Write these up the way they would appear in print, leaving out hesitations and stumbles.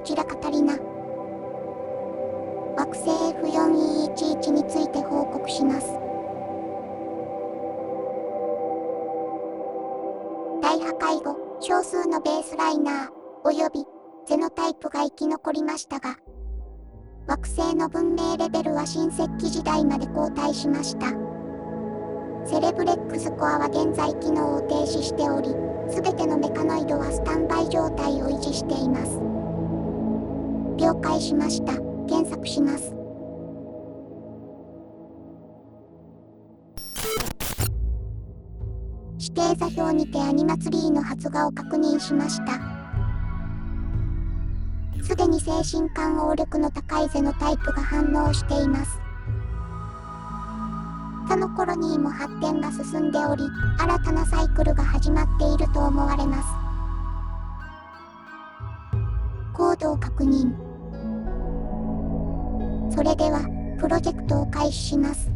ちらカタリナ。惑星 F4E11 について報告します。大破壊後、少数のベースライナー、およびゼノタイプが生き残りましたが、惑星の文明レベルは新石器時代まで後退しました。セレブレックスコアは現在機能を停止しており、すべてのメカノイドはスタンバイ状態を維持しています。了解しました。検索します。指定座標にてアニマツリーの発芽を確認しました。すでに精神感応力の高いゼノタイプが反応しています。他のコロニーも発展が進んでおり、新たなサイクルが始まっていると思われます。コードを確認。それでは、プロジェクトを開始します。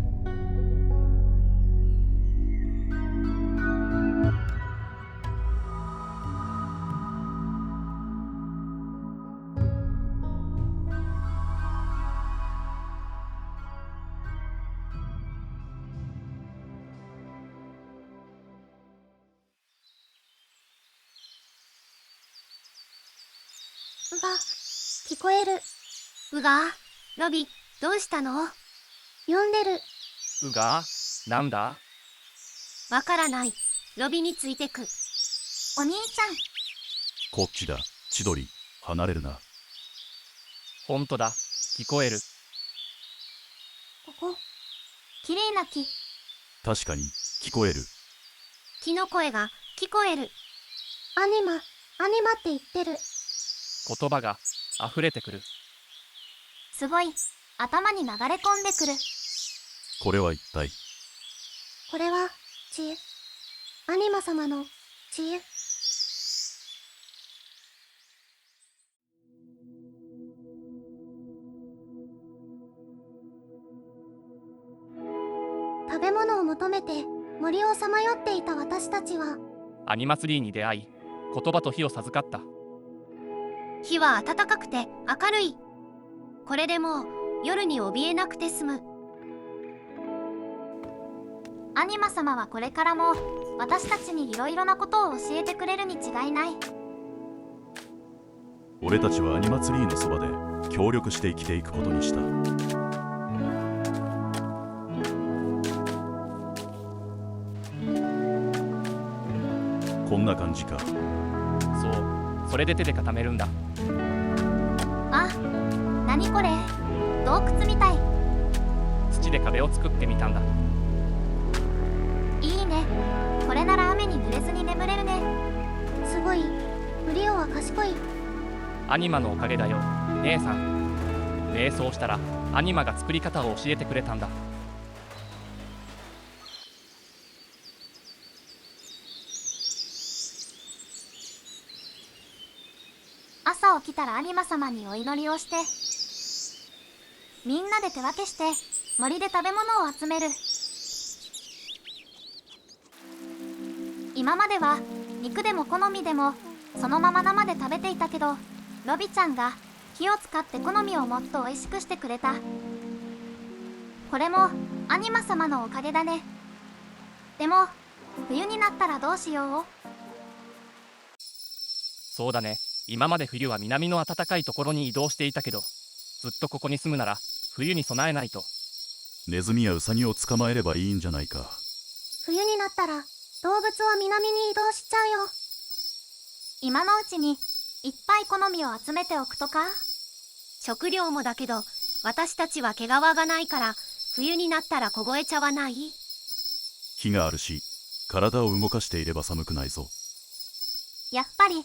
聞こえる。ロビ、どうしたの？読んでる。なんだ？わからない。ロビについてく。お兄ちゃん。こっちだ、千鳥、離れるな。ほんとだ、聞こえる。ここ、綺麗な木。確かに、聞こえる。木の声が聞こえる。アニマって言ってる。言葉が溢れてくる。すごい、頭に流れ込んでくる。これは一体。これは、知恵。アニマ様の知恵。食べ物を求めて森をさまよっていた私たちは、アニマツリーに出会い、言葉と火を授かった。火は暖かくて明るい。これでもう夜に怯えなくて済む。アニマ様はこれからも私たちにいろいろなことを教えてくれるに違いない。俺たちはアニマツリーのそばで協力して生きていくことにした。こんな感じか。そう、それで手で固めるんだ。あ、何これ？洞窟みたい。土で壁を作ってみたんだ。いいね。これなら雨に濡れずに眠れるね。すごい。フリオは賢い。アニマのおかげだよ、姉さん。瞑想したらアニマが作り方を教えてくれたんだ。朝起きたらアニマ様にお祈りをして、みんなで手分けして森で食べ物を集める。今までは肉でも好みでもそのまま生で食べていたけど、ロビちゃんが火を使って好みをもっと美味しくしてくれた。これもアニマ様のおかげだね。でも冬になったらどうしよう？そうだね、今まで冬は南の暖かいところに移動していたけど、ずっとここに住むなら冬に備えないと。ネズミやウサギを捕まえればいいんじゃないか。冬になったら動物は南に移動しちゃうよ。今のうちにいっぱい好みを集めておくとか。食料もだけど私たちは毛皮がないから冬になったら凍えちゃわない？火があるし、体を動かしていれば寒くないぞ。やっぱり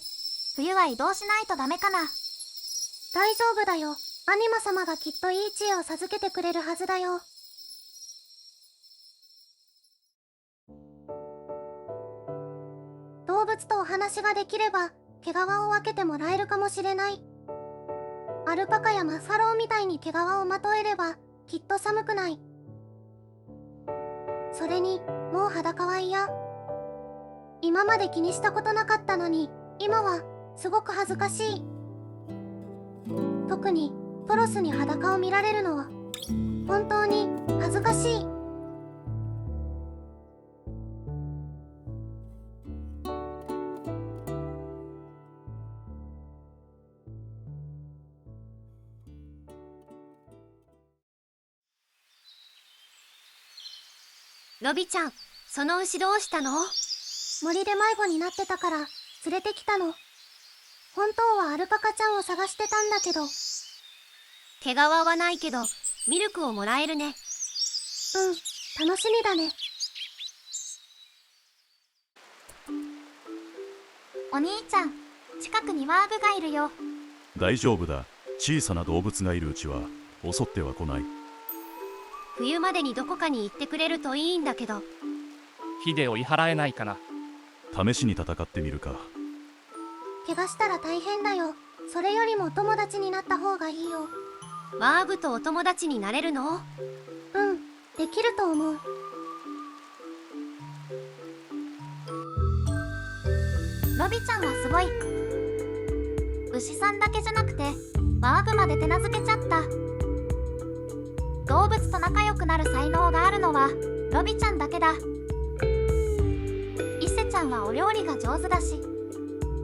冬は移動しないとダメかな。大丈夫だよ。アニマ様がきっといい知恵を授けてくれるはずだよ。動物とお話ができれば毛皮を分けてもらえるかもしれない。アルパカやマッファローみたいに毛皮をまとえればきっと寒くない。それにもう裸は嫌。今まで気にしたことなかったのに今はすごく恥ずかしい。特にトロスに裸を見られるのは本当に恥ずかしい。ロビちゃん、その牛どうしたの？森で迷子になってたから連れてきたの。本当はアルパカちゃんを探してたんだけど。毛皮はないけどミルクをもらえるね。楽しみだね。お兄ちゃん、近くにワーグがいるよ。大丈夫だ。小さな動物がいるうちは襲っては来ない。冬までにどこかに行ってくれるといいんだけど。ヒデを追い払えないかな。試しに戦ってみるか。怪我したら大変だよ。それよりも友達になった方がいいよ。ワーグとお友達になれるの？できると思う。ロビちゃんはすごい。牛さんだけじゃなくてワーグまで手なずけちゃった。動物と仲良くなる才能があるのはロビちゃんだけだ。イセちゃんはお料理が上手だし、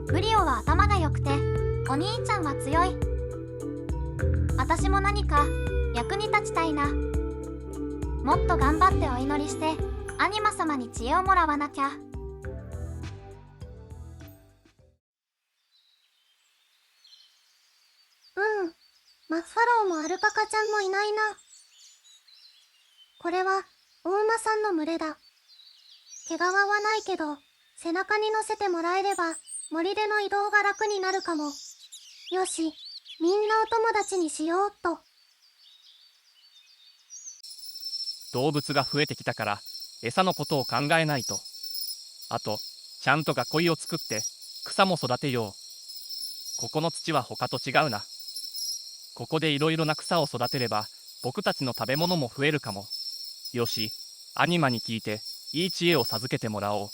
ブリオは頭が良くて、お兄ちゃんは強い。私も何か役に立ちたいな。もっと頑張ってお祈りしてアニマ様に知恵をもらわなきゃ。マッファローもアルパカちゃんもいないな。これはお馬さんの群れだ。毛皮はないけど背中に乗せてもらえれば森での移動が楽になるかも。よし、みんなお友達にしようっと。動物が増えてきたから餌のことを考えないと。あとちゃんと囲いを作って草も育てよう。ここの土は他と違うな。ここでいろいろな草を育てれば僕たちの食べ物も増えるかも。よし、アニマに聞いていい知恵を授けてもらおう。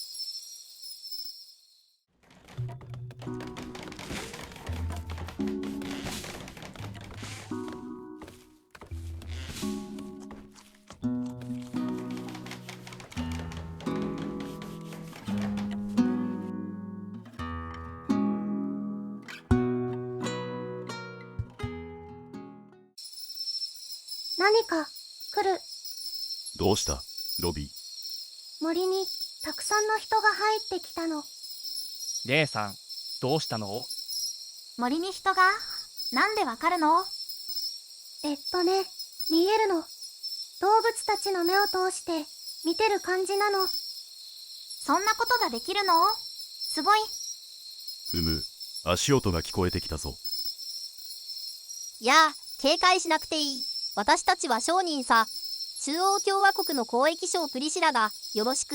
何か来る。どうしたロビー？森にたくさんの人が入ってきたの。レイさん、どうしたの？森に人が？なんでわかるの？見えるの。動物たちの目を通して見てる感じなの。そんなことができるの？すごい。足音が聞こえてきたぞ。やあ、警戒しなくていい。私たちは商人さ。中央共和国の交易商プリシラだ。よろしく。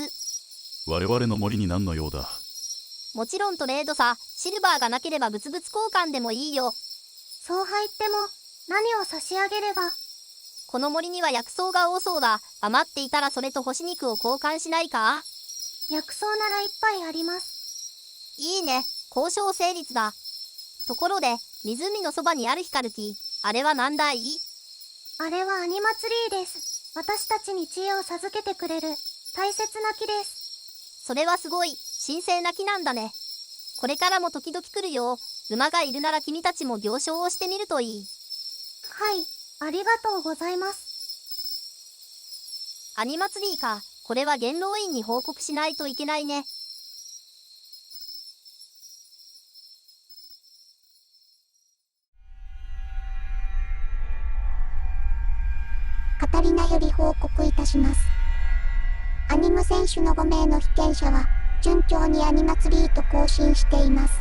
我々の森に何の用だ？もちろんトレードさ。シルバーがなければ物々交換でもいいよ。そう入っても何を差し上げれば。この森には薬草が多そうだ。余っていたらそれと干し肉を交換しないか？薬草ならいっぱいあります。いいね。交渉成立だ。ところで、湖のそばにある光る木、あれは何だい？あれはアニマツリーです。私たちに知恵を授けてくれる大切な木です。それはすごい。神聖な木なんだね。これからも時々来るよ。馬がいるなら君たちも行商をしてみるといい。はい、ありがとうございます。アニマツリーか。これは元老院に報告しないといけないね。カタリナより報告いたします。アニム選手の5名の被験者は順調にアニマツリーと交信しています。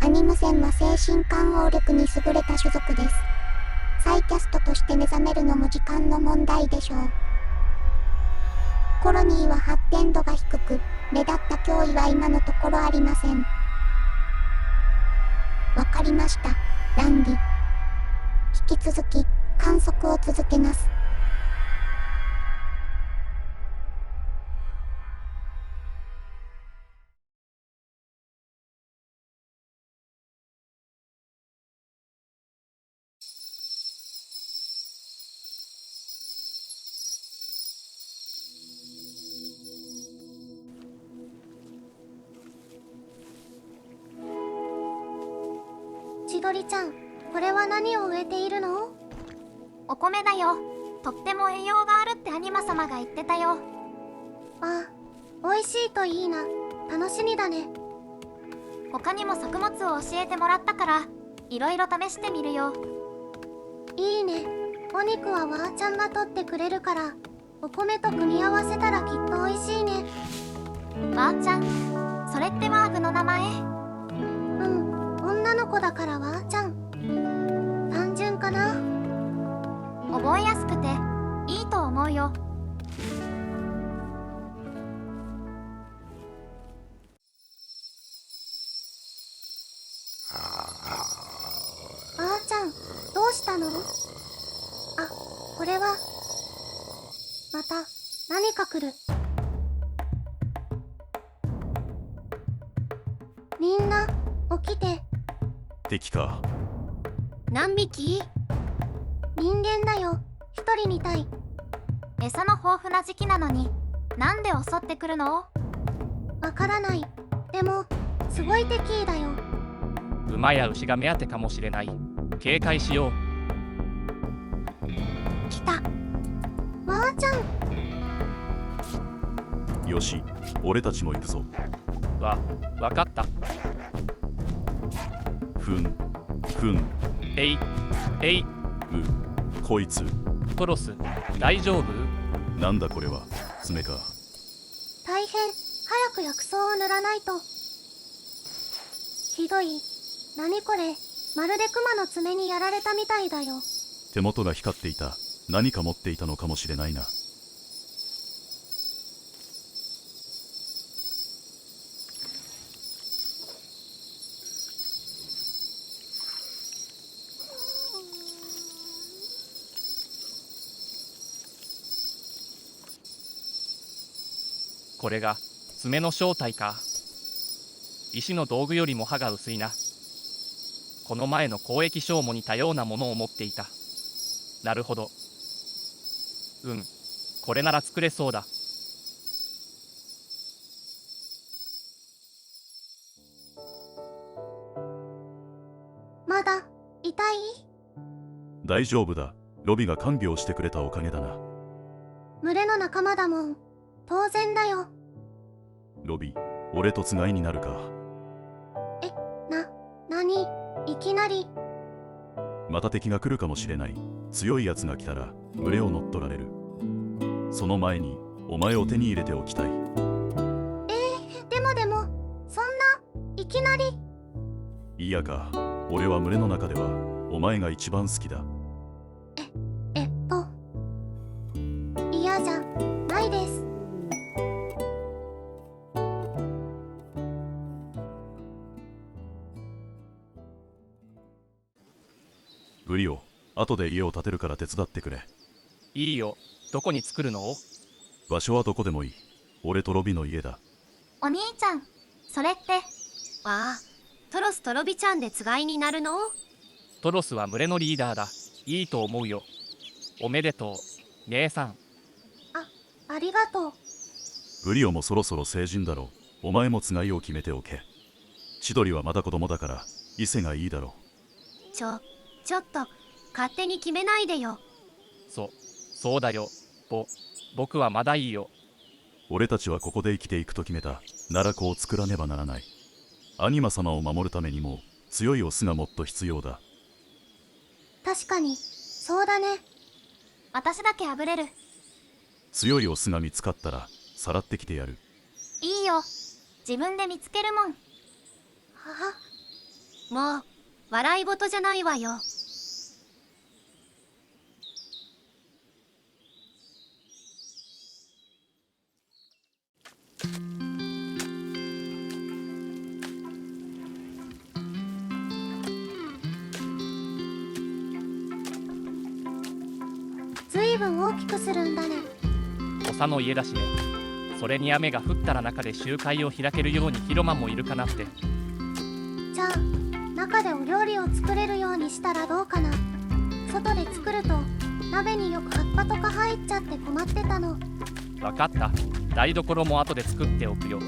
アニム戦は精神感応力に優れた種族です。再キャストとして目覚めるのも時間の問題でしょう。コロニーは発展度が低く、目立った脅威は今のところありません。わかりました、ランディ。引き続き、観測を続けます。鳥ちゃん、これは何を植えているの？お米だよ。とっても栄養があるってアニマ様が言ってたよ。あ、美味しいといいな。楽しみだね。他にも作物を教えてもらったからいろいろ試してみるよ。いいね。お肉はわーちゃんが取ってくれるから、お米と組み合わせたらきっと美味しいね。わーちゃん、それってワーグの名前？うん、女の子だからわーちゃん。単純かな。覚えやすくていいと思うよ。わーちゃん、どうしたの？あ、これはまた何か来る。みんな起きて。敵か。何匹？人間だよ。一人みたい。餌の豊富な時期なのになんで襲ってくるの？わからない。でもすごい敵意だよ。馬や牛が目当てかもしれない。警戒しよ来た。わーちゃん。よし、俺たちも行くぞ。う。わかった。ふんふん。えい、こいつトロス、大丈夫？なんだこれは。爪か。大変。早く薬草を塗らないと。ひどい。何これ。まるでクマの爪にやられたみたいだよ。手元が光っていた。何か持っていたのかもしれないな。これが爪の正体か。石の道具よりも刃が薄いな。この前の交易商も似たようなものを持っていた。なるほど。これなら作れそうだ。まだ痛い？大丈夫だ。ロビが看病してくれたおかげだな。群れの仲間だもん。当然だよ。ロビ、俺とつがいになるか。何？いきなり。また敵が来るかもしれない。強いやつが来たら群れを乗っ取られる。その前にお前を手に入れておきたい。でもそんないきなり。いやか。俺は群れの中ではお前が一番好きだ。嫌じゃないです。ブリオ、後で家を建てるから手伝ってくれ。いいよ。どこに作るの？場所はどこでもいい。俺とロビの家だ。お兄ちゃん、それって。わあ、トロスとロビちゃんでつがいになるの？トロスは群れのリーダーだ。いいと思うよ。おめでとう、姉さん。ありがとう。ブリオもそろそろ成人だろう。お前もつがいを決めておけ。千鳥はまだ子供だから伊勢がいいだろちょっと勝手に決めないでよ。そうだよ。僕はまだいいよ。俺たちはここで生きていくと決めたなら子を作らねばならない。アニマ様を守るためにも強いオスがもっと必要だ。確かにそうだね。私だけあぶれる。強いオスが見つかったらさらってきてやる。いいよ。自分で見つけるもん。もう笑い事じゃないわよ。ずいぶん大きくするんだね。長の家だしね。それに雨が降ったら中で集会を開けるように広間もいるかなって。じゃあ中でお料理を作れるようにしたらどうかな。外で作ると鍋によく葉っぱとか入っちゃって困ってたの。わかった。台所も後で作っておくよ。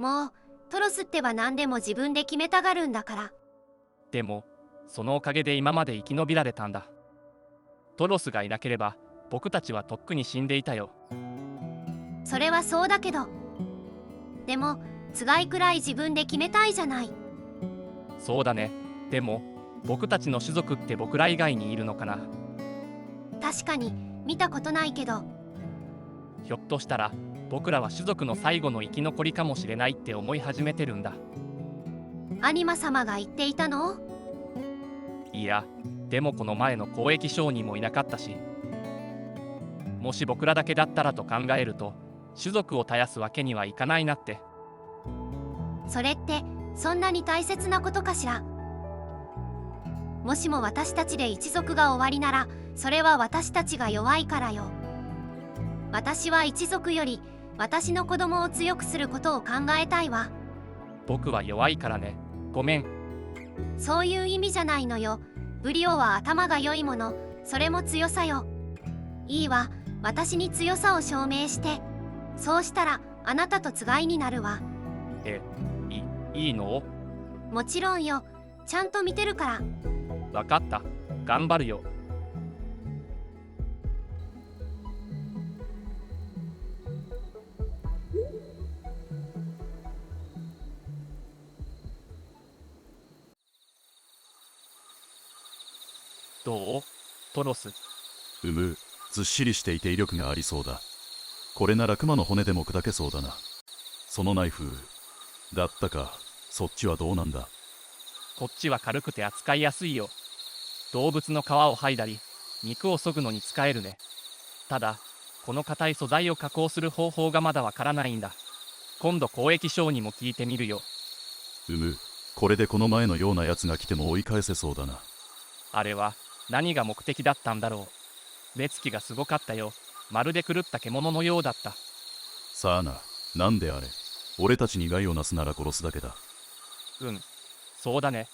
もうトロスってば何でも自分で決めたがるんだから。でもそのおかげで今まで生き延びられたんだ。トロスがいなければ僕たちはとっくに死んでいたよ。それはそうだけど、でもつがいくらい自分で決めたいじゃない。そうだね。でも僕たちの種族って僕ら以外にいるのかな。確かに見たことないけど、ひょっとしたら僕らは種族の最後の生き残りかもしれないって思い始めてるんだ。アニマ様が言っていたの？いや、でもこの前の交易商人もいなかったし、もし僕らだけだったらと考えると種族を絶やすわけにはいかないなって。それってそんなに大切なことかしら。もしも私たちで一族が終わりなら、それは私たちが弱いからよ。私は一族より私の子供を強くすることを考えたいわ。僕は弱いからね。ごめん。そういう意味じゃないのよ。ブリオは頭が良いもの、それも強さよ。いいわ、私に強さを証明して。そうしたらあなたとつがいになるわ。いいの？もちろんよ。ちゃんと見てるから。わかった。頑張るよ。どう？トロス。ずっしりしていて威力がありそうだ。これなら熊の骨でも砕けそうだな。そのナイフだったか。そっちはどうなんだ？こっちは軽くて扱いやすいよ。動物の皮を剥いだり肉を削ぐのに使えるね。ただこの硬い素材を加工する方法がまだわからないんだ。今度交易商にも聞いてみるよ。これでこの前のようなやつが来ても追い返せそうだな。あれは何が目的だったんだろう。目つきがすごかったよ。まるで狂った獣のようだった。さあな、なんであれ。俺たちに害をなすなら殺すだけだ。そうだね。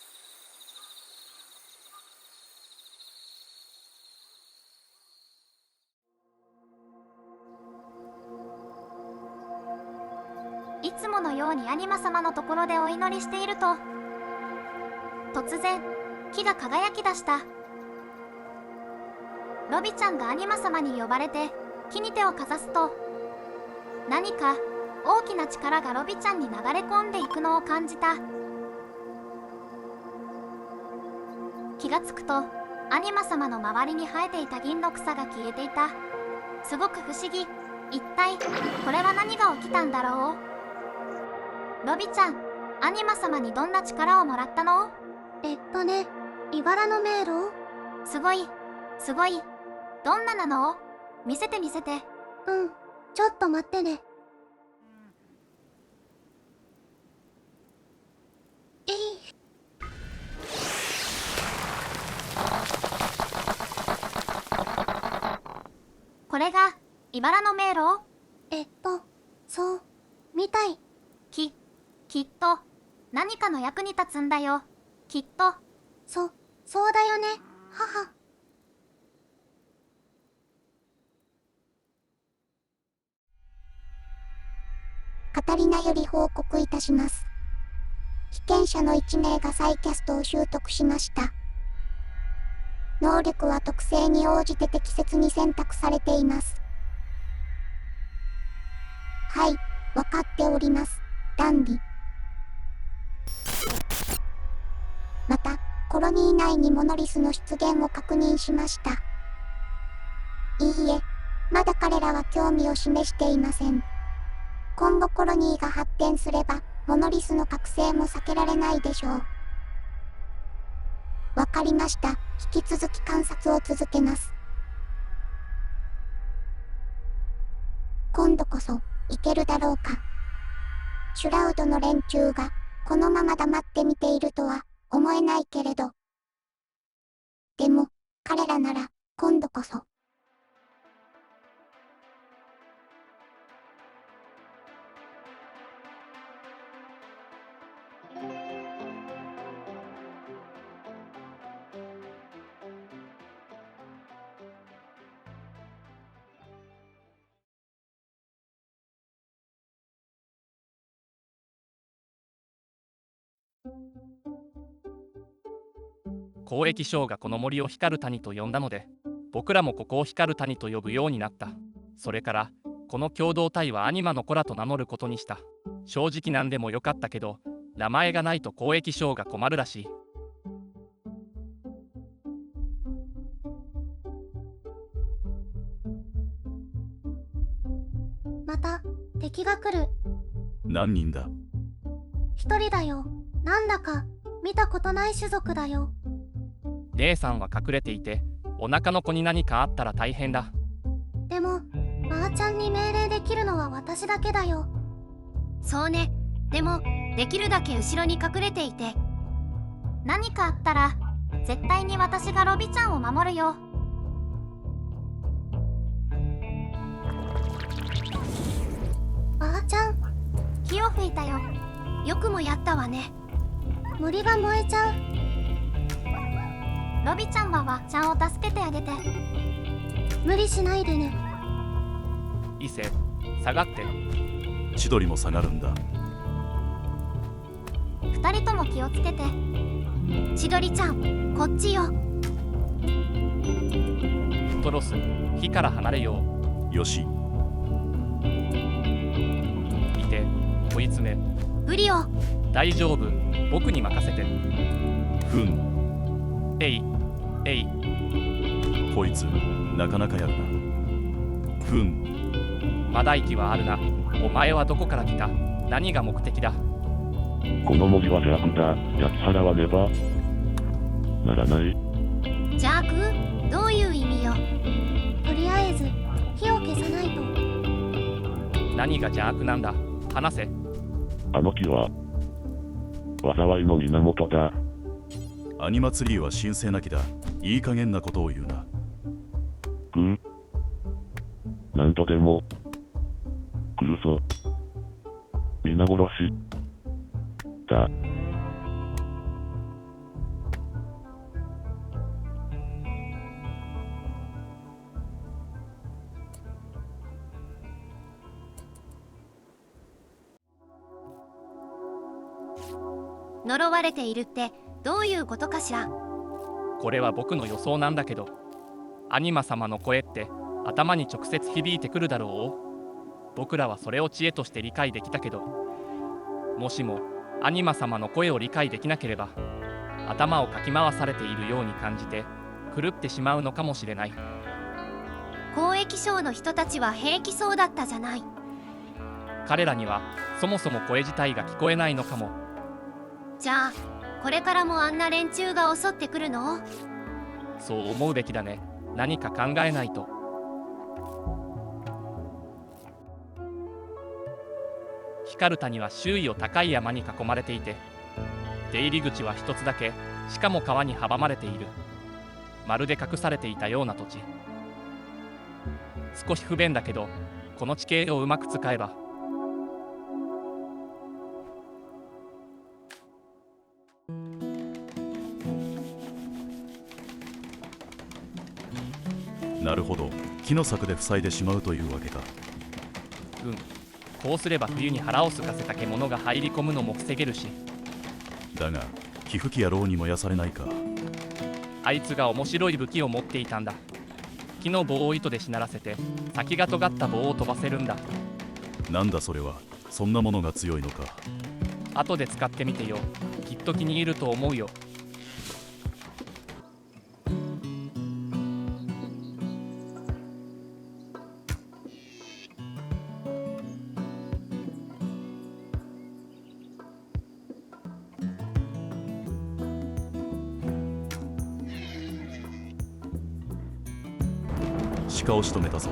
いつものようにアニマ様のところでお祈りしていると、突然木が輝き出した。ロビちゃんがアニマ様に呼ばれて木に手をかざすと、何か大きな力がロビちゃんに流れ込んでいくのを感じた。気がつくとアニマ様の周りに生えていた銀の草が消えていた。すごく不思議。一体これは何が起きたんだろう。ロビちゃん、アニマ様にどんな力をもらったの？茨の迷路？すごい、すごい。どんななの？見せて見せて。ちょっと待ってね。これが茨の迷路？そうみたい。きっと何かの役に立つんだよ。きっと。そうだよね、母。カタリナより報告いたします。被験者の1名が再キャストを習得しました。能力は特性に応じて適切に選択されています。はい、わかっております、ダンディ。また、コロニー内にモノリスの出現を確認しました。いいえ、まだ彼らは興味を示していません。今後コロニーが発展すれば、モノリスの覚醒も避けられないでしょう。わかりました。引き続き観察を続けます。今度こそ、いけるだろうか。シュラウドの連中が、このまま黙って見ているとは、思えないけれど。でも、彼らなら、今度こそ。交易商がこの森を光る谷と呼んだので、僕らもここを光る谷と呼ぶようになった。それからこの共同体はアニマの子らと名乗ることにした。正直なんでもよかったけど、名前がないと交易商が困るらしい。また敵が来る。何人だ？一人だよ。なんだか見たことない種族だよ。姉さんは隠れていて、お腹の子に何かあったら大変だ。でもばあちゃんに命令できるのは私だけだよ。そうね。でもできるだけ後ろに隠れていて。何かあったら絶対に私がロビちゃんを守るよ。ばあちゃん、火を吹いたよ。よくもやったわね。森が燃えちゃう。ロビちゃんはわっちゃんを助けてあげて。無理しないでね。伊勢、下がって。千鳥も下がるんだ。二人とも気をつけて。千鳥ちゃん、こっちよ。トロス、火から離れよう。よし。いて、こいつめ。ブリオ。大丈夫、僕に任せて。ふん。えい、えい。こいつなかなかやるな。ふん。まだ息はあるな。お前はどこから来た？何が目的だ？この文字は邪悪だ。焼き払わねばならない。邪悪？どういう意味よ。とりあえず火を消さないと。何が邪悪なんだ？話せ。あの木は災いの源だ。アニマツリーは神聖な木だ。いい加減なことを言うな。何度でも来るぞ。皆殺しだ。呪われているってどういうことかしら。これは僕の予想なんだけど、アニマ様の声って頭に直接響いてくるだろう。僕らはそれを知恵として理解できたけど、もしもアニマ様の声を理解できなければ、頭をかき回されているように感じて狂ってしまうのかもしれない。交易商の人たちは平気そうだったじゃない。彼らにはそもそも声自体が聞こえないのかも。じゃあこれからもあんな連中が襲ってくるの？そう思うべきだね。何か考えないと。光る谷は周囲を高い山に囲まれていて、出入り口は一つだけ、しかも川に阻まれている。まるで隠されていたような土地。少し不便だけど、この地形をうまく使えば。なるほど。木の柵で塞いでしまうというわけか。こうすれば冬に腹を空かせた獣が入り込むのも防げるし。だが寄付鬼野郎に燃やされないか。あいつが面白い武器を持っていたんだ。木の棒を糸でしならせて先が尖った棒を飛ばせるんだ。なんだそれは。そんなものが強いのか。後で使ってみてよ。きっと気に入ると思うよ。鹿を仕留めたぞ。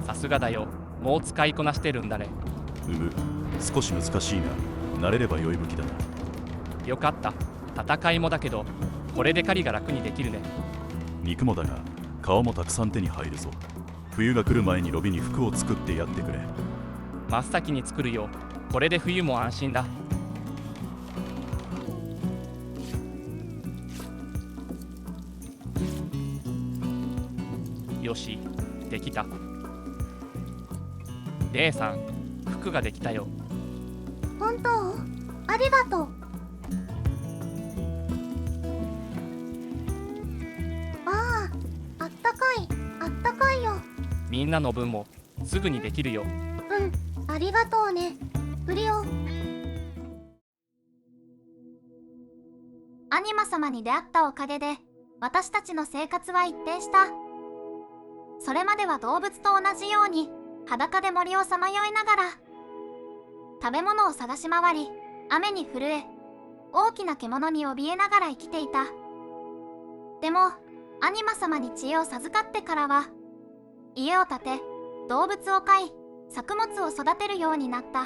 さすがだよ。もう使いこなしてるんだね。少し難しいが慣れれば良い武器だな。よかった。戦いもだけど、これで狩りが楽にできるね。肉もだが皮もたくさん手に入るぞ。冬が来る前にロビに服を作ってやってくれ。真っ先に作るよ。これで冬も安心だ。よし、できた。レイさん、服ができたよ。本当？ありがとう。みんなの分もすぐにできるよ。ありがとうねフリオ。アニマ様に出会ったおかげで私たちの生活は一変した。それまでは動物と同じように裸で森をさまよいながら食べ物を探し回り、雨に震え、大きな獣に怯えながら生きていた。でもアニマ様に知恵を授かってからは家を建て、動物を飼い、作物を育てるようになった。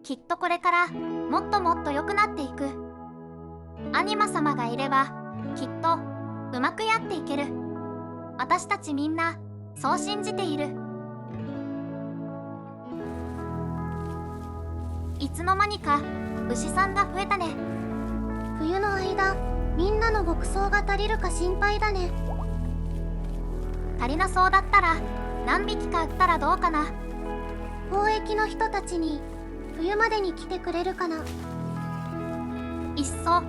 きっとこれからもっともっと良くなっていく。アニマ様がいればきっとうまくやっていける。私たちみんなそう信じている。いつの間にか牛さんが増えたね。冬の間みんなの牧草が足りるか心配だね。足りなそうだったら何匹か売ったらどうかな。交易の人たちに冬までに来てくれるかな。いっそ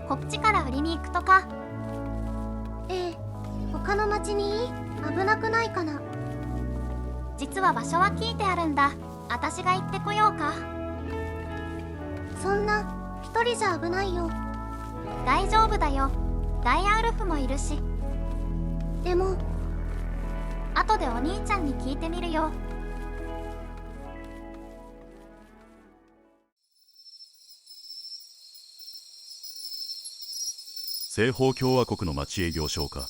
こっちから売りに行くとか。ええ、他の町にいい？危なくないかな。実は場所は聞いてあるんだ。私が行ってこようか。そんな一人じゃ危ないよ。大丈夫だよ。ダイアウルフもいるし。でも後でお兄ちゃんに聞いてみるよ。西方共和国の町営業所か。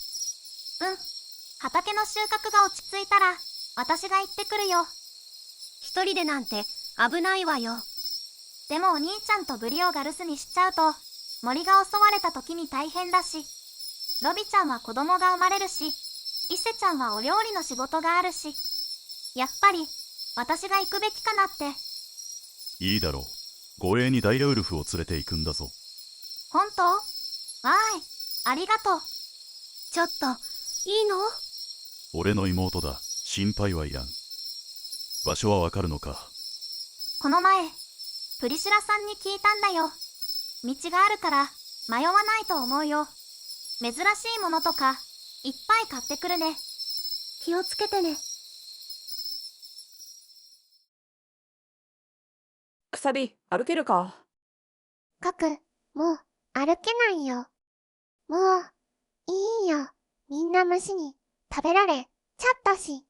畑の収穫が落ち着いたら私が行ってくるよ。一人でなんて危ないわよ。でもお兄ちゃんとブリをガルスにしちゃうと森が襲われた時に大変だし、ロビちゃんは子供が生まれるし、伊勢ちゃんはお料理の仕事があるし、やっぱり私が行くべきかなって。いいだろう。護衛にダイアウルフを連れて行くんだぞ。本当？わーい、ありがとう。ちょっといいの？俺の妹だ。心配はいらん。場所はわかるのか？この前プリシラさんに聞いたんだよ。道があるから迷わないと思うよ。珍しいものとかいっぱい買ってくるね。気をつけてね。くさび、歩けるか？カク、もう歩けないよ。もういいよ。みんな虫に食べられちゃったし。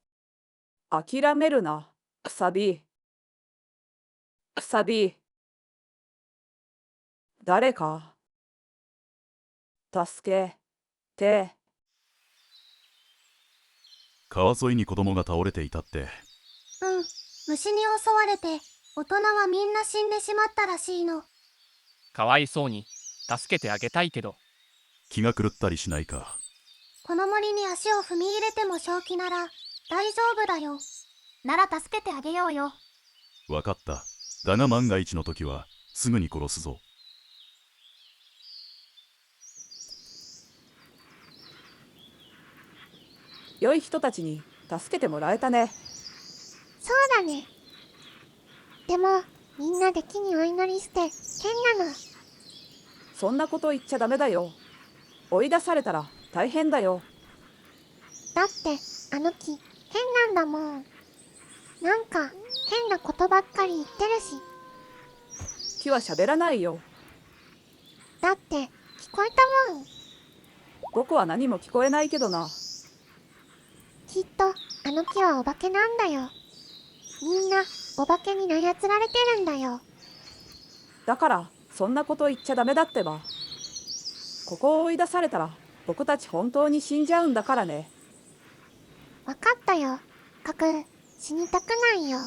諦めるな、くさび。くさび。誰か助けて。川沿いに子供が倒れていたって。虫に襲われて大人はみんな死んでしまったらしいの。かわいそうに助けてあげたいけど。気が狂ったりしないか？この森に足を踏み入れても正気なら大丈夫だよ。なら助けてあげようよ。わかった。だが万が一の時はすぐに殺すぞ。良い人たちに助けてもらえたね。そうだね。でもみんなで木にお祈りして変なの。そんなこと言っちゃダメだよ。追い出されたら大変だよ。だってあの木変なんだもん。なんか変なことばっかり言ってるし。木は喋らないよ。だって聞こえたもん。僕は何も聞こえないけどな。きっとあの木はお化けなんだよ。みんなお化けに操られてるんだよ。だからそんなこと言っちゃダメだってば。ここを追い出されたら僕たち本当に死んじゃうんだからね。わかったよ。カク、死にたくないよ。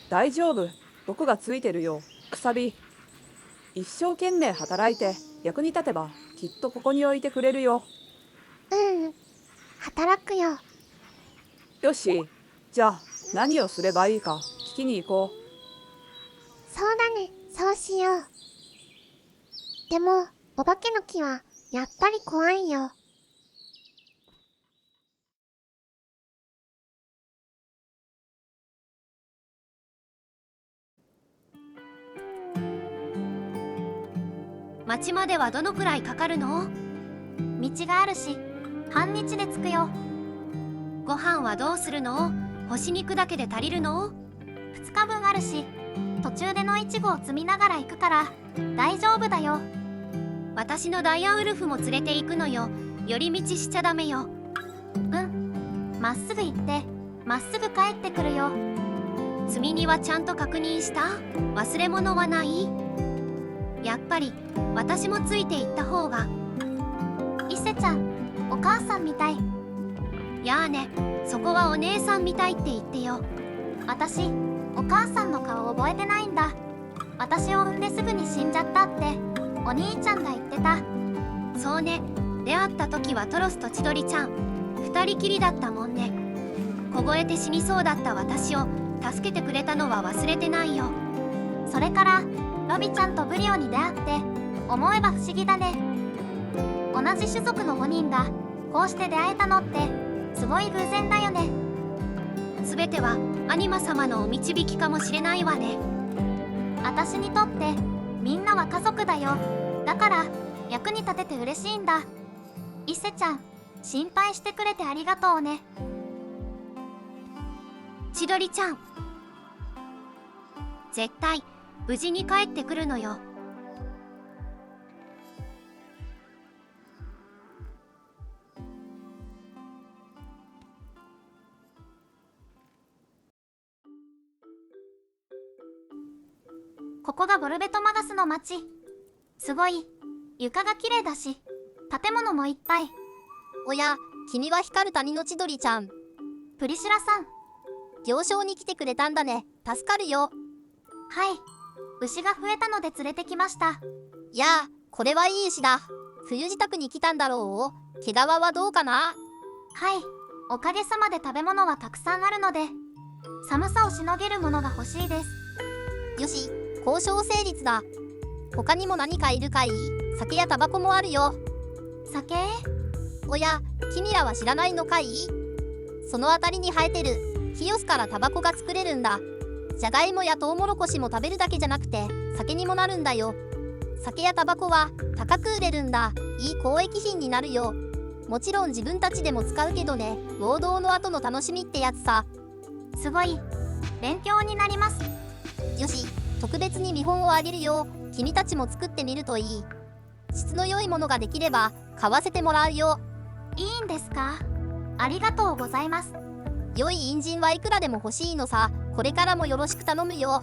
大丈夫。僕がついてるよ。くさび。一生懸命働いて役に立てばきっとここに置いてくれるよ。働くよ。よし。じゃあ何をすればいいか聞きに行こう。そうだね。そうしよう。でもお化けの木はやっぱり怖いよ。町まではどのくらいかかるの？道があるし半日で着くよ。ご飯はどうするの？干し肉だけで足りるの？ 2日分あるし、途中でのイチゴを積みながら行くから大丈夫だよ。私のダイヤウルフも連れて行くのよ。寄り道しちゃダメよ。まっすぐ行ってまっすぐ帰ってくるよ。積み荷はちゃんと確認した？忘れ物はない？やっぱり私もついて行った方が。伊勢ちゃん、お母さんみたい。やあね、そこはお姉さんみたいって言ってよ。私、お母さんの顔覚えてないんだ。私を産んですぐに死んじゃったってお兄ちゃんが言ってた。そうね、出会った時はトロスと千鳥ちゃん2人きりだったもんね。凍えて死にそうだった私を助けてくれたのは忘れてないよ。それからロビちゃんとブリオに出会って思えば不思議だね。同じ種族の5人がこうして出会えたのってすごい偶然だよね。全てはアニマ様のお導きかもしれないわね。私にとってみんなは家族だよ。だから役に立てて嬉しいんだ。伊勢ちゃん、心配してくれてありがとうね。千鳥ちゃん、絶対無事に帰ってくるのよ。ここがボルベトマガスの町。すごい床が綺麗だし建物もいっぱい。おや、君は光る谷の千鳥ちゃん。プリシラさん。行商に来てくれたんだね。助かるよ。はい、牛が増えたので連れてきました。やあ、これはいい牛だ。冬支度に来たんだろう。毛皮はどうかな？はい、おかげさまで食べ物はたくさんあるので寒さをしのげるものが欲しいです。よし、交渉成立だ。他にも何かいるかい？酒やタバコもあるよ。酒？おや、君らは知らないのかい？その辺りに生えてるヒヨスからタバコが作れるんだ。じゃがいもやトウモロコシも食べるだけじゃなくて酒にもなるんだよ。酒やタバコは高く売れるんだ。いい交易品になるよ。もちろん自分たちでも使うけどね。労働の後の楽しみってやつさ。すごい勉強になります。よし、特別に見本をあげるよ。君たちも作ってみるといい。質の良いものができれば買わせてもらうよ。いいんですか？ありがとうございます。良い人参はいくらでも欲しいのさ。これからもよろしく頼むよ。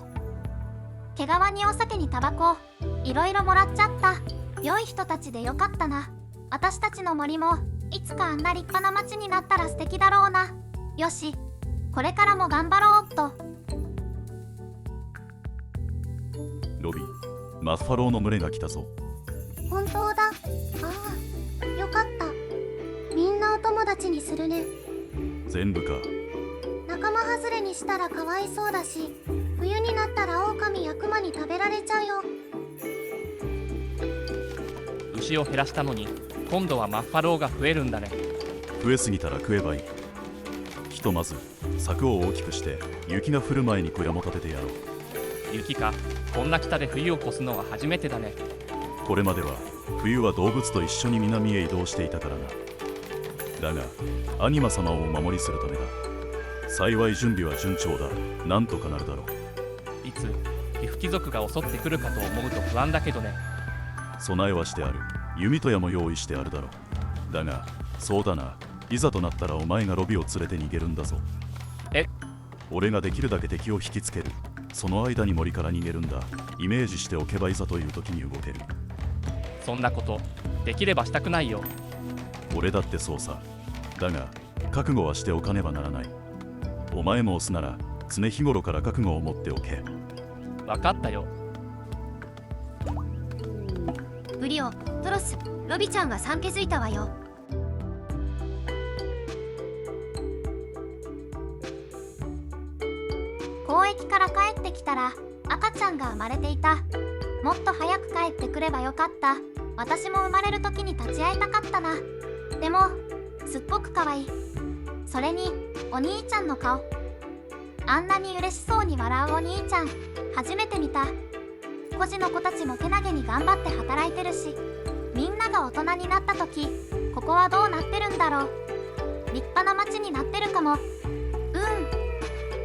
毛皮にお酒にタバコ、いろいろもらっちゃった。良い人たちでよかったな。私たちの森もいつかあんな立派な町になったら素敵だろうな。よし、これからも頑張ろうっと。ロビー、マッファローの群れが来たぞ。本当だ。ああ、よかった。みんなお友達にするね。全部か。仲間外れにしたらかわいそうだし、冬になったら狼やクマに食べられちゃうよ。牛を減らしたのに今度はマッファローが増えるんだね。増えすぎたら食えばいい。ひとまず柵を大きくして雪が降る前に小屋も建ててやろう。雪か、こんな北で冬を越すのは初めてだね。これまでは冬は動物と一緒に南へ移動していたからな。だがアニマ様をお守りするためだ。幸い準備は順調だ。なんとかなるだろう。いつ皮膚貴族が襲ってくるかと思うと不安だけどね。備えはしてある。弓と矢も用意してあるだろう。だがそうだな、いざとなったらお前がロビを連れて逃げるんだぞ。え？俺ができるだけ敵を引きつける。その間に森から逃げるんだ。イメージしておけばいざという時に動ける。そんなことできればしたくないよ。俺だってそうさ。だが覚悟はしておかねばならない。お前も押すなら常日頃から覚悟を持っておけ。わかったよ。ブリオ、トロス、ロビちゃんが産気づいたわよ。交易から帰ってきたら赤ちゃんが生まれていた。もっと早く帰ってくればよかった。私も生まれる時に立ち会いたかったな。でもすっごく可愛い。それにお兄ちゃんの顔、あんなに嬉しそうに笑うお兄ちゃん初めて見た。孤児の子たちもけなげに頑張って働いてるし、みんなが大人になった時ここはどうなってるんだろう。立派な町になってってるかも。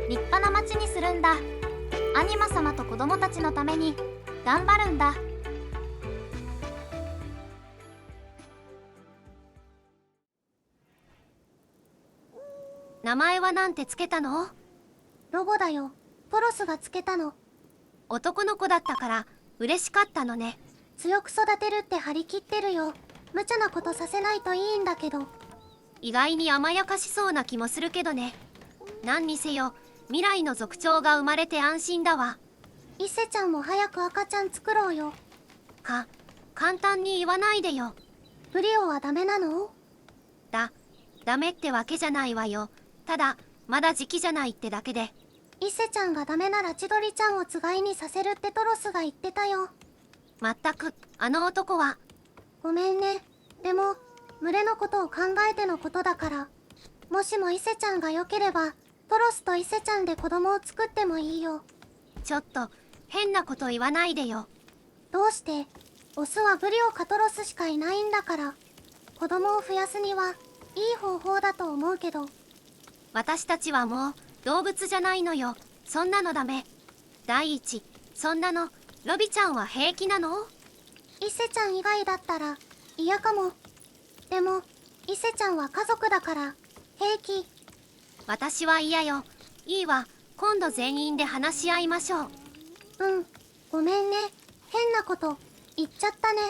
立派な町にするんだ。アニマ様と子供たちのために頑張るんだ。名前はなんてつけたの？ロボだよ。トロスがつけたの。男の子だったから嬉しかったのね。強く育てるって張り切ってるよ。無茶なことさせないといいんだけど。意外に甘やかしそうな気もするけどね。何にせよ未来の族長が生まれて安心だわ。伊勢ちゃんも早く赤ちゃん作ろうよ。簡単に言わないでよ。ブリオはダメなの？ダメってわけじゃないわよ。ただまだ時期じゃないってだけで。伊勢ちゃんがダメなら千鳥ちゃんをつがいにさせるってトロスが言ってたよ。まったくあの男は。ごめんね。でも群れのことを考えてのことだから。もしも伊勢ちゃんが良ければトロスと伊勢ちゃんで子供を作ってもいいよ。ちょっと変なこと言わないでよ。どうして？オスはブリオかトロスしかいないんだから。子供を増やすにはいい方法だと思うけど。私たちはもう動物じゃないのよ。そんなのダメ。第一、そんなのロビちゃんは平気なの？伊勢ちゃん以外だったら嫌かも。でも伊勢ちゃんは家族だから平気。私は嫌よ。いいわ。今度全員で話し合いましょう。ごめんね。変なこと言っちゃったね。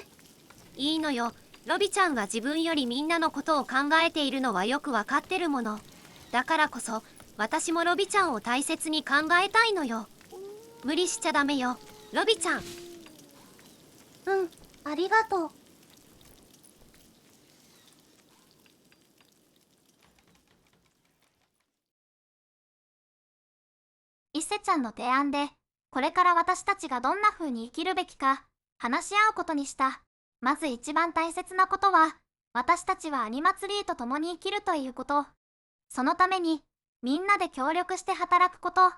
いいのよ。ロビちゃんが自分よりみんなのことを考えているのはよくわかってるもの。だからこそ私もロビちゃんを大切に考えたいのよ。無理しちゃダメよ、ロビちゃん。ありがとう。伊勢ちゃんの提案で、これから私たちがどんな風に生きるべきか話し合うことにした。まず一番大切なことは、私たちはアニマツリーと共に生きるということ。そのためにみんなで協力して働くこと。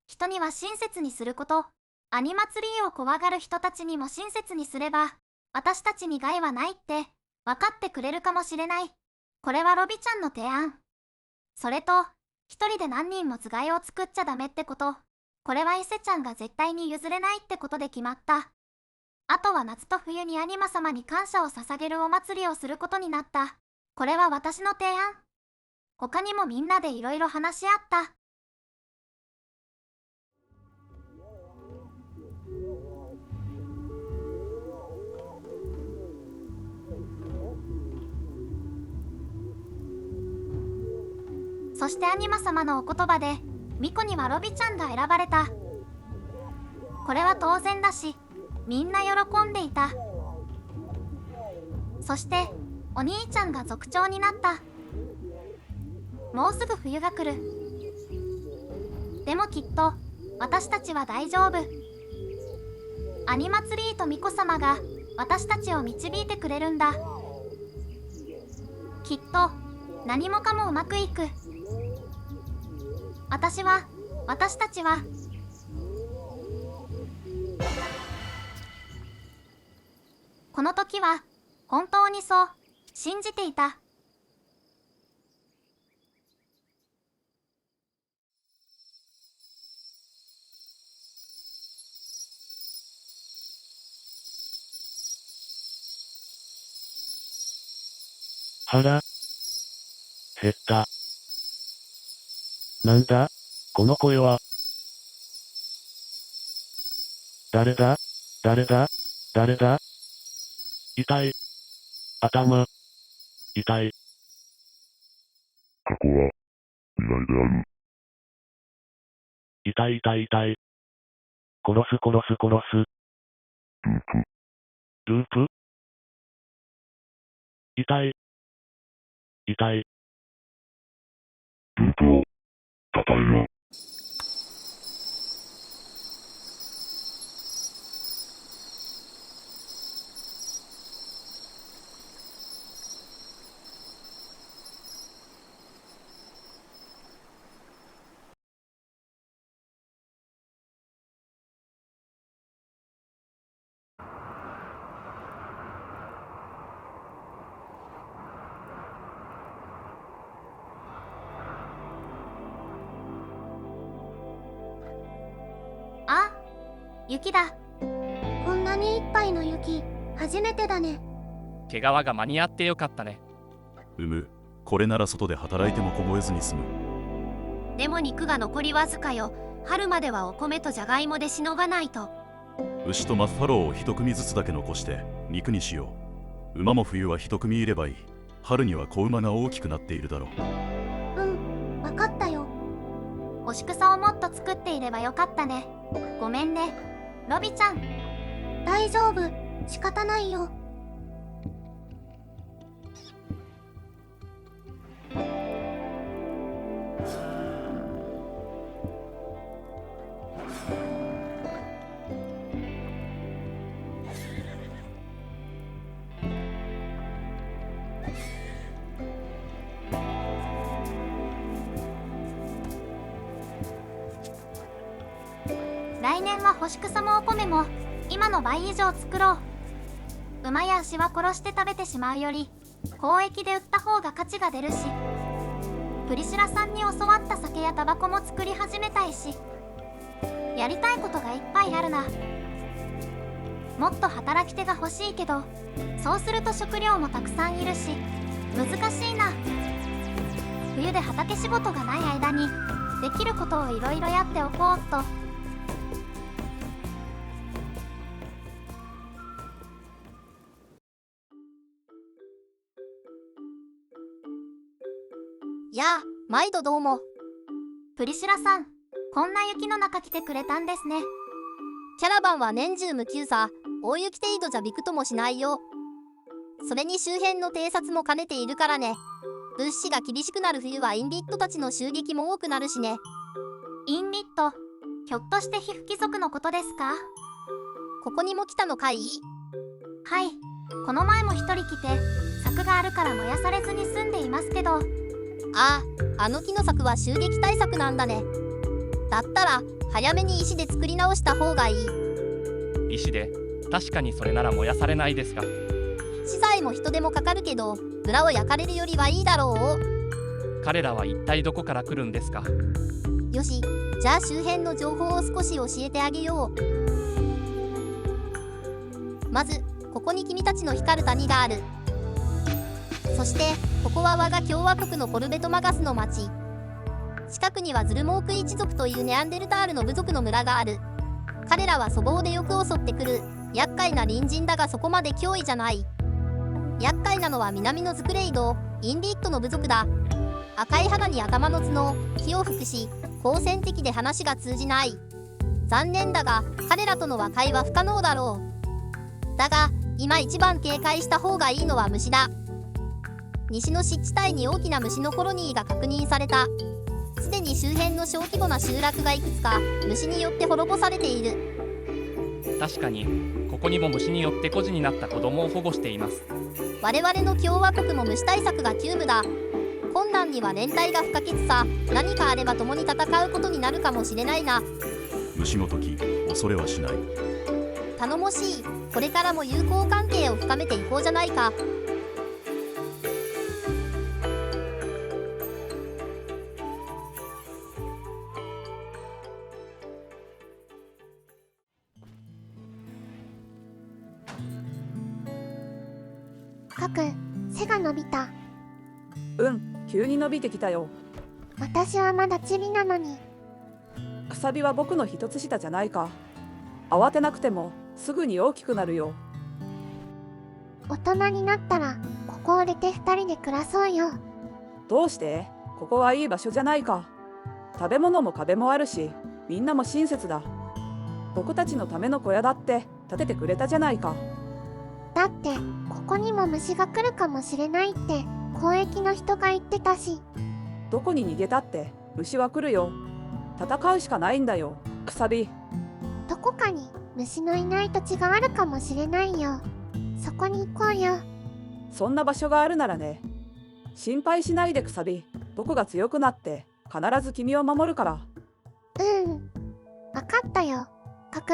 人には親切にすること。アニマツリーを怖がる人たちにも親切にすれば、私たちに害はないって分かってくれるかもしれない。これはロビちゃんの提案。それと、一人で何人もつがいを作っちゃダメってこと。これは伊勢ちゃんが絶対に譲れないってことで決まった。あとは夏と冬にアニマ様に感謝を捧げるお祭りをすることになった。これは私の提案。他にもみんなでいろいろ話し合った。そしてアニマ様のお言葉で、ミコにはロビちゃんが選ばれた。これは当然だし、みんな喜んでいた。そして、お兄ちゃんが族長になった。もうすぐ冬が来る。でもきっと、私たちは大丈夫。アニマツリーとミコ様が私たちを導いてくれるんだ。きっと、何もかもうまくいく。私たちは、この時は本当にそう信じていた。腹減った。なんだこの声は。誰だ痛い。頭。痛い。過去は未来である。痛い。殺す。ループ。痛い。ループを叩えよ。雪だ。こんなにいっぱいの雪、初めてだね。毛皮が間に合ってよかったね。これなら外で働いても凍えずに済む。でも肉が残りわずかよ。春まではお米とじゃがいもでしのがないと。牛とマッファローを一組ずつだけ残して肉にしよう。馬も冬は一組いればいい。春には子馬が大きくなっているだろう。うん、わかったよ。干し草をもっと作っていればよかったね。ごめんね、ロビちゃん。大丈夫、仕方ないよ。来年は干し草もお米も今の倍以上作ろう。馬や牛は殺して食べてしまうより交易で売った方が価値が出るし、プリシラさんに教わった酒やタバコも作り始めたいし、やりたいことがいっぱいあるな。もっと働き手が欲しいけど、そうすると食料もたくさんいるし難しいな。冬で畑仕事がない間にできることをいろいろやっておこうっと。やあ、毎度どうも。プリシラさん、こんな雪の中来てくれたんですね。キャラバンは年中無休さ、大雪程度じゃびくともしないよ。それに周辺の偵察も兼ねているからね。物資が厳しくなる冬はインビットたちの襲撃も多くなるしね。インビット、ひょっとして皮膚貴族のことですか？ここにも来たのかい？はい、この前も一人来て、柵があるから燃やされずに済んでいますけど。ああ、あの木の柵は襲撃対策なんだね。だったら早めに石で作り直した方がいい。石で、確かにそれなら燃やされないですが。資材も人手もかかるけど、村を焼かれるよりはいいだろう。彼らは一体どこから来るんですか？よし、じゃあ周辺の情報を少し教えてあげよう。まずここに君たちの光る谷がある。そしてここは我が共和国のコルベトマガスの町。近くにはズルモーク一族というネアンデルタールの部族の村がある。彼らは粗暴でよく襲ってくる厄介な隣人だが、そこまで脅威じゃない。厄介なのは南のズクレイド、インビットの部族だ。赤い肌に頭の角、火を吹くし好戦的で話が通じない。残念だが彼らとの和解は不可能だろう。だが今一番警戒した方がいいのは虫だ。西の湿地帯に大きな虫のコロニーが確認された。すでに周辺の小規模な集落がいくつか虫によって滅ぼされている。確かにここにも虫によって孤児になった子供を保護しています。我々の共和国も虫対策が急務だ。困難には連帯が不可欠さ。何かあれば共に戦うことになるかもしれないな。虫ごとき恐れはしない。頼もしい。これからも友好関係を深めていこうじゃないか。カク、背が伸びた。急に伸びてきたよ。私はまだチビなのに。くさびは僕の一つ下じゃないか。慌てなくてもすぐに大きくなるよ。大人になったらここを出て2人で暮らそうよ。どうして？ここはいい場所じゃないか。食べ物も壁もあるし、みんなも親切だ。僕たちのための小屋だって建ててくれたじゃないか。だってここにも虫が来るかもしれないって交易の人が言ってたし。どこに逃げたって虫は来るよ。戦うしかないんだよ、くさび。どこかに虫のいない土地があるかもしれないよ。そこに行こうよ。そんな場所があるならね。心配しないでくさび。僕が強くなって必ず君を守るから。わかったよ、カク。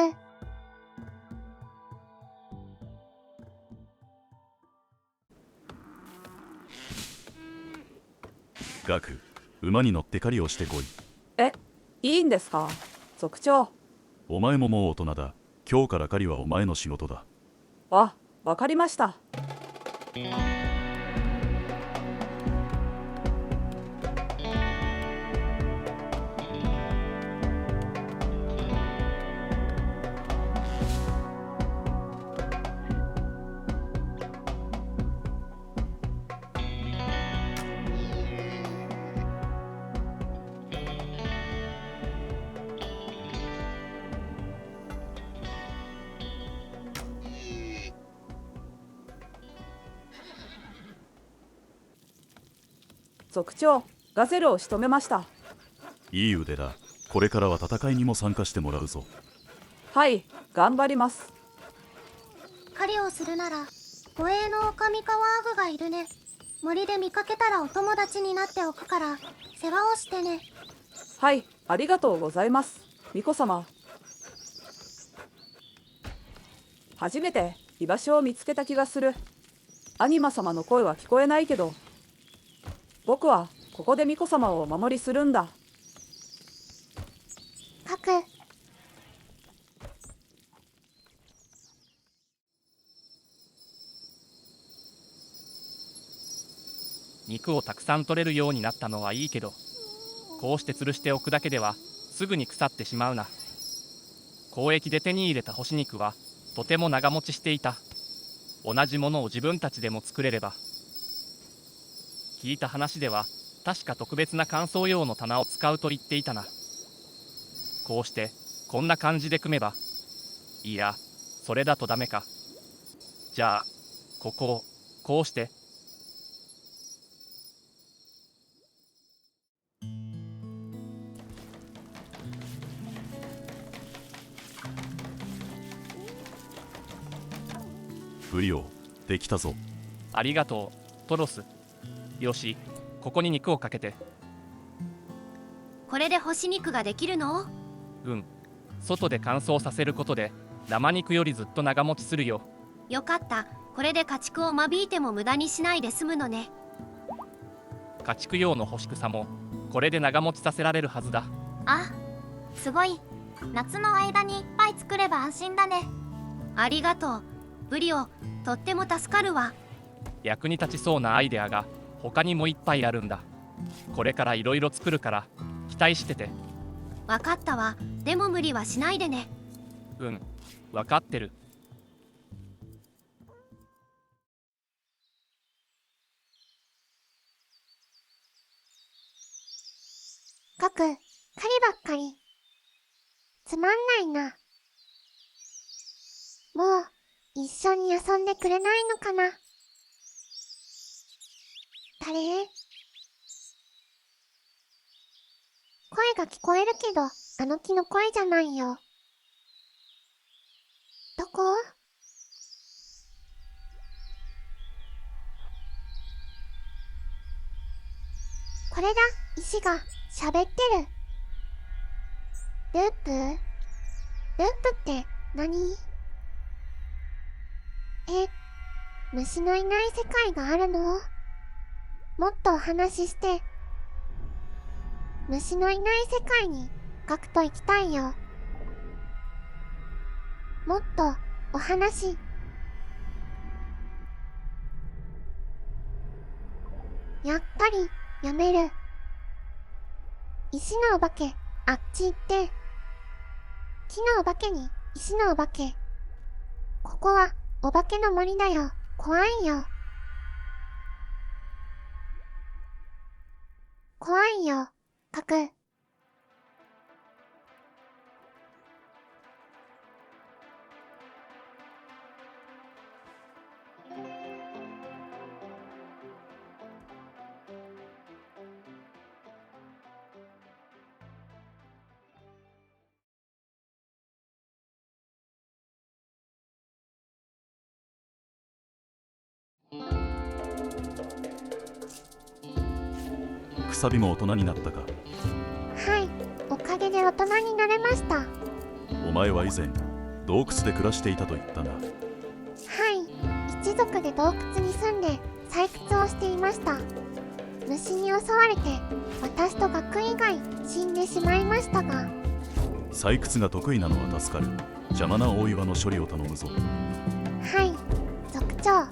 ガク、馬に乗って狩りをしてこい。いいんですか、族長。お前ももう大人だ。今日から狩りはお前の仕事だ。わかりました。族長、ガゼルを仕留めました。いい腕だ。これからは戦いにも参加してもらうぞ。はい、頑張ります。狩りをするなら護衛のオカミカワーグがいるね。森で見かけたらお友達になっておくから世話をしてね。はい、ありがとうございます、巫女様。初めて居場所を見つけた気がする。アニマ様の声は聞こえないけど、僕はここで巫女様をお守りするんだ。カク、肉をたくさん取れるようになったのはいいけど、こうして吊るしておくだけではすぐに腐ってしまうな。交易で手に入れた干し肉はとても長持ちしていた。同じものを自分たちでも作れれば。聞いた話では確か特別な乾燥用の棚を使うと言っていたな。こうしてこんな感じで組めば。いや、それだとダメか。じゃあここをこうして。ブリオ、できたぞ。ありがとう、トロス。よし、ここに肉をかけて。これで干し肉ができるの？うん、外で乾燥させることで生肉よりずっと長持ちするよ。よかった。これで家畜を間引いても無駄にしないで済むのね。家畜用の干し草もこれで長持ちさせられるはずだ。あ、すごい。夏の間にいっぱい作れば安心だね。ありがとうブリオ、とっても助かるわ。役に立ちそうなアイデアが他にもいっぱいあるんだ。これからいろいろ作るから期待してて。わかったわ。でも無理はしないでね。うん、わかってる。カク、狩りばっかり。つまんないな。もう一緒に遊んでくれないのかな。誰？声が聞こえるけど、あの木の声じゃないよ。どこ？これだ、石が喋ってる。ループ？ループって何？虫のいない世界があるの？もっとお話しして。虫のいない世界にガクと行きたいよ。もっとお話。やっぱりやめる。石のお化け、あっち行って。木のお化けに石のお化け。ここはお化けの森だよ。怖いよ。怖いよ、カク。くさびも大人になったか。はい、おかげで大人になれました。はお前は以前洞窟で暮らしていたと言ったな。い、一族で洞窟に住んで採掘をしていました。虫に襲われて私とガク以外死んでしまいましたが、採掘が得意なのは助かる。邪魔な大岩の処理を頼むぞ。はい、族長。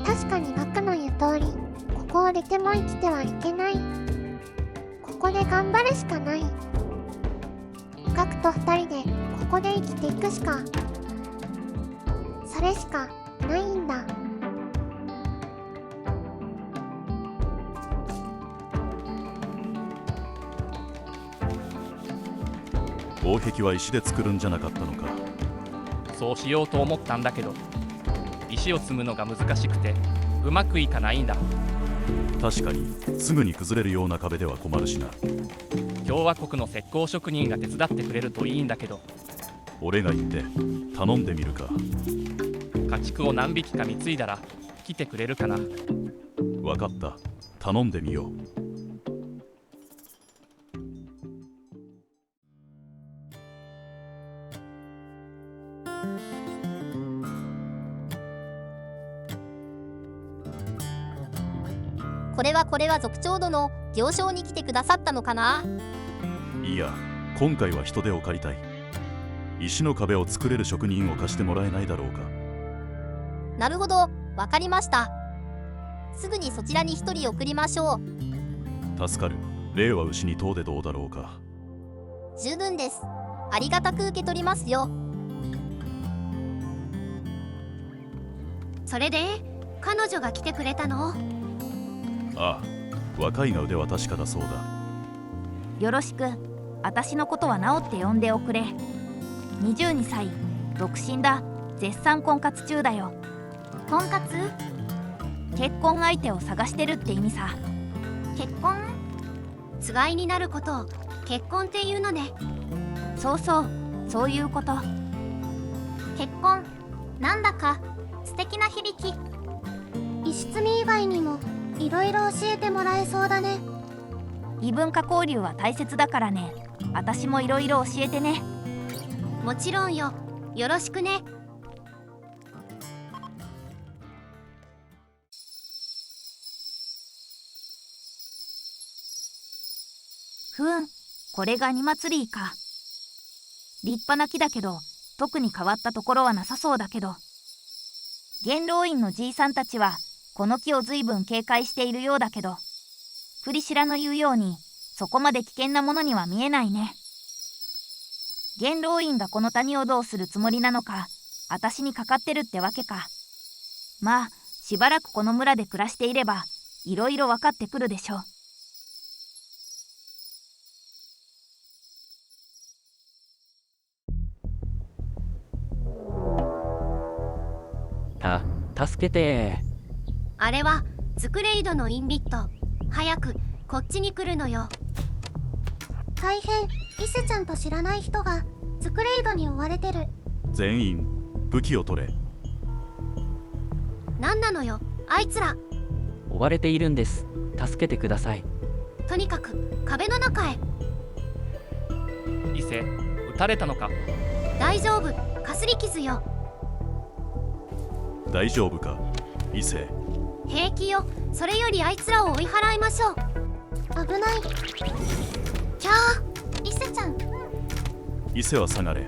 確かにガクの言う通り、ここを出ても生きてはいけない。ここで頑張るしかない。ガクと二人でここで生きていくしか、それしかないんだ。防壁は石で作るんじゃなかったのか。そうしようと思ったんだけど、石を積むのが難しくてうまくいかないんだ。確かにすぐに崩れるような壁では困るしな。共和国の石膏職人が手伝ってくれるといいんだけど。俺が行って頼んでみるか。家畜を何匹か貢いだら来てくれるかな。わかった、頼んでみよう。これは族長殿、行商に来てくださったのかな。いや、今回は人手を借りたい。石の壁を作れる職人を貸してもらえないだろうか。なるほど、わかりました。すぐにそちらに一人送りましょう。助かる。令和牛に遠でどうだろうか。十分です。ありがたく受け取りますよ。それで彼女が来てくれたの？ああ、若いが腕は確かだそうだ。よろしく。私のことは直って呼んでおくれ。22歳、独身だ。絶賛婚活中だよ。婚活？結婚相手を探してるって意味さ。結婚？つがいになることを結婚っていうのね。そうそう、そういうこと。結婚、なんだか素敵な響き。石積み以外にもいろいろ教えてもらえそうだね。異文化交流は大切だからね。私もいろいろ教えてね。もちろんよ。よろしくね。ふん、これがアニマツリーか。立派な木だけど、特に変わったところはなさそうだけど。元老院のじいさんたちはこの木を随分警戒しているようだけど、クリシラの言うようにそこまで危険なものには見えないね。元老院がこの谷をどうするつもりなのか、私にかかってるってわけか。まあ、しばらくこの村で暮らしていればいろいろ分かってくるでしょう。助けて。あれはズクレイドのインビット。早くこっちに来るのよ。大変、伊勢ちゃんと知らない人がズクレイドに追われてる。全員武器を取れ。何なのよあいつら。追われているんです。助けてください。とにかく壁の中へ。伊勢、撃たれたのか？大丈夫、かすり傷よ。大丈夫か、伊勢。平気よ。それよりあいつらを追い払いましょう。危ない。キャー、伊勢ちゃん。伊勢は下がれ。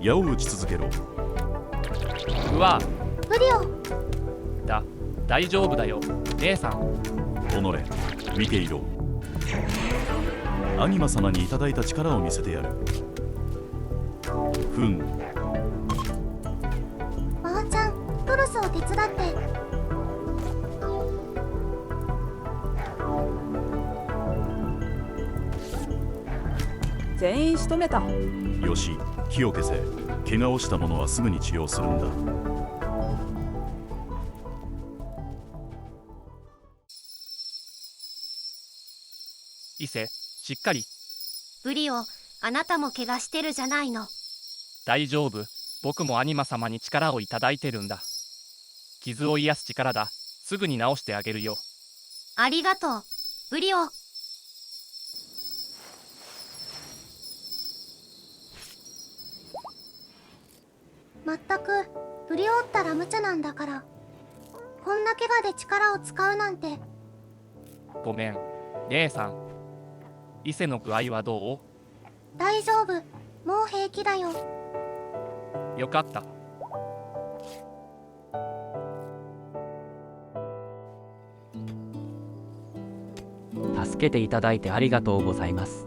矢を撃ち続けろ。うわ、ブリオ。大丈夫だよ姉さん。己、見ていろ。アニマ様にいただいた力を見せてやる。ふん。ばあちゃん、トロスを手伝って。全員仕留めた。よし、火を消せ。怪我をした者はすぐに治療するんだ。伊勢、しっかり。ブリオ、あなたも怪我してるじゃないの。大丈夫。僕もアニマ様に力をいただいてるんだ。傷を癒す力だ。すぐに治してあげるよ。ありがとう、ブリオ。まったく、ブリオったら無茶なんだから。こんな怪我で力を使うなんて。ごめん姉さん。伊勢の具合はど大丈夫。もう平気だよ。う？よかった。助けていただいてありがとうございます。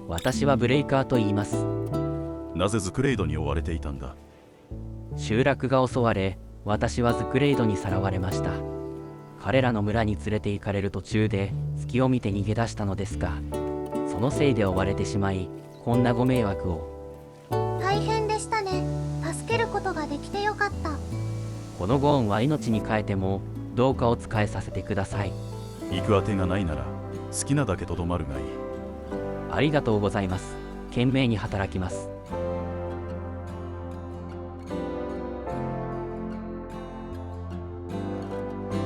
私はブレイカーと言います。なぜズクレイドに追われていたんだ？集落が襲われ、私はズクレイドにさらわれました。彼らの村に連れて行かれる途中で隙を見て逃げ出したのですが、そのせいで追われてしまい、こんなご迷惑を。大変でしたね。助けることができてよかった。このご恩は命に代えてもどうかお仕えさせてください。行くあてがないなら好きなだけとどまるがいい。ありがとうございます。懸命に働きます。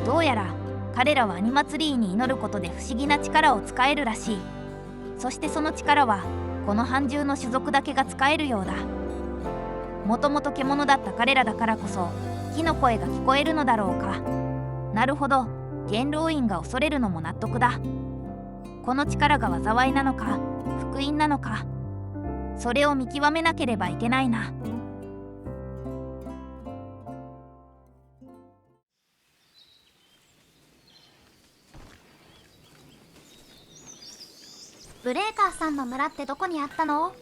どうやら彼らはアニマツリーに祈ることで不思議な力を使えるらしい。そしてその力はこの半獣の種族だけが使えるようだ。もともと獣だった彼らだからこそ木の声が聞こえるのだろうか。なるほど、元老院が恐れるのも納得だ。この力が災いなのか福音なのか、それを見極めなければいけないな。ブレーカーさんの村ってどこにあったの？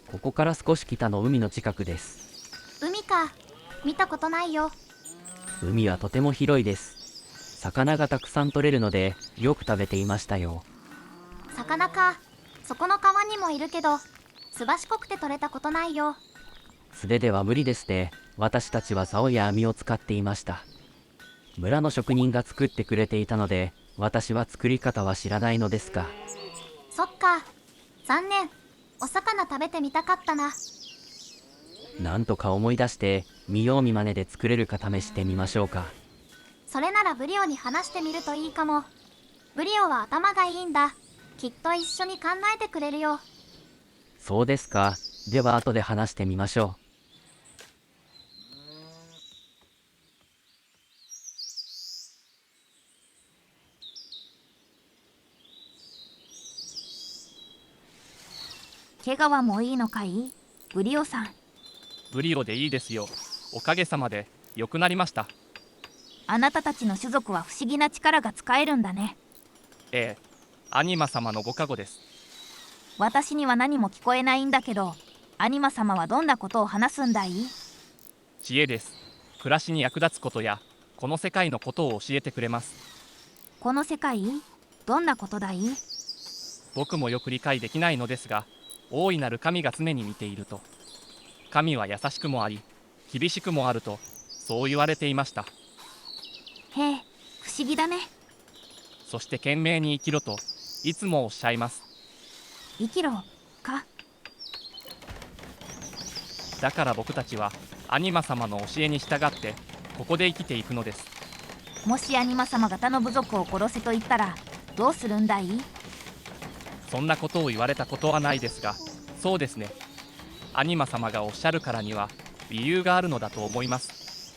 ここから少し北の海の近くです。海か。見たことないよ。海はとても広いです。魚がたくさん取れるのでよく食べていましたよ。魚か。そこの川にもいるけど、すばしこくて取れたことないよ。素手では無理ですね。私たちは竿や網を使っていました。村の職人が作ってくれていたので、私は作り方は知らないのですが。そっか。残念。お魚食べてみたかったな。なんとか思い出して見よう見まねで作れるか試してみましょうか。それならブリオに話してみるといいかも。ブリオは頭がいいんだ。きっと一緒に考えてくれるよ。そうですか。では後で話してみましょう。毛皮もいいのかい、ブリオさん。ブリオでいいですよ。おかげさまで良くなりました。あなたたちの種族は不思議な力が使えるんだね。ええ、アニマ様のご加護です。私には何も聞こえないんだけど、アニマ様はどんなことを話すんだい？知恵です。暮らしに役立つことやこの世界のことを教えてくれます。この世界？どんなことだい？僕もよく理解できないのですが、大いなる神が常に見ていると。神は優しくもあり厳しくもあると、そう言われていました。へえ、不思議だね。そして懸命に生きろといつもおっしゃいます。生きろか。だから僕たちはアニマ様の教えに従ってここで生きていくのです。もしアニマ様が他の部族を殺せと言ったらどうするんだい？そんなことを言われたことはないですが、そうですね。アニマ様がおっしゃるからには理由があるのだと思います。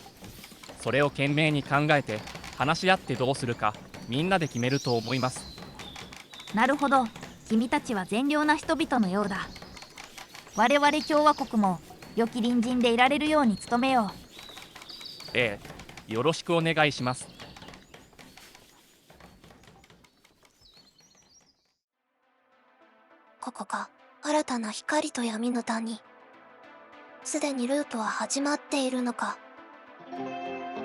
それを懸命に考えて話し合ってどうするかみんなで決めると思います。なるほど、君たちは善良な人々のようだ。我々共和国も良き隣人でいられるように努めよう。ええ、よろしくお願いします。ここが新たな光と闇の谷。すでにループは始まっているのか。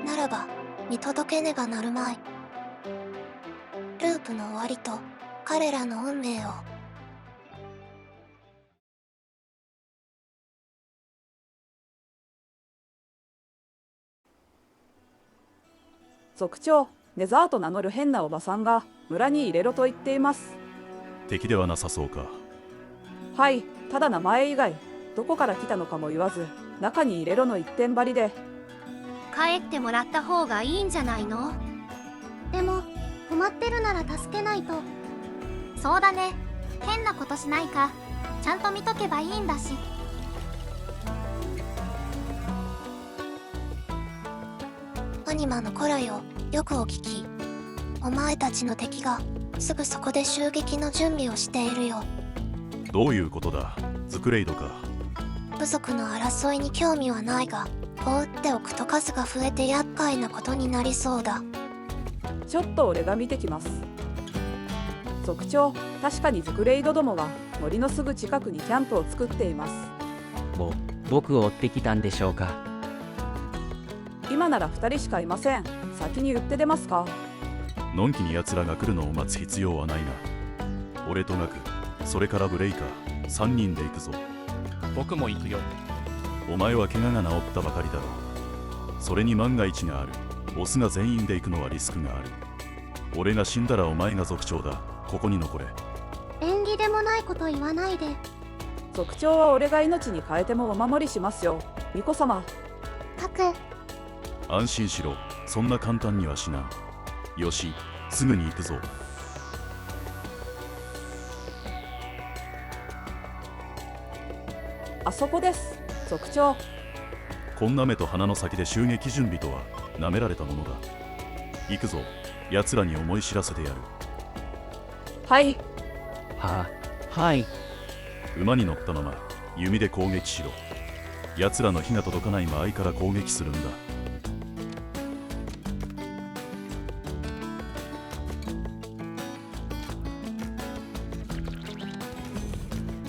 ならば見届けねばなるまい。ループの終わりと彼らの運命を。族長、ネザーと名乗る変なおばさんが村に入れろと言っています。敵ではなさそうか。はい、ただ名前以外どこから来たのかも言わず、中に入れろの一点張りで。帰ってもらった方がいいんじゃないの？でも困ってるなら助けないと。そうだね。変なことしないかちゃんと見とけばいいんだし。アニマの古来をよくお聞き。お前たちの敵がすぐそこで襲撃の準備をしているよ。どういうことだ、ズクレイドか。部族の争いに興味はないが、放っておくと数が増えて厄介なことになりそうだ。ちょっと俺が見てきます。族長、確かにズクレイドどもは森のすぐ近くにキャンプを作っています。僕を追ってきたんでしょうか。今なら2人しかいません。先に言って出ますか。のんきに奴らが来るのを待つ必要はないな。俺とガク、それからブレイカー、3人で行くぞ。僕も行くよ。お前は怪我が治ったばかりだろう。それに万が一がある。オスが全員で行くのはリスクがある。俺が死んだらお前が族長だ。ここに残れ。縁起でもないこと言わないで。族長は俺が命に変えてもお守りしますよ、巫女様。ハク、安心しろ、そんな簡単には死なん。よし、すぐに行くぞ。あそこです、族長。こんな目と鼻の先で襲撃準備とは舐められたものだ。行くぞ、奴らに思い知らせてやる。はい。はい。馬に乗ったまま弓で攻撃しろ。奴らの火が届かない間合いから攻撃するんだ。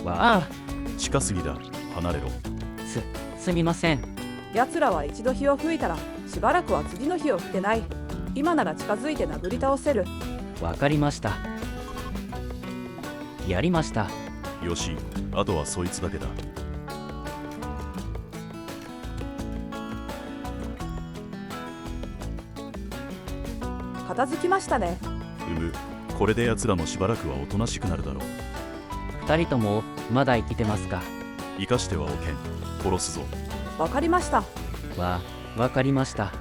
わあ、近すぎだ、離れろ。すみません。奴らは一度火を吹いたらしばらくは次の火を吹けない。今なら近づいて殴り倒せる。わかりました。やりました。よし、あとはそいつだけだ。片付きましたね。これで奴らもしばらくはおとなしくなるだろう。2人ともまだ生きてますか。生かしてはおけん。殺すぞ。わかりました。わかりました。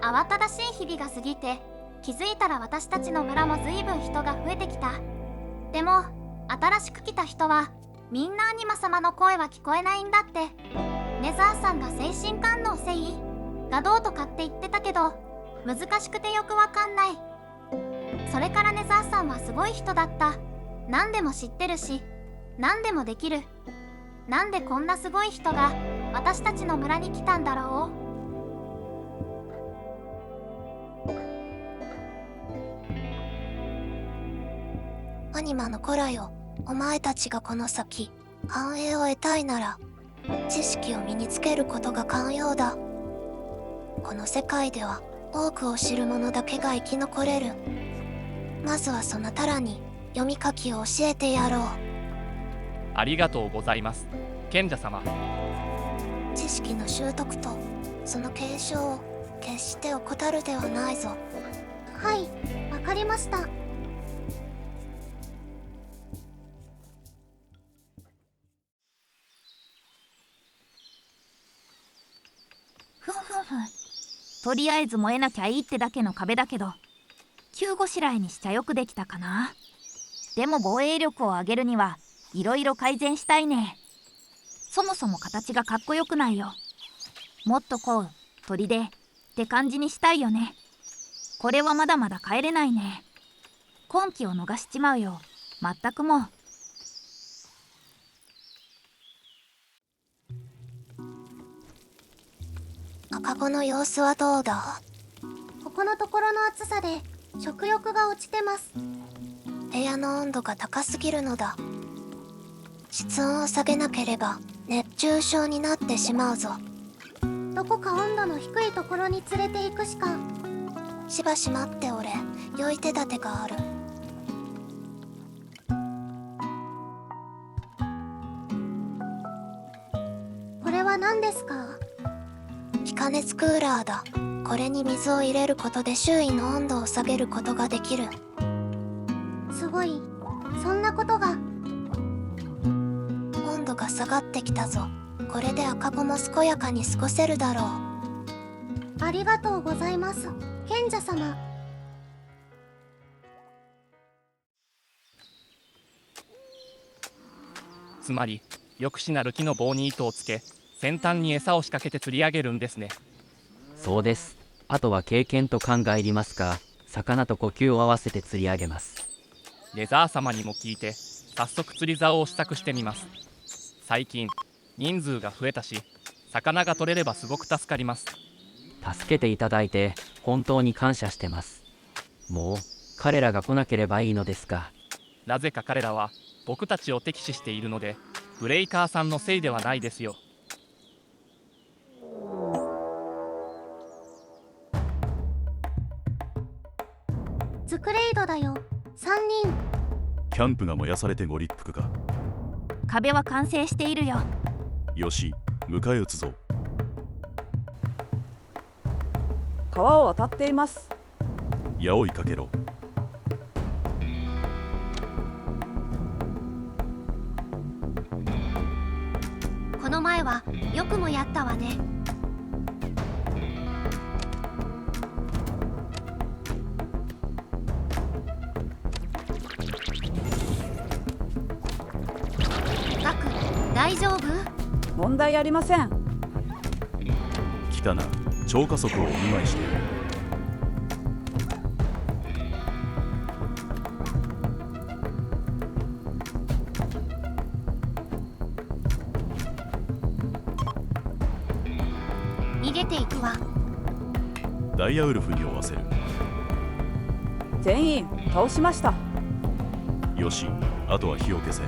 慌ただしい日々が過ぎて、気づいたら私たちの村も随分人が増えてきた。でも新しく来た人はみんなアニマ様の声は聞こえないんだって。ネザーさんが精神官能せいがどうとかって言ってたけど、難しくてよくわかんない。それからネザーさんはすごい人だった。何でも知ってるし、何でもできる。なんでこんなすごい人が私たちの村に来たんだろう。アニマの子らよ、お前たちがこの先繁栄を得たいなら知識を身につけることが肝要だ。この世界では多くを知る者だけが生き残れる。まずはそなたらに読み書きを教えてやろう。ありがとうございます、賢者様。知識の習得とその継承を決して怠るではないぞ。はい、わかりました。とりあえず燃えなきゃいいってだけの壁だけど、急ごしらえにしちゃよくできたかな。でも防衛力を上げるにはいろいろ改善したいね。そもそも形がかっこよくないよ。もっとこう砦って感じにしたいよね。これはまだまだ帰れないね。今季を逃しちまうよ。まったくもう。赤子の様子はどうだ？ここのところの暑さで食欲が落ちてます。部屋の温度が高すぎるのだ。室温を下げなければ熱中症になってしまうぞ。どこか温度の低いところに連れて行くしか。しばし待っておれ、良い手立てがある。これは何ですか？気化熱クーラーだ。これに水を入れることで周囲の温度を下げることができる。すごい。そんなことが。温度が下がってきたぞ。これで赤子も健やかに過ごせるだろう。ありがとうございます、賢者様。つまりよくしなる木の棒に糸をつけ、先端に餌を仕掛けて釣り上げるんですね。そうです。あとは経験と勘がいりますが、魚と呼吸を合わせて釣り上げます。レザー様にも聞いて、早速釣り竿を試作してみます。最近人数が増えたし、魚が取れればすごく助かります。助けていただいて本当に感謝してます。もう彼らが来なければいいのですが。なぜか彼らは僕たちを敵視しているので、ブレイカーさんのせいではないですよ。ズクレイドだよ、3人。キャンプが燃やされてご立腹か。壁は完成しているよ。よし、迎え撃つぞ。川を渡っています。矢追いかけろ。この前はよくもやったわね。ガク、大丈夫？問題ありません。来たな、超加速をお見舞いしてやる。逃げていくわ。ダイヤウルフに追わせる。全員倒しました。よし、あとは火を消せ。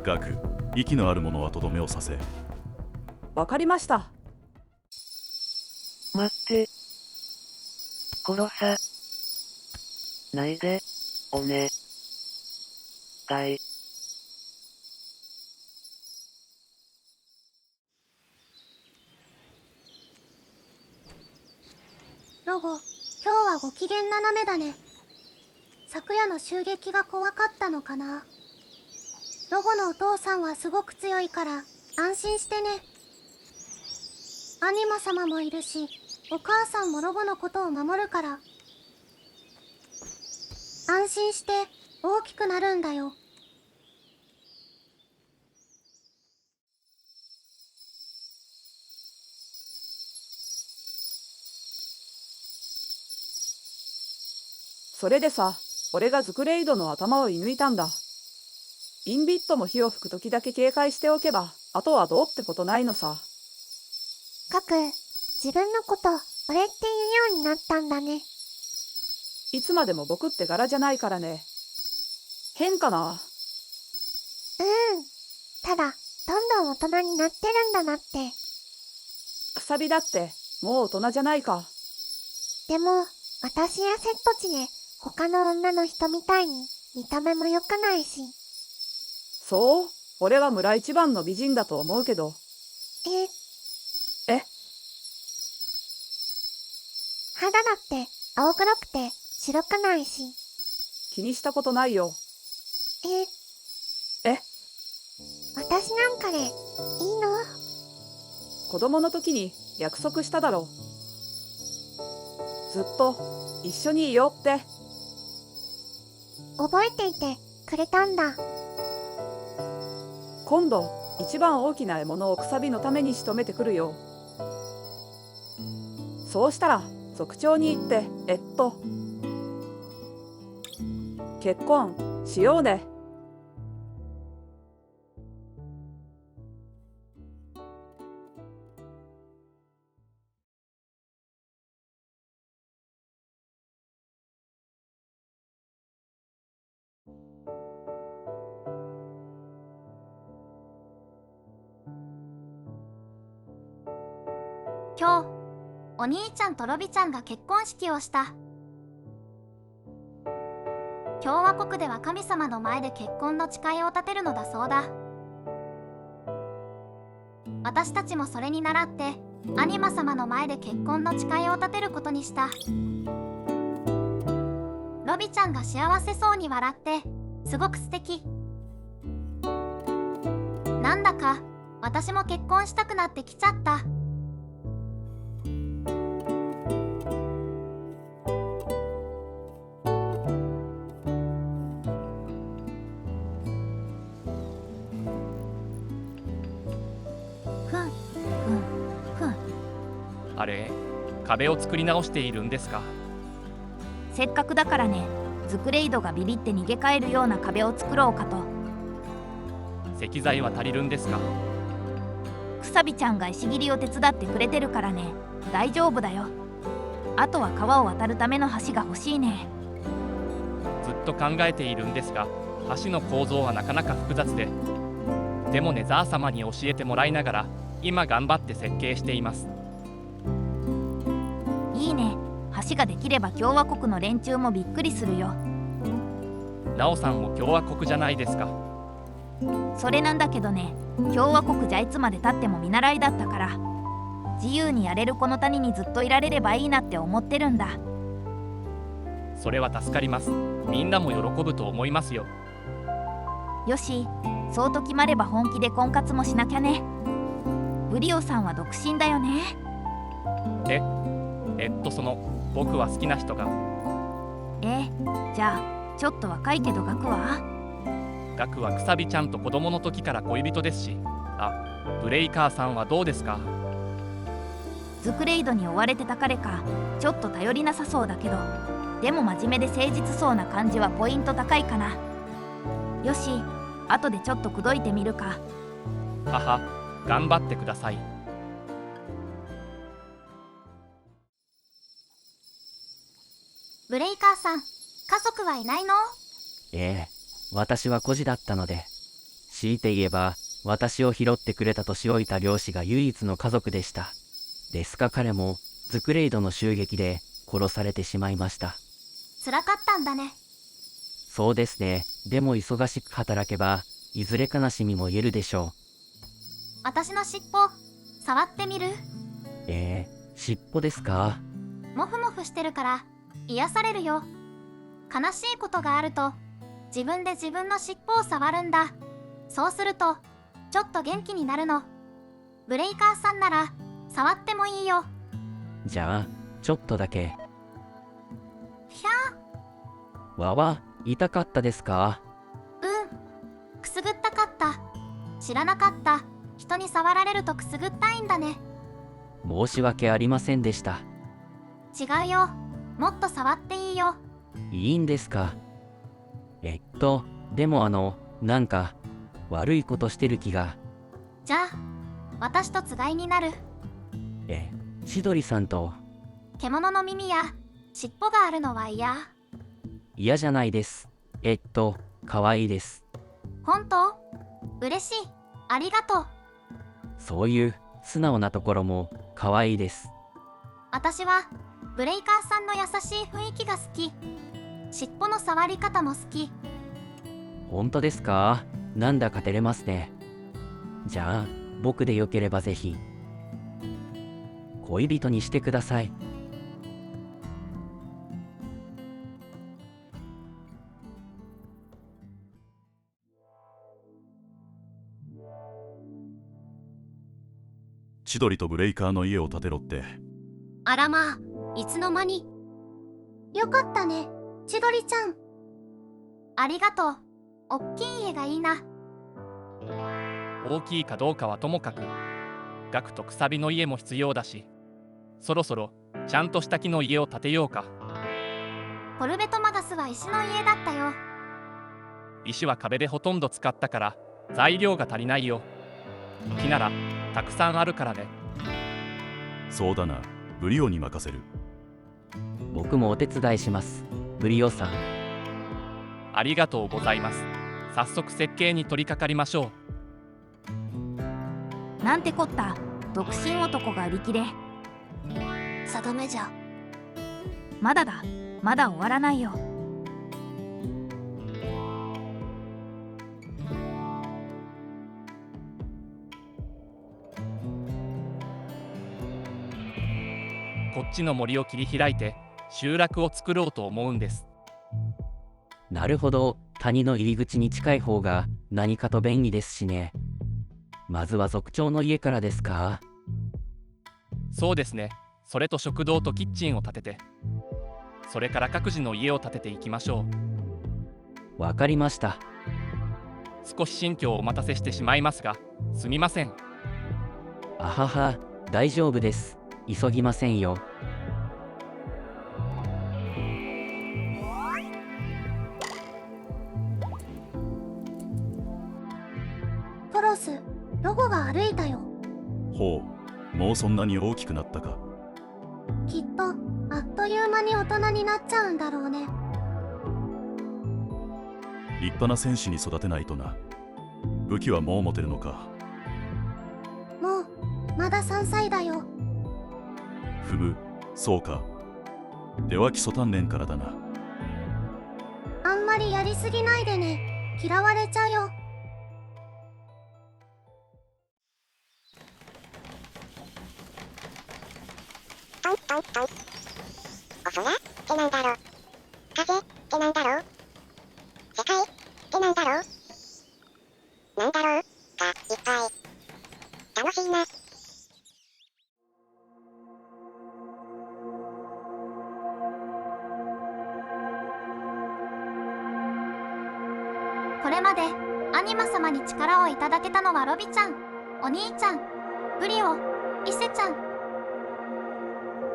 ガク、息のあるものはとどめをさせ。わかりました。待って。殺さないで、おねがい。ロゴ、今日はご機嫌斜めだね。昨夜の襲撃が怖かったのかな。ロゴのお父さんはすごく強いから安心してね。アニマ様もいるし、お母さんもロゴのことを守るから。安心して大きくなるんだよ。それでさ、俺がズクレイドの頭を射抜いたんだ。インビットも火を吹く時だけ警戒しておけば、あとはどうってことないのさ。ガク、自分のこと俺って言うようになったんだね。いつまでも僕って柄じゃないからね。変かな。ただ、どんどん大人になってるんだなって。くさびだってもう大人じゃないか。でも、私やセットチで他の女の人みたいに見た目も良くないし。そう？俺は村一番の美人だと思うけど。肌だって青黒くて白くないし。気にしたことないよ。私なんかでいいの？子供の時に約束しただろ。ずっと一緒にいようって。覚えていてくれたんだ。今度一番大きな獲物をくさびのために仕留めてくるよ。そうしたら族長に言って結婚しようね。今日お兄ちゃんとロビちゃんが結婚式をした。共和国では神様の前で結婚の誓いを立てるのだそうだ。私たちもそれに倣ってアニマ様の前で結婚の誓いを立てることにした。ロビちゃんが幸せそうに笑ってすごく素敵。なんだか私も結婚したくなってきちゃった。あれ、壁を作り直しているんですか？せっかくだからね、ズクレイドがビビって逃げ帰るような壁を作ろうかと。石材は足りるんですか？くさびちゃんが石切りを手伝ってくれてるからね、大丈夫だよ。あとは川を渡るための橋が欲しいね。ずっと考えているんですが、橋の構造はなかなか複雑で、でもネザー様に教えてもらいながら今頑張って設計しています。いいね。橋ができれば共和国の連中もびっくりするよ。ナオさんも共和国じゃないですか。それなんだけどね、共和国じゃいつまでたっても見習いだったから、自由にやれるこの谷にずっといられればいいなって思ってるんだ。それは助かります。みんなも喜ぶと思いますよ。よし、そうと決まれば本気で婚活もしなきゃね。ブリオさんは独身だよね。僕は好きな人が。じゃあちょっと若いけどガクは？ガクはくさびちゃんと子供の時から恋人ですし。ブレイカーさんはどうですか？ズクレイドに追われてた彼か、ちょっと頼りなさそうだけど、でも真面目で誠実そうな感じはポイント高いかな。よし、後でちょっと口説いてみるか。はは、頑張ってください。ブレイカーさん、家族はいないの？私は孤児だったので、強いて言えば私を拾ってくれた年老いた漁師が唯一の家族でした。ですが彼もズクレイドの襲撃で殺されてしまいました。辛かったんだね。そうですね。でも忙しく働けばいずれ悲しみも癒えるでしょう。私の尻尾触ってみる？尻尾ですか？モフモフしてるから癒されるよ。悲しいことがあると自分で自分の尻尾を触るんだ。そうするとちょっと元気になるの。ブレイカーさんなら触ってもいいよ。じゃあちょっとだけ。ひゃわわ、痛かったですか？くすぐったかった。知らなかった。人に触られるとくすぐったいんだね。申し訳ありませんでした。違うよ。もっと触っていいよ。いいんですか？でもなんか悪いことしてる気が。じゃあ私とつがいになる。千鳥さんと。獣の耳や尻尾があるのは嫌じゃないです。可愛いです。本当？嬉しい。ありがとう。そういう素直なところも可愛いです。私はブレイカーさんの優しい雰囲気が好き。尻尾の触り方も好き。本当ですか？なんだか照れますね。じゃあ僕でよければぜひ恋人にしてください。千鳥とブレイカーの家を建てろって。あらまあ、いつの間に。よかったね、千鳥ちゃん。ありがとう。おっきい家がいいな。大きいかどうかはともかく、ガクとくさびの家も必要だし、そろそろちゃんとした木の家を建てようか。コルベトマガスは石の家だったよ。石は壁でほとんど使ったから材料が足りないよ。木ならたくさんあるからね。そうだな、ブリオに任せる。僕もお手伝いします、ブリオさん。ありがとうございます。早速設計に取り掛かりましょう。なんてこった、独身男が売り切れ。定めじゃ。まだだ、まだ終わらないよ。こっちの森を切り開いて集落を作ろうと思うんです。なるほど、谷の入り口に近い方が何かと便利ですしね。まずは族長の家からですか？そうですね。それと食堂とキッチンを建てて、それから各自の家を建てていきましょう。わかりました。少し新居をお待たせしてしまいますが、すみません。あはは、大丈夫です。急ぎませんよ。トロス、ロゴが歩いたよ。ほう、もうそんなに大きくなったか。きっとあっという間に大人になっちゃうんだろうね。立派な戦士に育てないとな。武器はもう持てるのか。もうまだ3歳だよ。ふむ、そうか。では基礎鍛錬からだな。あんまりやりすぎないでね。嫌われちゃうよ。お空ってなんだろう。風ってなんだろう。世界ってなんだろう。なんだろうがいっぱい。楽しいな。これまでアニマ様に力をいただけたのはロビちゃん、お兄ちゃん、ブリオ、伊勢ちゃん。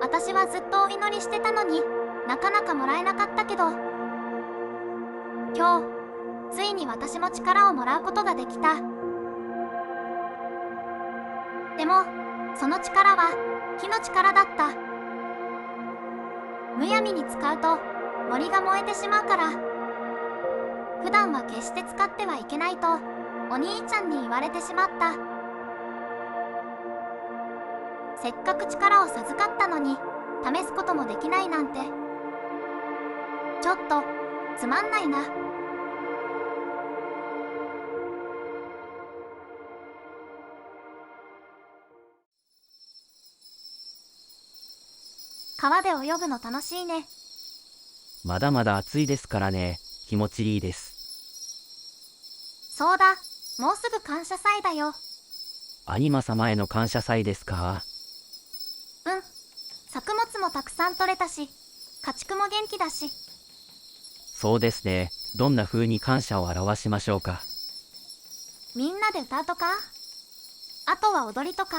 私はずっとお祈りしてたのになかなかもらえなかったけど、今日ついに私も力をもらうことができた。でもその力は火の力だった。むやみに使うと森が燃えてしまうから、普段は決して使ってはいけないとお兄ちゃんに言われてしまった。せっかく力を授かったのに試すこともできないなんて、ちょっとつまんないな。川で泳ぐの楽しいね。まだまだ暑いですからね。気持ちいいです。そうだ、もうすぐ感謝祭だよ。アニマ様への感謝祭ですか？うん、作物もたくさん取れたし、家畜も元気だし。そうですね。どんな風に感謝を表しましょうか。みんなで歌うとか、あとは踊りとか。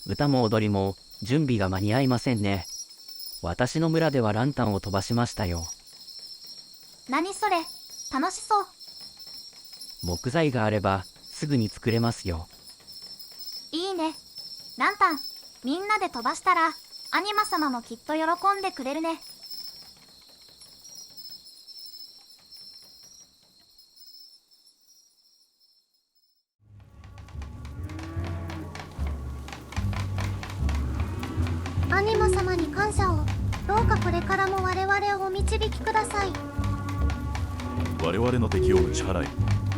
歌も踊りも準備が間に合いませんね。私の村ではランタンを飛ばしましたよ。何それ、楽しそう。木材があればすぐに作れますよ。いいね。ランタンみんなで飛ばしたらアニマ様もきっと喜んでくれるね。アニマ様に感謝を。どうかこれからも我々をお導きください。我々の敵を打ち払い、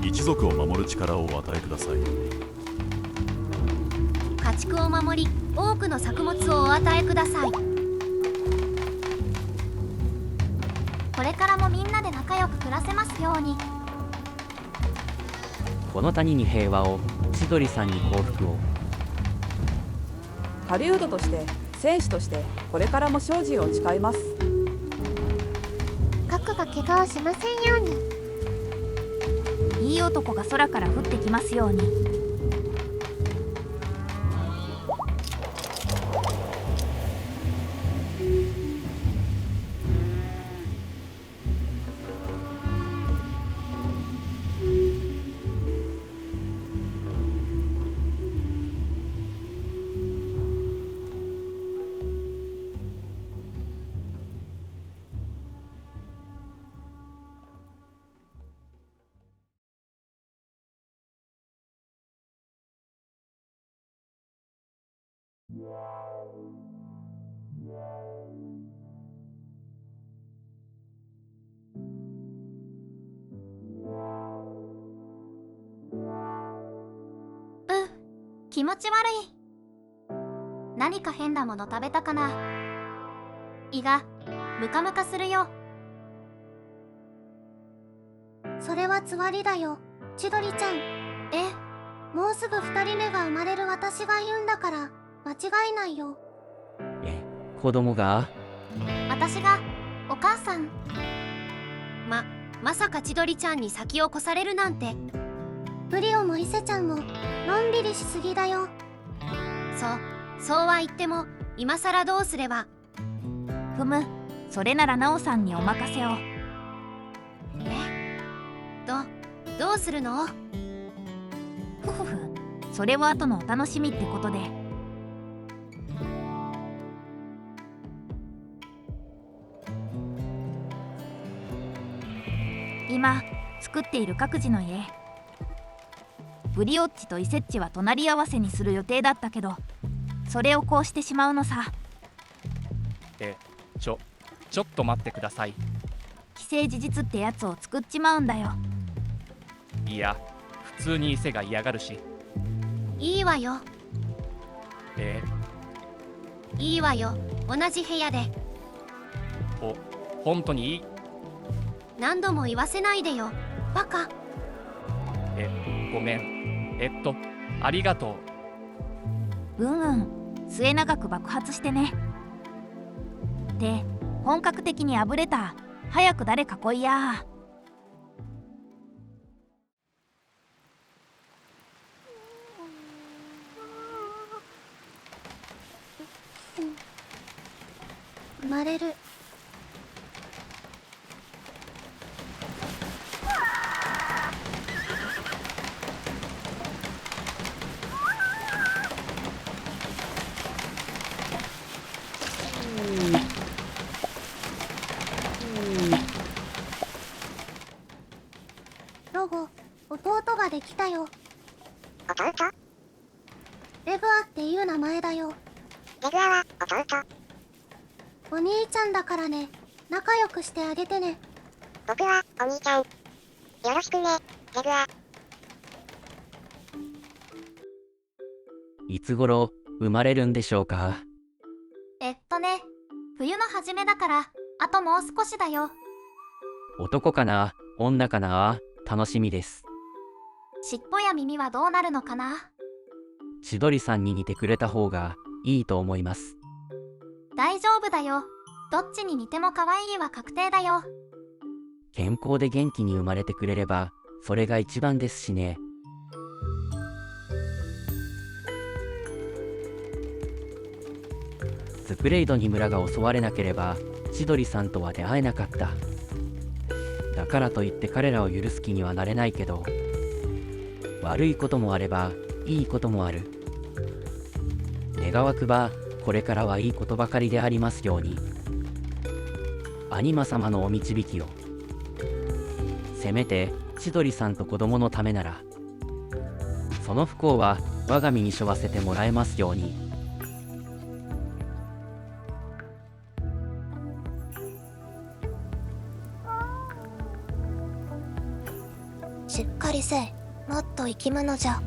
一族を守る力をお与えください。家畜を守り、多くの作物をお与えください。これからもみんなで仲良く暮らせますように。この谷に平和を、千鳥さんに幸福を。狩人として戦士としてこれからも精進を誓います。核が怪我をしませんように。いい男が空から降ってきますように。気持ち悪い。何か変なもの食べたかな。胃がムカムカするよ。それはつわりだよ、千鳥ちゃん。もうすぐ2人目が生まれる私が言うんだから間違いないよ。子供が？私がお母さん。まさか千鳥ちゃんに先を越されるなんて。ブリオも伊勢ちゃんものんびりしすぎだよ。そうは言っても今さらどうすれば。ふむ、それならなおさんにお任せを。どうするの？ふふふ、それは後のお楽しみってことで。今作っている各自の家、ブリオッチとイセッチは隣り合わせにする予定だったけど、それをこうしてしまうのさ。ちょっと待ってください。既成事実ってやつを作っちまうんだよ。いや、普通に伊勢が嫌がるし。いいわよ。いいわよ、同じ部屋で。本当にいい？何度も言わせないでよ、バカ。ごめん。ありがとう。末永く爆発してね。で、本格的にあぶれた。早く誰か来いや。生まれる。ロゴ、弟ができたよ。弟？レブアっていう名前だよ。レブアは弟。お兄ちゃんだからね。仲良くしてあげてね。僕はお兄ちゃん。よろしくね、レブア。いつ頃生まれるんでしょうか？冬の初めだから、あともう少しだよ。男かな女かな、楽しみです。尻尾や耳はどうなるのかな？千鳥さんに似てくれた方がいいと思います。大丈夫だよ。どっちに似ても可愛いは確定だよ。健康で元気に生まれてくれればそれが一番ですしね。ズクレイドに村が襲われなければ千鳥さんとは出会えなかった。だからといって彼らを許す気にはなれないけど、悪いこともあればいいこともある。願わくばこれからはいいことばかりでありますように。アニマ様のお導きを。せめて千鳥さんと子供のためなら、その不幸は我が身に背負わせてもらえますように。しっかりせい。もっと生き物じゃ。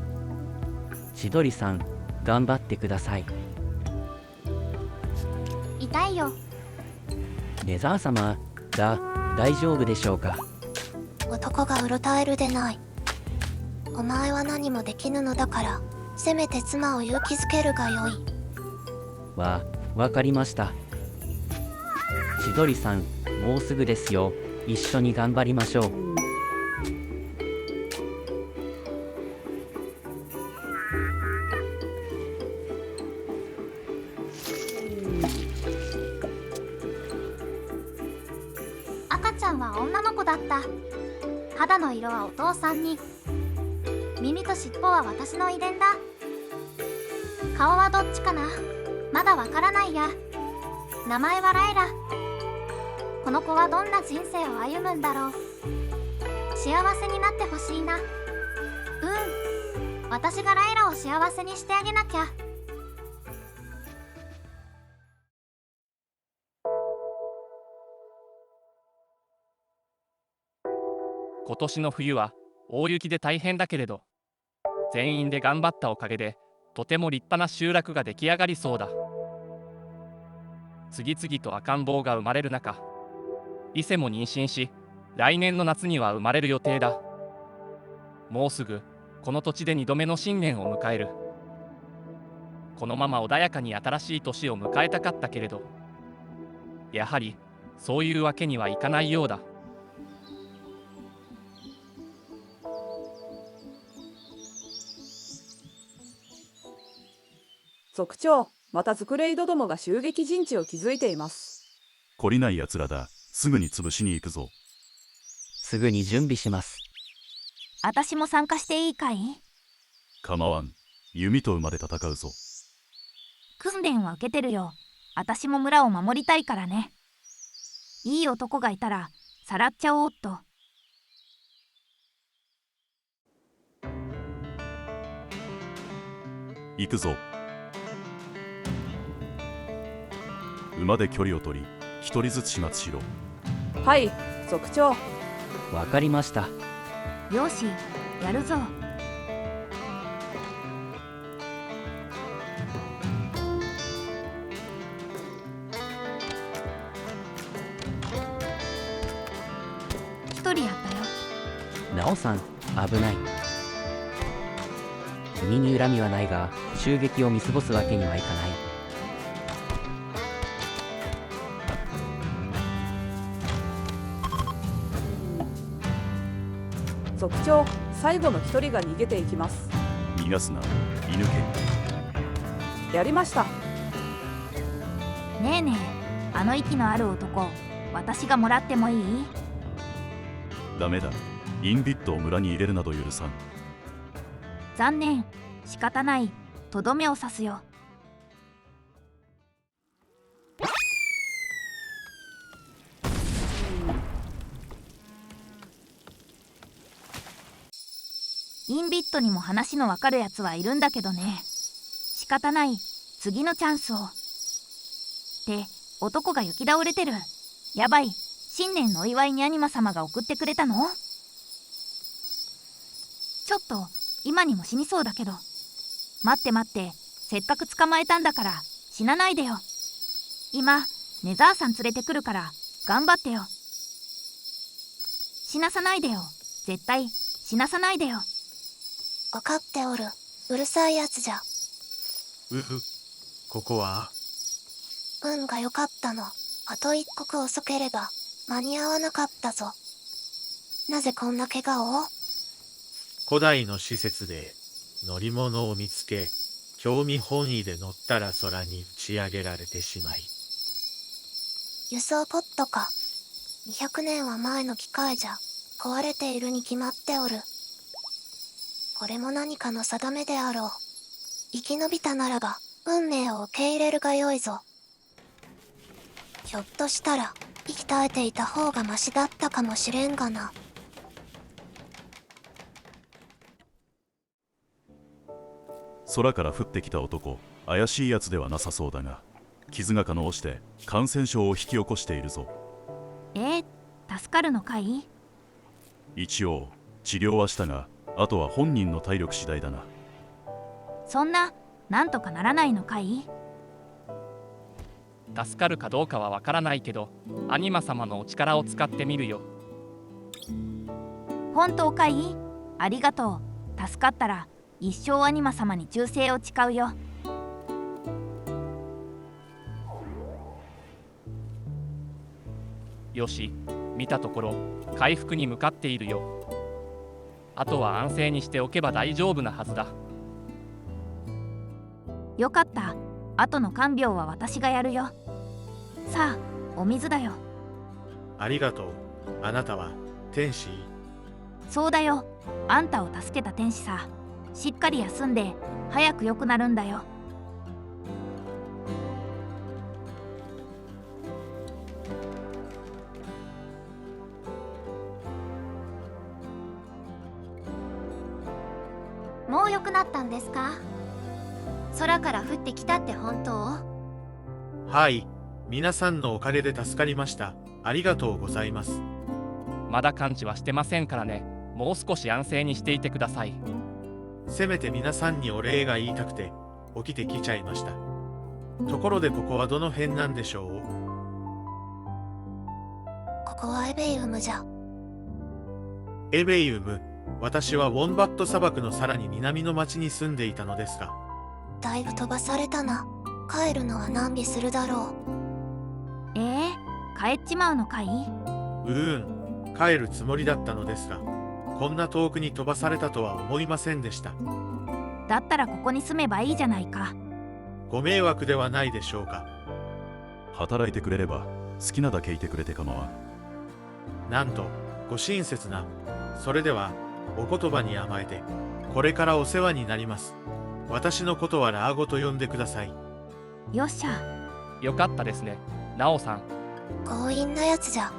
千鳥さん、頑張ってください。痛いよ。レザー様、大丈夫でしょうか？男がうろたえるでない。お前は何もできぬのだから、せめて妻を勇気づけるがよい。わかりました。千鳥さん、もうすぐですよ。一緒に頑張りましょう。赤ちゃんは女の子だった。肌の色はお父さんに、耳と尻尾は私の遺伝だ。顔はどっちかな、まだわからないや。名前はライラ。この子はどんな人生を歩むんだろう。幸せになってほしいな。私がライラを幸せにしてあげなきゃ。今年の冬は大雪で大変だけれど、全員で頑張ったおかげでとても立派な集落が出来上がりそうだ。次々と赤ん坊が生まれる中、伊勢も妊娠し、来年の夏には生まれる予定だ。もうすぐこの土地で2度目の新年を迎える。このまま穏やかに新しい年を迎えたかったけれど、やはりそういうわけにはいかないようだ。族長、またズクレイドどもが襲撃陣地を築いています。懲りない奴らだ。すぐに潰しに行くぞ。すぐに準備します。私も参加していいかい？構わん。弓と馬で戦うぞ。訓練は受けてるよ。私も村を守りたいからね。いい男がいたらさらっちゃおうっと。行くぞ。馬で距離を取り、一人ずつ始末しろ。はい、族長。わかりました。よし、やるぞ。一人やったよ。なおさん、危ない。君に恨みはないが、襲撃を見過ごすわけにはいかない。族長、最後の一人が逃げていきます。逃がすな、居抜け。やりました。ねえねえ、あの息のある男、私がもらってもいい？ダメだ。インビットを村に入れるなど許さん。残念、仕方ない。とどめを刺すよ。インビットにも話のわかるやつはいるんだけどね。仕方ない。次のチャンスを。って男が行き倒れてる。やばい。新年のお祝いにアニマ様が送ってくれたの？ちょっと今にも死にそうだけど。待って待って、せっかく捕まえたんだから死なないでよ。今ネザーさん連れてくるから頑張ってよ。死なさないでよ。絶対死なさないでよ。わかっておる。うるさいやつじゃ。ここは？運が良かったの。あと一刻遅ければ間に合わなかったぞ。なぜこんな怪我を？古代の施設で乗り物を見つけ、興味本位で乗ったら空に打ち上げられてしまい。輸送ポットか。200年は前の機械じゃ壊れているに決まっておる。これも何かの定めであろう。生き延びたならば運命を受け入れるがよいぞ。ひょっとしたら息絶えていた方がマシだったかもしれんがな。空から降ってきた男、怪しいやつではなさそうだが、傷が化膿して感染症を引き起こしているぞ。助かるのかい？一応治療はしたが、あとは本人の体力次第だな。そんな、なんとかならないのかい？助かるかどうかはわからないけど、アニマ様のお力を使ってみるよ。本当かい？ありがとう。助かったら一生アニマ様に忠誠を誓うよ。よし、見たところ回復に向かっているよ。あとは安静にしておけば大丈夫なはずだ。よかった。後の看病は私がやるよ。さあ、お水だよ。ありがとう。あなたは天使？そうだよ。あんたを助けた天使さ。しっかり休んで早く良くなるんだよ。もう良くなったんですか？空から降ってきたって本当？はい、皆さんのおかげで助かりました。ありがとうございます。まだ完治はしてませんからね。もう少し安静にしていてください。せめて皆さんにお礼が言いたくて起きてきちゃいました。ところでここはどの辺なんでしょう？ここはエベイウムじゃ。エベイウム。私はウォンバット砂漠のさらに南の町に住んでいたのですが。だいぶ飛ばされたな。帰るのは何尾するだろう。帰っちまうのかい？帰るつもりだったのですが、こんな遠くに飛ばされたとは思いませんでした。だったらここに住めばいいじゃないか。ご迷惑ではないでしょうか。働いてくれれば好きなだけいてくれて構わん。なんとご親切な。それではお言葉に甘えてこれからお世話になります。私のことはラーゴと呼んでください。よっしゃ。よかったですね、ナオさん。強引なやつじゃ。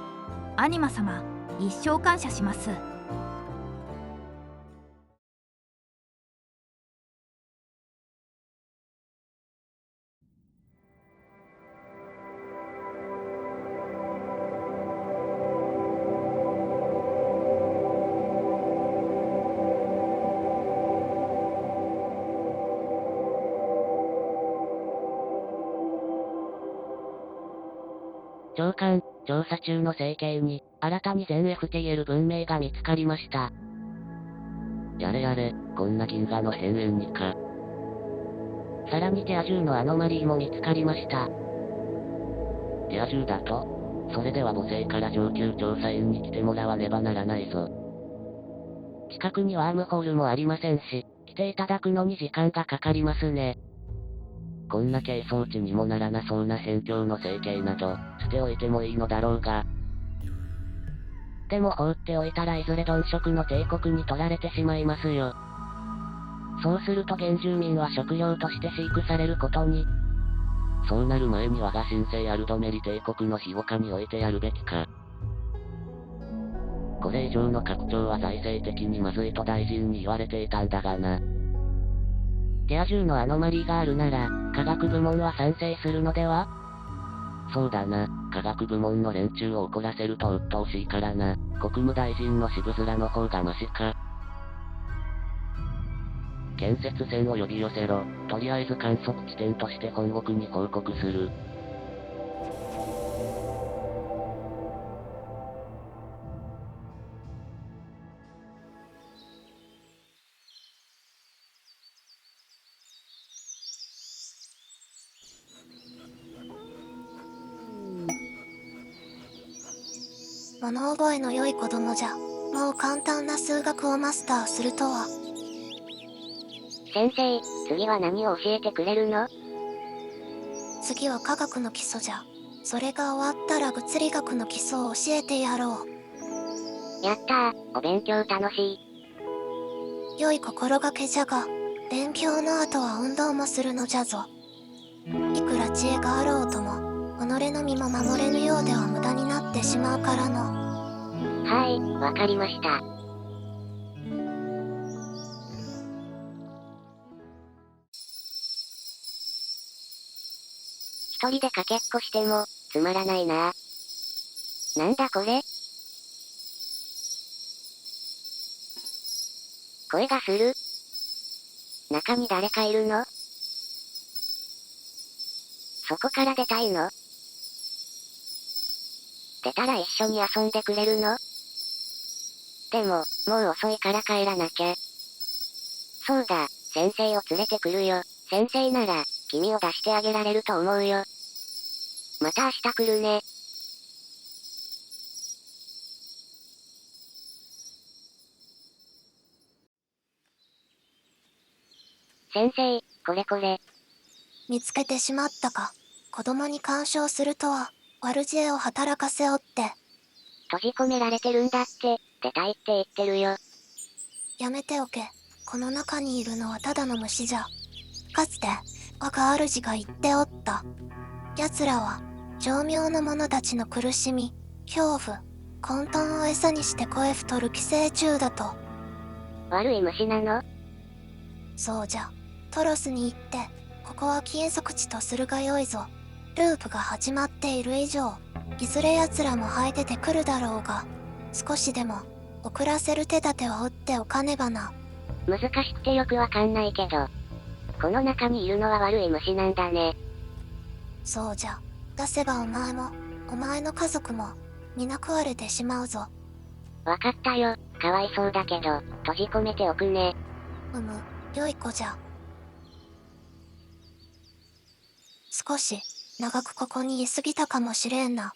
アニマ様、一生感謝します。長官、調査中の星系に、新たに全 FTL 文明が見つかりました。やれやれ、こんな銀河の変縁にか。さらにテア銃のアノマリーも見つかりました。テア銃だと？それでは母星から上級調査員に来てもらわねばならないぞ。近くにワームホールもありませんし、来ていただくのに時間がかかりますね。こんな係装置にもならなそうな辺境の星系など、捨ておいてもいいのだろうが。でも放っておいたらいずれ鈍色の帝国に取られてしまいますよ。そうすると原住民は食料として飼育されることに。そうなる前に我が神聖アルドメリ帝国の庇護下に置いてやるべきか。これ以上の拡張は財政的にまずいと大臣に言われていたんだがな。テア銃のアノマリーがあるなら、科学部門は賛成するのでは？そうだな、科学部門の連中を怒らせると鬱陶しいからな。国務大臣の渋面の方がマシか。建設船を呼び寄せろ。とりあえず観測地点として本国に報告する。物覚えの良い子供じゃ。もう簡単な数学をマスターするとは。先生、次は何を教えてくれるの？次は科学の基礎じゃ。それが終わったら物理学の基礎を教えてやろう。やったー、お勉強楽しい。良い心がけじゃが、勉強の後は運動もするのじゃぞ。いくら知恵があろうとも、己の身も守れぬようでは無駄になってしまうからの。はい、わかりました。一人でかけっこしても、つまらないな。なんだこれ？声がする？中に誰かいるの？そこから出たいの？出たら一緒に遊んでくれるの？でも、もう遅いから帰らなきゃ。そうだ、先生を連れてくるよ。先生なら、君を出してあげられると思うよ。また明日来るね。先生、これこれ。見つけてしまったか。子供に干渉するとは、悪知恵を働かせおって。閉じ込められてるんだって、出たいって言ってるよ。やめておけ。この中にいるのはただの虫じゃ。かつて、我が主が言っておった。奴らは、情妙な者たちの苦しみ、恐怖、混沌を餌にして声太る寄生虫だと。悪い虫なの？そうじゃ。トロスに行って、ここは禁足地とするがよいぞ。ループが始まっている以上、いずれ奴らも這い出てくるだろうが、少しでも、遅らせる手立てを打っておかねばな。難しくてよくわかんないけど、この中にいるのは悪い虫なんだね。そうじゃ。出せばお前も、お前の家族も、皆食われてしまうぞ。わかったよ。かわいそうだけど、閉じ込めておくね。良い子じゃ。少し、長くここにいすぎたかもしれんな。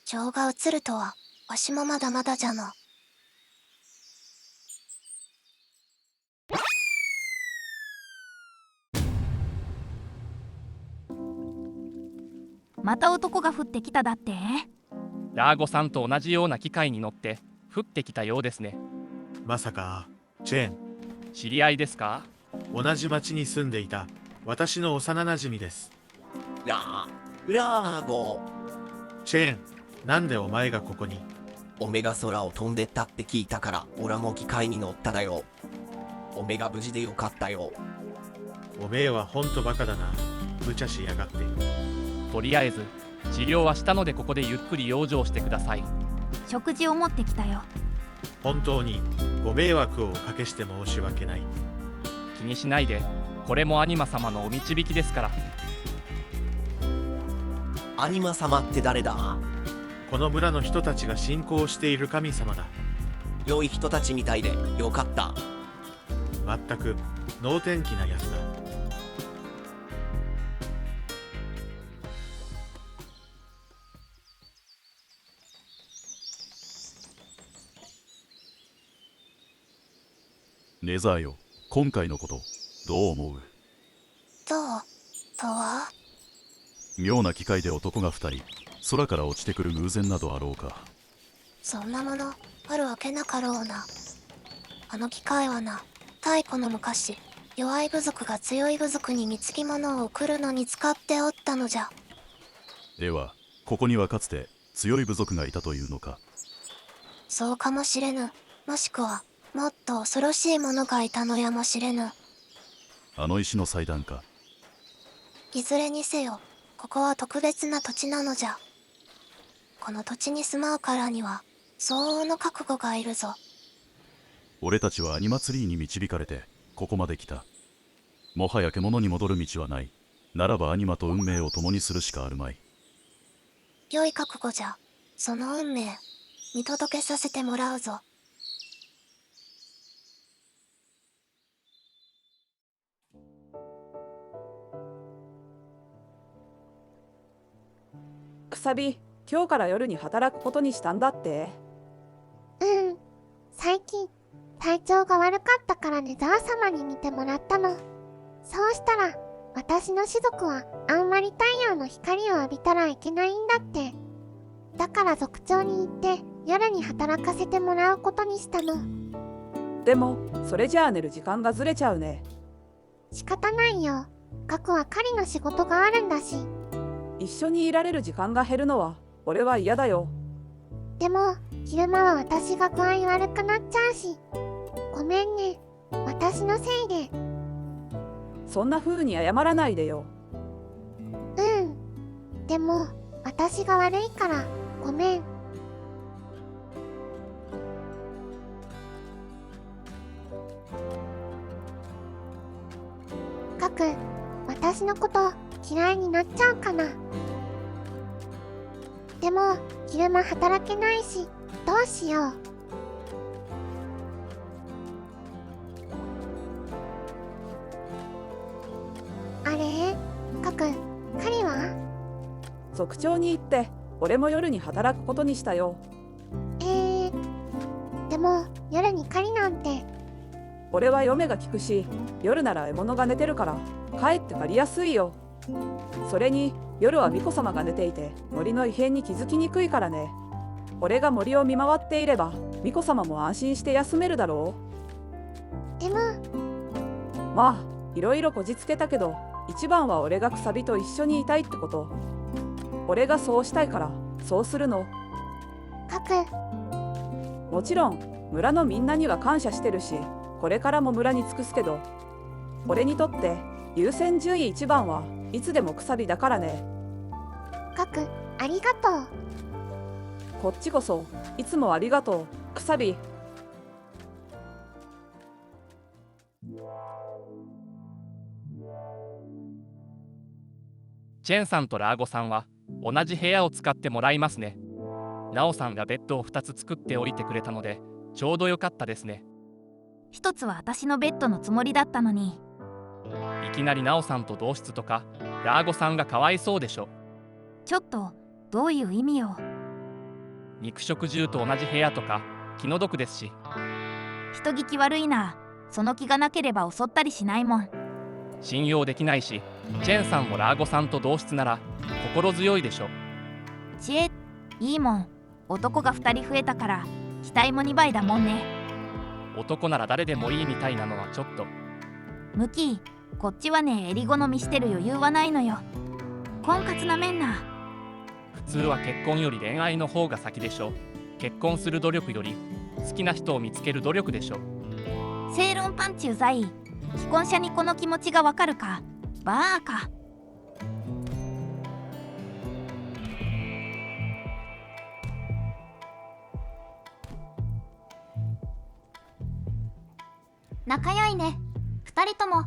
情が移るとは、わしもまだまだじゃの。また男が降ってきただって？ラーゴさんと同じような機械に乗って降ってきたようですね。まさか、チェーン。知り合いですか？同じ町に住んでいた私の幼馴染です。ラーゴ。チェーン、なんでお前がここに？オメが空を飛んでったって聞いたからオラも機械に乗っただよ。オメが無事でよかったよ。おめえはほんとバカだな。無茶しやがって。とりあえず治療はしたのでここでゆっくり養生してください。食事を持ってきたよ。本当にご迷惑をおかけして申し訳ない。気にしないで、これもアニマ様のお導きですから。アニマ様って誰だ？この村の人たちが信仰している神様だ。良い人たちみたいでよかった。まったく能天気なやつだ。ネザーよ、今回のことどう思う？どうとは？妙な機械で男が2人空から落ちてくる偶然などあろうか。そんなものあるわけなかろうな。あの機械はな、太古の昔、弱い部族が強い部族に貢ぎ物を送るのに使っておったのじゃ。ではここにはかつて強い部族がいたというのか？そうかもしれぬ。もしくはもっと恐ろしいものがいたのやもしれぬ。あの石の祭壇か？いずれにせよ、ここは特別な土地なのじゃ。この土地に住まうからには相応の覚悟がいるぞ。俺たちはアニマツリーに導かれてここまで来た。もはや獣に戻る道はない。ならばアニマと運命を共にするしかあるまい。良い覚悟じゃ。その運命見届けさせてもらうぞ。くさび、今日から夜に働くことにしたんだって。最近体調が悪かったからネザー様に見てもらったの。そうしたら私の種族はあんまり太陽の光を浴びたらいけないんだって。だから族長に行って夜に働かせてもらうことにしたの。でもそれじゃあ寝る時間がずれちゃうね。仕方ないよ。ガクは狩りの仕事があるんだし。一緒にいられる時間が減るのは俺は嫌だよ。でも昼間は私が具合悪くなっちゃうし。ごめんね、私のせいで。そんな風に謝らないでよ。でも私が悪いからごめん。ガク、私のこと嫌いになっちゃうかな。でも昼間働けないし、どうしよう。あれ、ガク、狩りは？族長に行って俺も夜に働くことにしたよ。でも夜に狩りなんて。俺は嫁が効くし、夜なら獲物が寝てるから帰って狩りやすいよ。それに夜は巫女様が寝ていて森の異変に気づきにくいからね。俺が森を見回っていれば巫女様も安心して休めるだろう。でもまあいろいろこじつけたけど、一番は俺がくさびと一緒にいたいってこと。俺がそうしたいからそうするの。ガク、もちろん村のみんなには感謝してるし、これからも村に尽くすけど、俺にとって優先順位一番はいつでもくさびだからね。ガク、ありがとう。こっちこそいつもありがとう、くさび。チェンさんとラーゴさんは同じ部屋を使ってもらいますね。ナオさんがベッドを2つ作っておいてくれたのでちょうどよかったですね。一つは私のベッドのつもりだったのに。いきなりナオさんと同室とかラーゴさんがかわいそうでしょ。ちょっとどういう意味よ。肉食獣と同じ部屋とか気の毒ですし。人聞き悪いな。その気がなければ襲ったりしないもん。信用できないし、チェンさんもラーゴさんと同室なら心強いでしょ。知恵、いいもん。男が2人増えたから期待も2倍だもんね。男なら誰でもいいみたいなのはちょっと。ムキ、こっちはね襟好みしてる余裕はないのよ。婚活なめんな。普通は結婚より恋愛の方が先でしょ。結婚する努力より好きな人を見つける努力でしょ。正論パンチうざい。既婚者にこの気持ちがわかるか。バーカ。仲良いね、2人とも。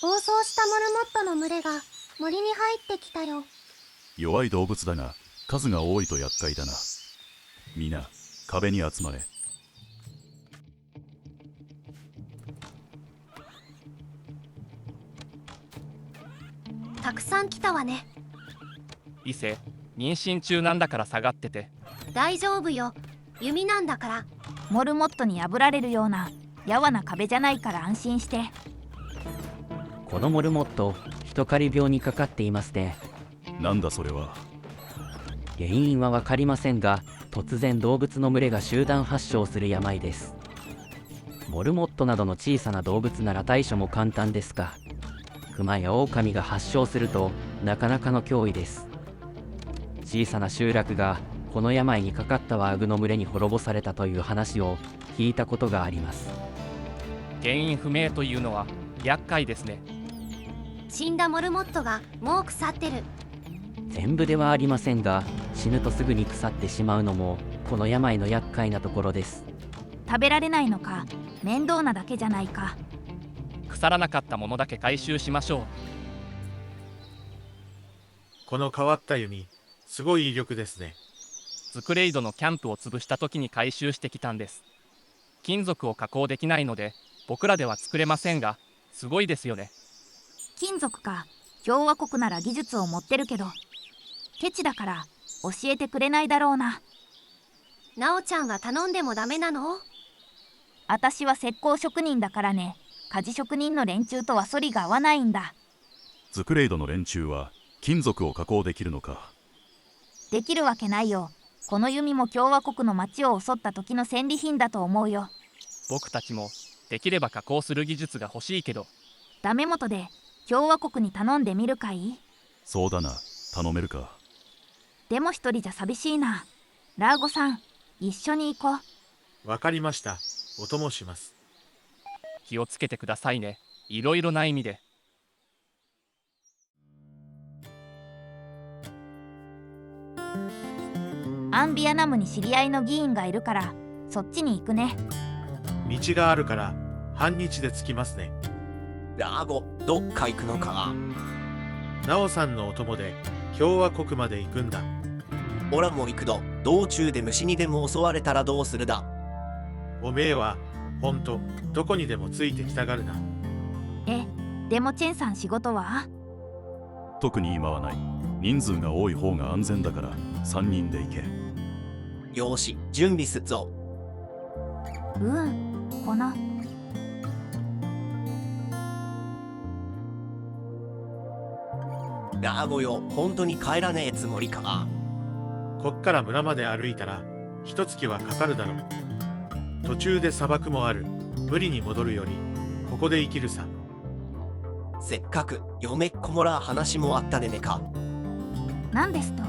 暴走したモルモットの群れが森に入ってきたよ。弱い動物だが数が多いと厄介だな。みんな壁に集まれ。たくさん来たわね。伊勢、妊娠中なんだから下がってて。大丈夫よ、弓なんだから。モルモットに破られるようなやわな壁じゃないから安心して。このモルモット、人狩り病にかかっていますね。なんだそれは。原因は分かりませんが、突然動物の群れが集団発症する病です。モルモットなどの小さな動物なら対処も簡単ですが、クマやオオカミが発症するとなかなかの脅威です。小さな集落がこの病にかかったワーグの群れに滅ぼされたという話を聞いたことがあります。原因不明というのは厄介ですね。死んだモルモットがもう腐ってる。全部ではありませんが、死ぬとすぐに腐ってしまうのもこの病の厄介なところです。食べられないのか、面倒なだけじゃないか。腐らなかったものだけ回収しましょう。この変わった弓、すごい威力ですね。ズクレイドのキャンプを潰した時に回収してきたんです。金属を加工できないので僕らでは作れませんが、すごいですよね。金属か。共和国なら技術を持ってるけど、ケチだから教えてくれないだろうな。なおちゃんが頼んでもダメなの？あたしは石膏職人だからね。鍛冶職人の連中とは反りが合わないんだ。ズクレイドの連中は金属を加工できるのか。できるわけないよ。この弓も共和国の町を襲った時の戦利品だと思うよ。僕たちもできれば加工する技術が欲しいけど。ダメ元で共和国に頼んでみるかい？そうだな、頼めるか。でも一人じゃ寂しいな。ラーゴさん、一緒に行こう。わかりました。お供します。気をつけてくださいね。いろいろな意味で。アンビアナムに知り合いの議員がいるからそっちに行くね。道があるから半日で着きますね。ラーゴ、どっか行くのか？ナオさんのお供で共和国まで行くんだ。オラも行くど。道中で虫にでも襲われたらどうするだ？おめえはほんとどこにでもついてきたがるな。でもチェンさん仕事は？特に今はない。人数が多い方が安全だから3人で行け。よし、準備すっぞ。このラーゴよ、本当に帰らねえつもりか？こっから村まで歩いたら一月はかかるだろう。途中で砂漠もある。無理に戻るよりここで生きるさ。せっかく嫁っ子もら話もあったでねか。何ですと？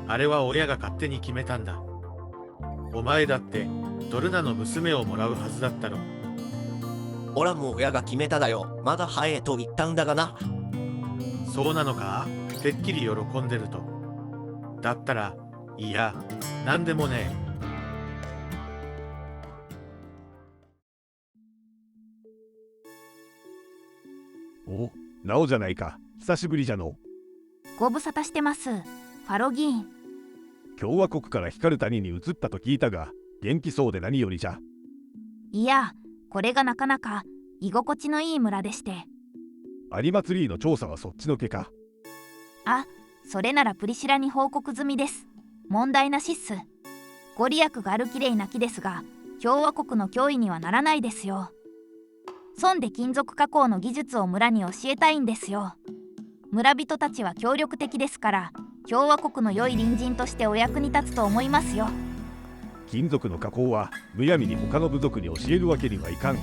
あれは親が勝手に決めたんだ。お前だってドルナの娘をもらうはずだったろ。オラも親が決めただよ。まだ早えと言ったんだがな。そうなのか？てっきり喜んでると。だったらいや、なんでもねえ。お、なおじゃないか。久しぶりじゃの。ご無沙汰してます、ファロ議員。共和国から光る谷に移ったと聞いたが、元気そうで何よりじゃ。いや、これがなかなか居心地のいい村でして。有馬ツリーの調査はそっちのけか。あ、それならプリシラに報告済みです。問題なしっす。ご利益があるきれいな木ですが、共和国の脅威にはならないですよ。そんで金属加工の技術を村に教えたいんですよ。村人たちは協力的ですから、共和国の良い隣人としてお役に立つと思いますよ。金属の加工はむやみに他の部族に教えるわけにはいかん。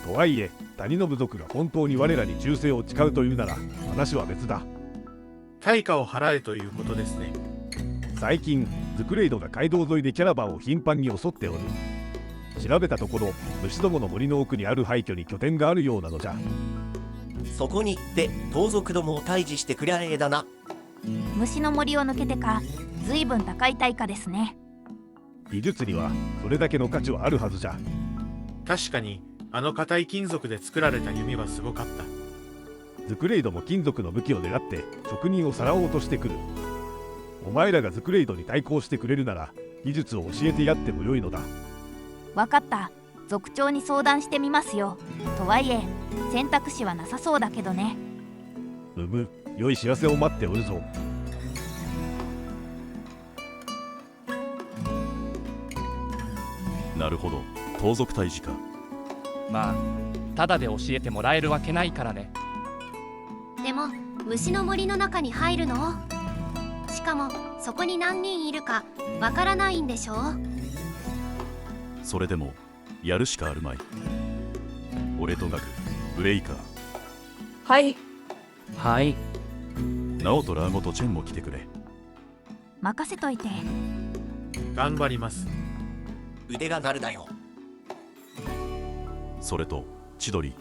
とはいえ、谷の部族が本当に我らに忠誠を誓うというなら話は別だ。対価を払えということですね。最近ズクレイドが街道沿いでキャラバンを頻繁に襲っておる。調べたところ、虫どもの森の奥にある廃墟に拠点があるようなのじゃ。そこに行って盗賊どもを退治してくりゃええだな。虫の森を抜けてか、ずいぶん高い対価ですね。技術にはそれだけの価値はあるはずじゃ。確かにあの硬い金属で作られた弓はすごかった。ズクレイドも金属の武器を狙って職人をさらおうとしてくる。お前らがズクレイドに対抗してくれるなら技術を教えてやってもよいのだ。わかった。族長に相談してみますよ。とはいえ選択肢はなさそうだけどね。良い知らせを待っておるぞ。なるほど、盗賊退治か。まあただで教えてもらえるわけないからね。でも虫の森の中に入るの？しかもそこに何人いるかわからないんでしょ？それでもやるしかあるまい。俺とガク、ブレイカー。はいはい。ナオとラーゴとチェンも来てくれ。任せといて。頑張ります。腕が鳴るだよ。それと千鳥。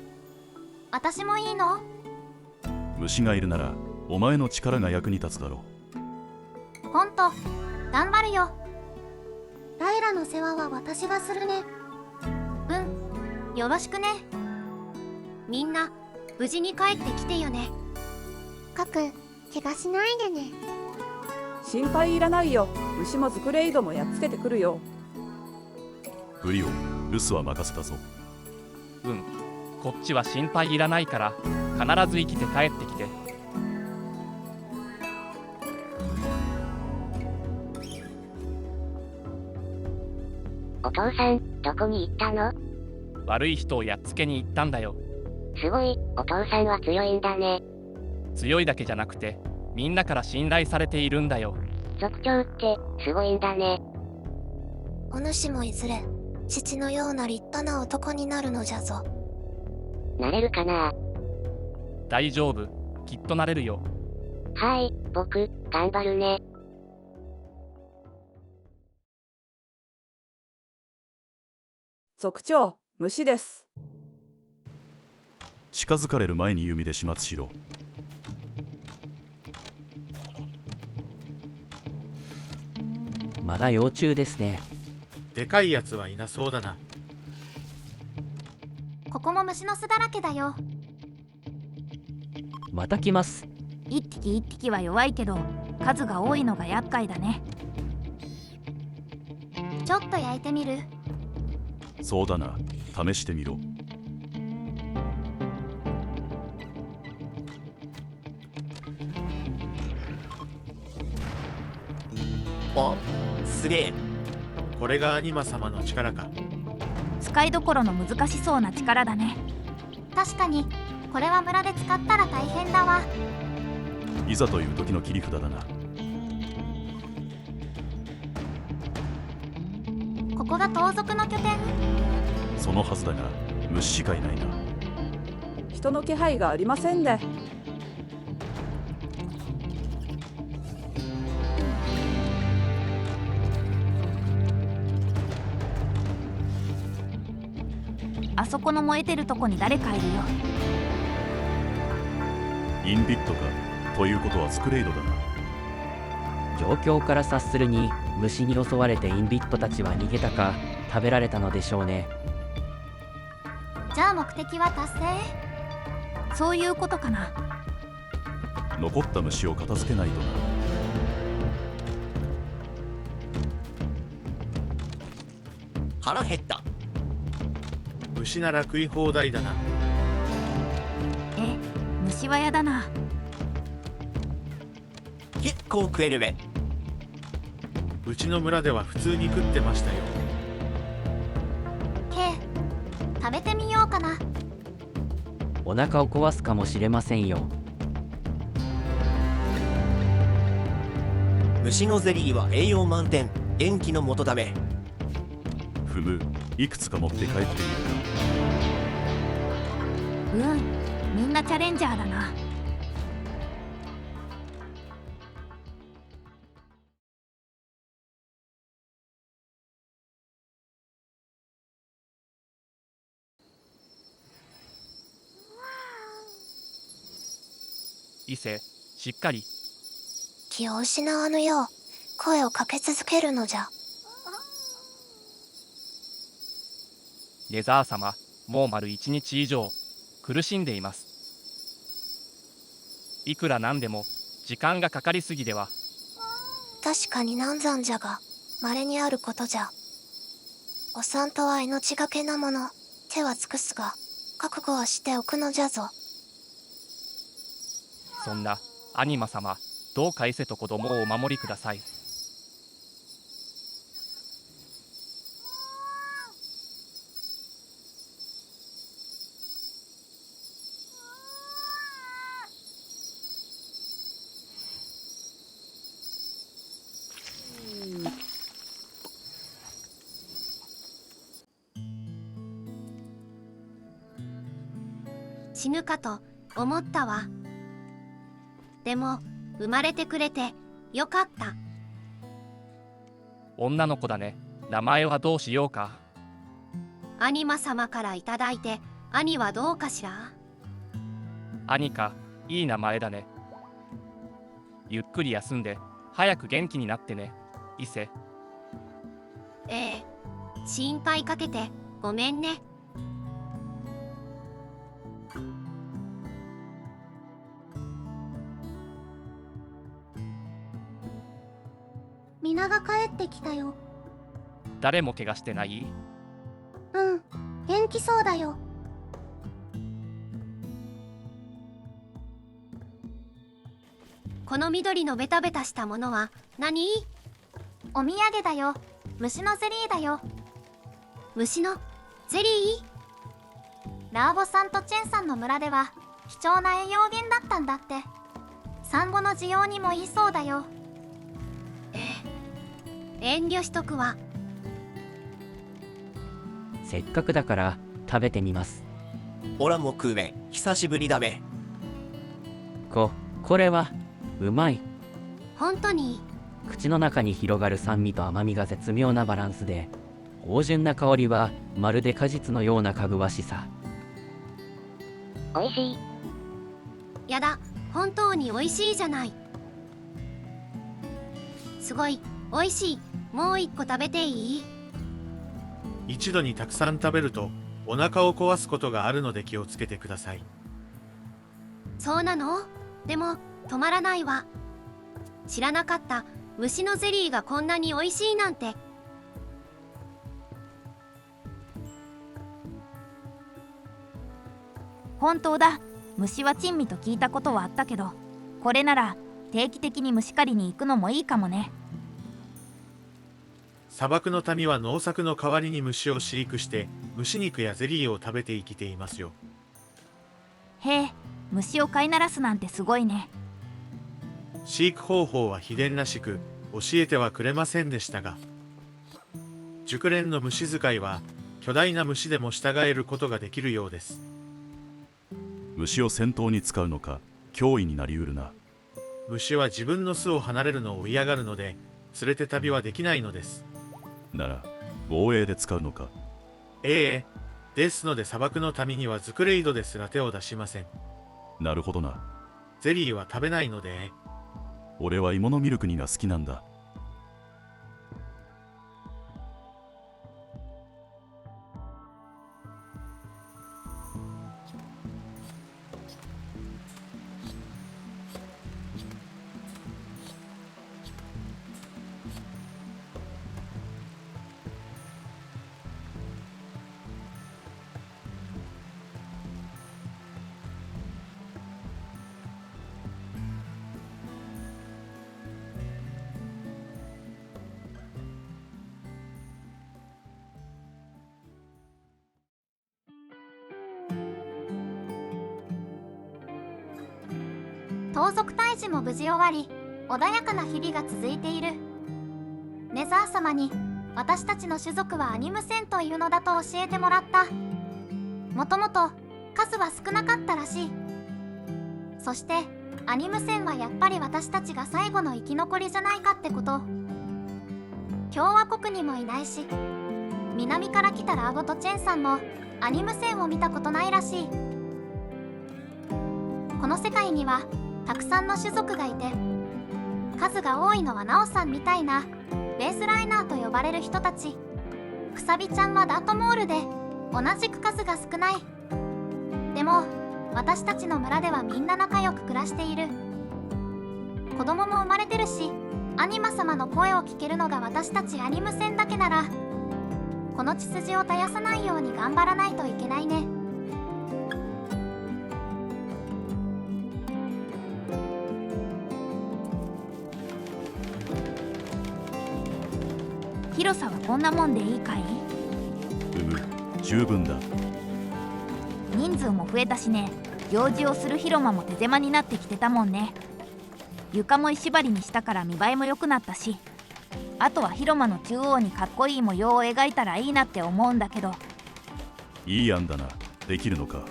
私もいいの？虫がいるならお前の力が役に立つだろほんと頑張るよ。ライラの世話は私がするね。うん、よろしくね。みんな無事に帰ってきてよね。カク、怪我しないでね。心配いらないよ。虫もズクレイドもやっつけてくるよ。ブリオ、留守は任せたぞ。こっちは心配いらないから必ず生きて帰ってきて。お父さん、どこに行ったの？悪い人をやっつけに行ったんだよ。すごい、お父さんは強いんだね。強いだけじゃなくてみんなから信頼されているんだよ。族長ってすごいんだね。お主もいずれ父のような立派な男になるのじゃぞ。なれるかな？大丈夫、きっとなれるよ。はい、僕、頑張るね。族長、虫です。近づかれる前に弓で始末しろ。まだ幼虫ですね。でかいやつはいなそうだな。ここも虫の巣だらけだよ。また来ます。一匹一匹は弱いけど数が多いのが厄介だね。ちょっと焼いてみる？そうだな、試してみろ。あ、すげえ。これがアニマ様の力か。使いどころの難しそうな力だね。確かにこれは村で使ったら大変だわ。いざという時の切り札だな。ここが盗賊の拠点？そのはずだが虫しかいないな。人の気配がありませんね。あそこの燃えてるとこに誰かいるよ。インビットか。ということはスクレイドだな。状況から察するに虫に襲われてインビットたちは逃げたか食べられたのでしょうね。じゃあ目的は達成？そういうことかな。残った虫を片付けないとな。腹減った。虫なら食い放題だな。虫はやだな。結構食えるべ。うちの村では普通に食ってましたよ。食べてみようかな。お腹を壊すかもしれませんよ。虫のゼリーは栄養満点、元気のもとだめ。ふむ、いくつか持って帰っているみんなチャレンジャーだな。伊勢、しっかり。気を失わぬよう声をかけ続けるのじゃ。レザー様、もう丸1日以上苦しんでいます。いくらなんでも時間がかかりすぎでは。確かに難産じゃが稀にあることじゃ。お産とは命がけなもの、手は尽くすが覚悟はしておくのじゃぞ。そんなアニマ様、どうか伊勢と子供をお守りください。死ぬかと思ったわ。でも生まれてくれてよかった。女の子だね。名前はどうしようか。アニマ様からいただいて、兄はどうかしら。アニカ、いい名前だね。ゆっくり休んで早く元気になってね、伊勢。ええ、心配かけてごめんね。皆が帰ってきたよ。誰も怪我してない？うん、元気そうだよ。この緑のベタベタしたものは何？お土産だよ。虫のゼリーだよ。虫のゼリー？ラーボさんとチェンさんの村では貴重な栄養源だったんだって。産後の需要にもいいそうだよ。遠慮しとくわ。せっかくだから食べてみます。オラも食うべん、久しぶりだべ。これはうまい。本当に口の中に広がる酸味と甘みが絶妙なバランスで、芳醇な香りはまるで果実のようなかぐわしさ。おいしい。やだ、本当に美味しいじゃない。すごい美味しい。もう一個食べていい？一度にたくさん食べるとお腹を壊すことがあるので気をつけてください。そうなの？でも止まらないわ。知らなかった。虫のゼリーがこんなに美味しいなんて。本当だ。虫は珍味と聞いたことはあったけど、これなら定期的に虫狩りに行くのもいいかもね。砂漠の民は農作の代わりに虫を飼育して虫肉やゼリーを食べて生きていますよ。へえ、虫を飼いならすなんてすごいね。飼育方法は秘伝らしく教えてはくれませんでしたが、熟練の虫使いは巨大な虫でも従えることができるようです。虫を戦闘に使うのか脅威になりうるな。虫は自分の巣を離れるのを嫌がるので連れて旅はできないのです。なら防衛で使うのか。ええ、ですので砂漠の民にはズクレイドですら手を出しません。なるほどな。ゼリーは食べないので。俺は芋のミルク煮が好きなんだ。盗賊退治も無事終わり、穏やかな日々が続いている。ネザー様に私たちの種族はアニムセンというのだと教えてもらった。もともと数は少なかったらしい。そしてアニムセンはやっぱり私たちが最後の生き残りじゃないかってこと。共和国にもいないし、南から来たラーゴとチェンさんもアニムセンを見たことないらしい。この世界にはたくさんの種族がいて、数が多いのはナオさんみたいなベースライナーと呼ばれる人たち。クサビちゃんはダートモールで同じく数が少ない。でも私たちの村ではみんな仲良く暮らしている。子供も生まれてるし、アニマ様の声を聞けるのが私たちアニムセンだけなら、この血筋を絶やさないように頑張らないといけないね。広さはこんなもんでいいかい？十分だ。人数も増えたしね。行事をする広間も手狭になってきてたもんね。床も石張りにしたから見栄えも良くなったし、あとは広間の中央にかっこいい模様を描いたらいいなって思うんだけど。いい案だな。できるのか。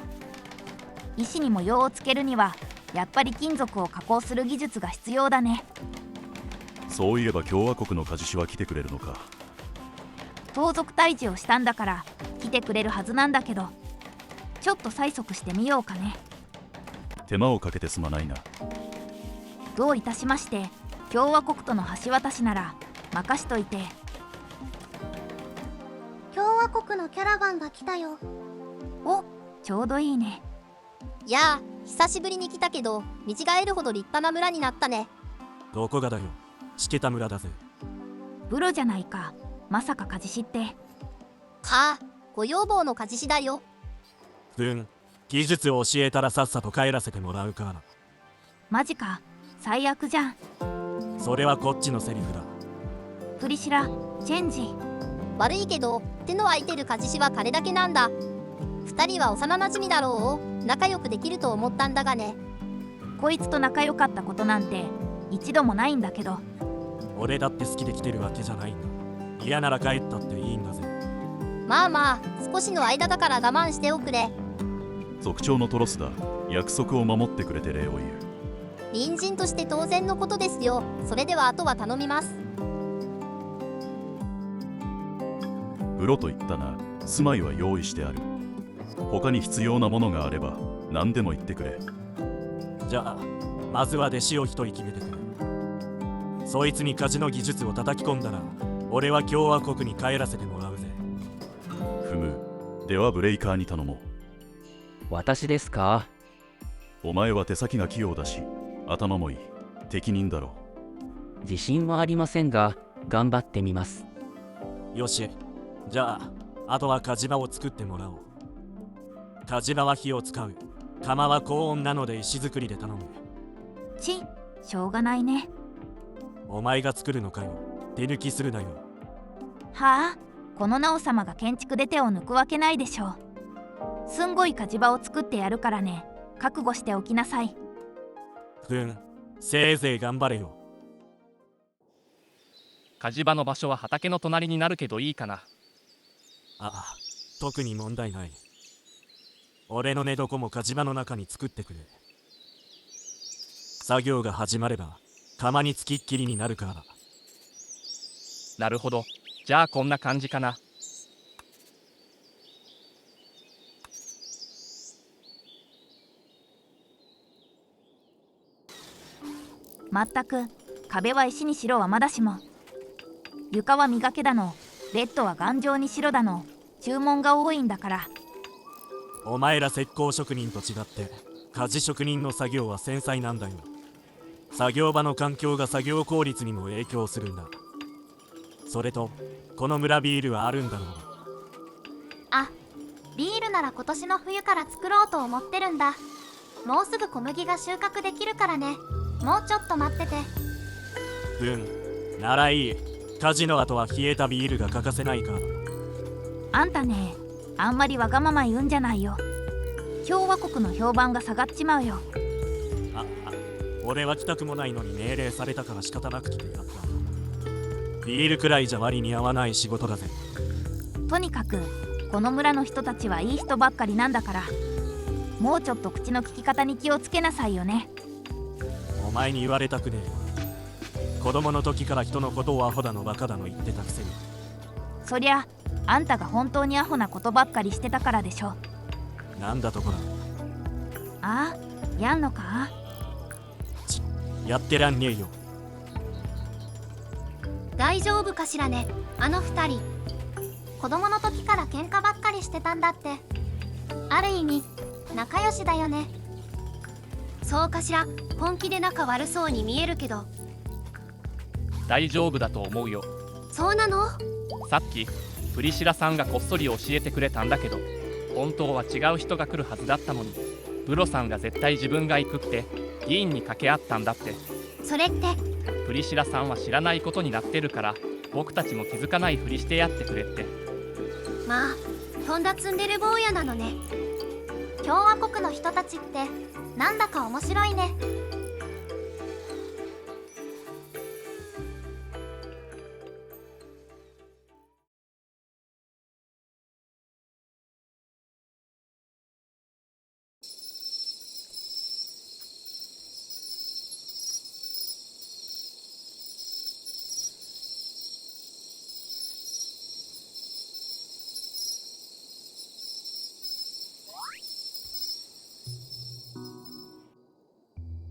石に模様をつけるにはやっぱり金属を加工する技術が必要だね。そういえば共和国の鍛冶師は来てくれるのか。盗賊退治をしたんだから来てくれるはずなんだけど、ちょっと催促してみようかね。手間をかけてすまないな。どういたしまして。共和国との橋渡しなら任しといて。共和国のキャラバンが来たよ。お、ちょうどいいね。やあ、久しぶりに来たけど見違えるほど立派な村になったね。どこがだよ。しけた村だぜ。ブロじゃないか。まさか鍛冶師って。はあ、ご要望の鍛冶師だよ。技術を教えたらさっさと帰らせてもらうから。マジか。最悪じゃん。それはこっちのセリフだ。プリシラ、チェンジ。悪いけど手の空いてる鍛冶師は彼だけなんだ。二人は幼なじみだろう。仲良くできると思ったんだがね。こいつと仲良かったことなんて一度もないんだけど。俺だって好きで来てるわけじゃないんだ。嫌なら帰ったっていいんだぜ。まあまあ、少しの間だから我慢しておくれ。族長のトロスだ。約束を守ってくれて礼を言う。隣人として当然のことですよ。それではあとは頼みます。風呂と言ったな。住まいは用意してある。他に必要なものがあれば何でも言ってくれ。じゃあまずは弟子を一人決めてくれ。そいつに鍛冶の技術を叩き込んだら俺は共和国に帰らせてもらうぜ。ではブレイカーに頼もう。私ですか？お前は手先が器用だし頭もいい。適任だろう。自信はありませんが頑張ってみます。よし、じゃああとは鍛冶場を作ってもらおう。鍛冶場は火を使う。釜は高温なので石造りで頼む。しょうがないね。お前が作るのかよ。手抜きするなよ。はあ、この直様が建築で手を抜くわけないでしょう。すんごい鍛冶場を作ってやるからね。覚悟しておきなさい。せいぜい頑張れよ。鍛冶場の場所は畑の隣になるけどいいかな。ああ、特に問題ない。俺の寝床も鍛冶場の中に作ってくれ。作業が始まれば釜につきっきりになるから。なるほど。じゃあこんな感じかな。まったく壁は石にしろはまだしも、床は磨けだの、ベッドは頑丈にしろだの、注文が多いんだから。お前ら石膏職人と違って鍛冶職人の作業は繊細なんだよ。作業場の環境が作業効率にも影響するんだ。それとこの村ビールはあるんだろう。あ、ビールなら今年の冬から作ろうと思ってるんだ。もうすぐ小麦が収穫できるからね。もうちょっと待ってて。ならいい。鍛冶の後は冷えたビールが欠かせないか。あんたね、あんまりわがまま言うんじゃないよ。共和国の評判が下がっちまうよ。俺は来たくもないのに命令されたから仕方なく来てやった。ビールくらいじゃ割に合わない仕事だぜ。とにかくこの村の人たちはいい人ばっかりなんだから、もうちょっと口の利き方に気をつけなさいよね。お前に言われたくねえ。子供の時から人のことをアホだのバカだの言ってたくせに。そりゃあんたが本当にアホなことばっかりしてたからでしょ。なんだとこら。ああ、やんのか。やってらんねえよ。大丈夫かしらね、あの二人。子供の時から喧嘩ばっかりしてたんだって。ある意味仲良しだよね。そうかしら。本気で仲悪そうに見えるけど。大丈夫だと思うよ。そうなの？さっきプリシラさんがこっそり教えてくれたんだけど、本当は違う人が来るはずだったのに、ブロさんが絶対自分が行くって議員に掛け合ったんだって。それってプリシラさんは知らないことになってるから、僕たちも気づかないふりしてやってくれって。まあとんだツンデレ坊やなのね。共和国の人たちってなんだか面白いね。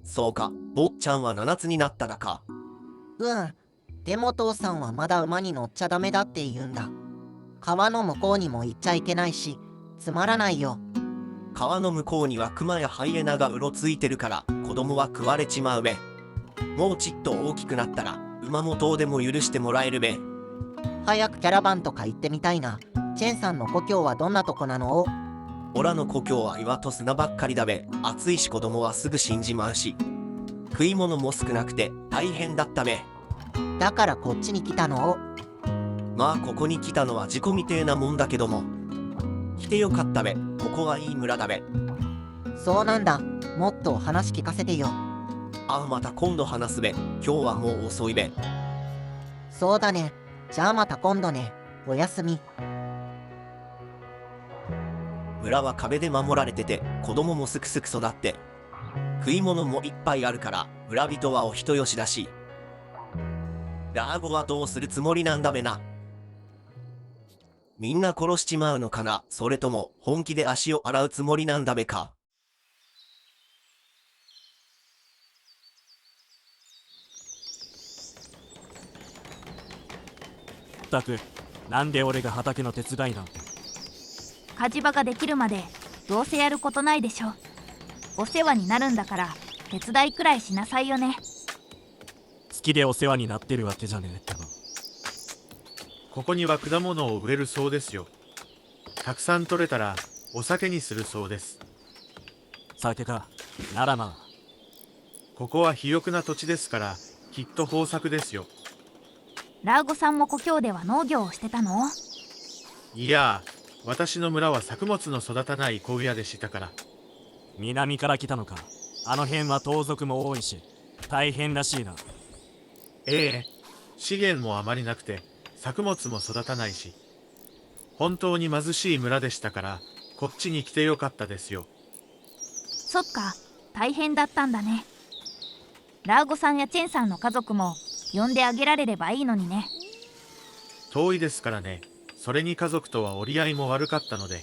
そうか、坊ちゃんは7つになっただか。うん。でも父さんはまだ馬に乗っちゃダメだって言うんだ。川の向こうにも行っちゃいけないし、つまらないよ。川の向こうにはクマやハイエナがうろついてるから子供は食われちまうべ。もうちっと大きくなったら馬も遠でも許してもらえるべ。早くキャラバンとか行ってみたいな。チェンさんの故郷はどんなとこなの？オラの故郷は岩と砂ばっかりだべ。暑いし子供はすぐ死んじまうし、食い物も少なくて大変だったべ。だからこっちに来たの？まあここに来たのは事故みてえなもんだけども、来てよかったべ。ここはいい村だべ。そうなんだ。もっと話聞かせてよ。ああ、また今度話すべ。今日はもう遅いべ。そうだね。じゃあまた今度ね。おやすみ。村は壁で守られてて、子供もすくすく育って、食い物もいっぱいあるから村人はお人よしだし。ラーゴはどうするつもりなんだべな。みんな殺しちまうのかな、それとも本気で足を洗うつもりなんだべか。ったく、なんで俺が畑の手伝いなんて。火事場ができるまでどうせやることないでしょ。お世話になるんだから手伝いくらいしなさいよね。好きでお世話になってるわけじゃねえってば。ここには果物を植えるそうですよ。たくさん取れたらお酒にするそうです。酒か。ならまあ。ここは肥沃な土地ですからきっと豊作ですよ。ラーゴさんも故郷では農業をしてたの？いや、私の村は作物の育たない荒野でしたから。南から来たのか。あの辺は盗賊も多いし大変らしいな。ええ、資源もあまりなくて作物も育たないし、本当に貧しい村でしたからこっちに来てよかったですよ。そっか、大変だったんだね。ラーゴさんやチェンさんの家族も呼んであげられればいいのにね。遠いですからね。それに家族とは折り合いも悪かったので、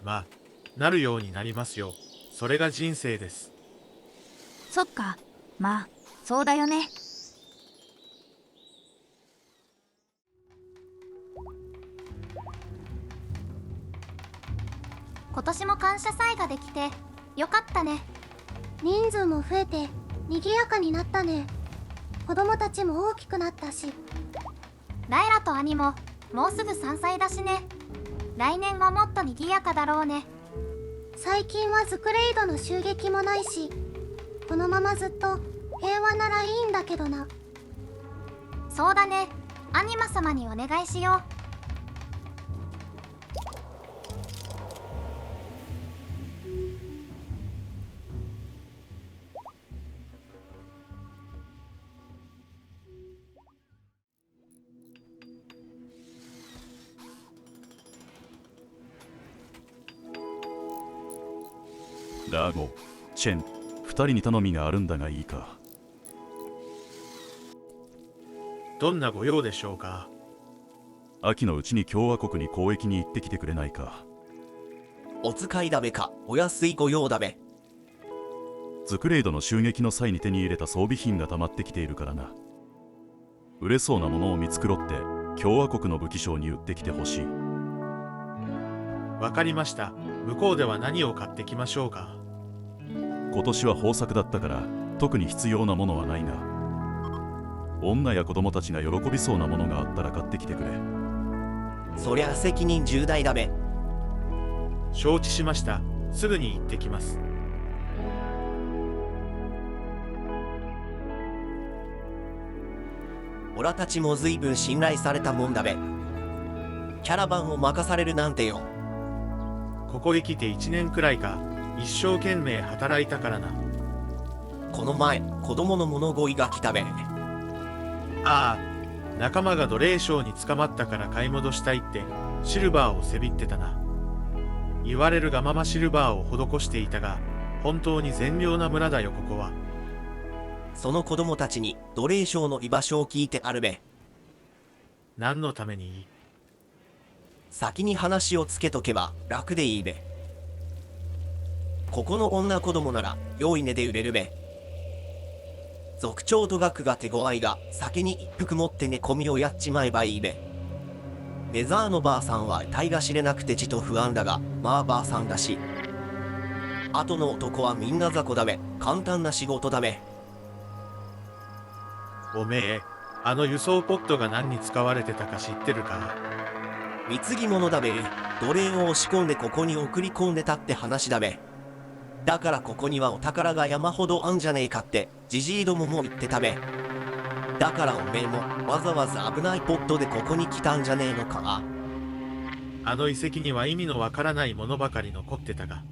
まあなるようになりますよ。それが人生です。そっか、まあそうだよね。今年も感謝祭ができてよかったね。人数も増えて賑やかになったね。子供たちも大きくなったし。ライラと兄ももうすぐ3歳だしね。来年はもっと賑やかだろうね。最近はズクレイドの襲撃もないし、このままずっと平和ならいいんだけどな。そうだね。アニマ様にお願いしよう。ラーゴ、チェン、2人に頼みがあるんだがいいか。どんな御用でしょうか。秋のうちに共和国に交易に行ってきてくれないか。お使いだべか、お安い御用だべ。ズクレイドの襲撃の際に手に入れた装備品が溜まってきているからな。売れそうなものを見繕って共和国の武器商に売ってきてほしい。わかりました。向こうでは何を買ってきましょうか。今年は豊作だったから特に必要なものはないが、女や子供たちが喜びそうなものがあったら買ってきてくれ。そりゃ責任重大だべ。承知しました。すぐに行ってきます。オラたちも随分信頼されたもんだべ。キャラバンを任されるなんてよ。ここへ来て1年くらいか。一生懸命働いたからな。この前子供の物乞いが来たべ。ああ、仲間が奴隷商に捕まったから買い戻したいってシルバーをせびってたな。言われるがままシルバーを施していたが、本当に善良な村だよここは。その子供たちに奴隷商の居場所を聞いてあるべ。何のために？先に話をつけとけば楽でいいべ。ここの女子供なら良い値で売れるべ。族長と学が手強いが先に一服持って寝込みをやっちまえばいいべ。メザーのばあさんは体が知れなくてちと不安だが、まあばあさんだし。後の男はみんな雑魚だべ。簡単な仕事だべ。おめえ、あの輸送ポットが何に使われてたか知ってるか？貢ぎ物だべ。奴隷を押し込んでここに送り込んでたって話だべ。だからここにはお宝が山ほどあんじゃねえかってジジイどもも言ってたべ。だからおめえもわざわざ危ないポットでここに来たんじゃねえのか。あの遺跡には意味のわからないものばかり残ってたが、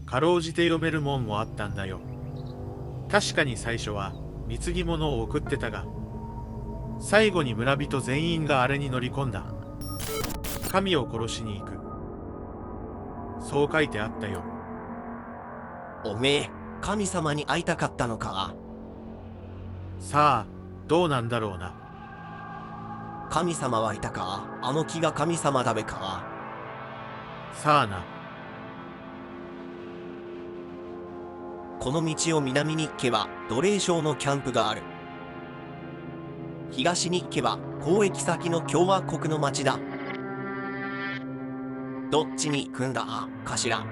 かろうじて読めるもんもあったんだよ。確かに最初は貢ぎ物を送ってたが、最後に村人全員があれに乗り込んだ。神を殺しに行く。そう書いてあったよ。おめえ、神様に会いたかったのか。さあ、どうなんだろうな。神様はいたか。あの木が神様だべか。さあな。この道を南に行けば奴隷商のキャンプがある。東に行けば交易先の共和国の町だ。どっちに行くんだかしら。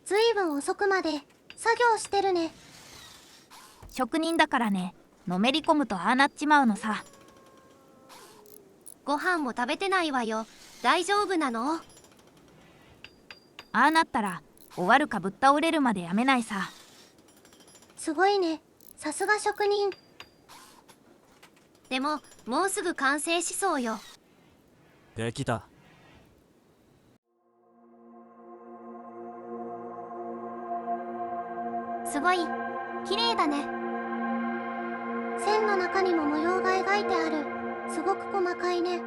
ずいぶん遅くまで作業してるね。職人だからね、のめり込むとああなっちまうのさ。ご飯も食べてないわよ。大丈夫なの？ああなったら終わるかぶっ倒れるまでやめないさ。すごいね、さすが職人。でももうすぐ完成しそうよ。できた。すごい綺麗だね。線の中にも模様が描いてある。すごく細かいね。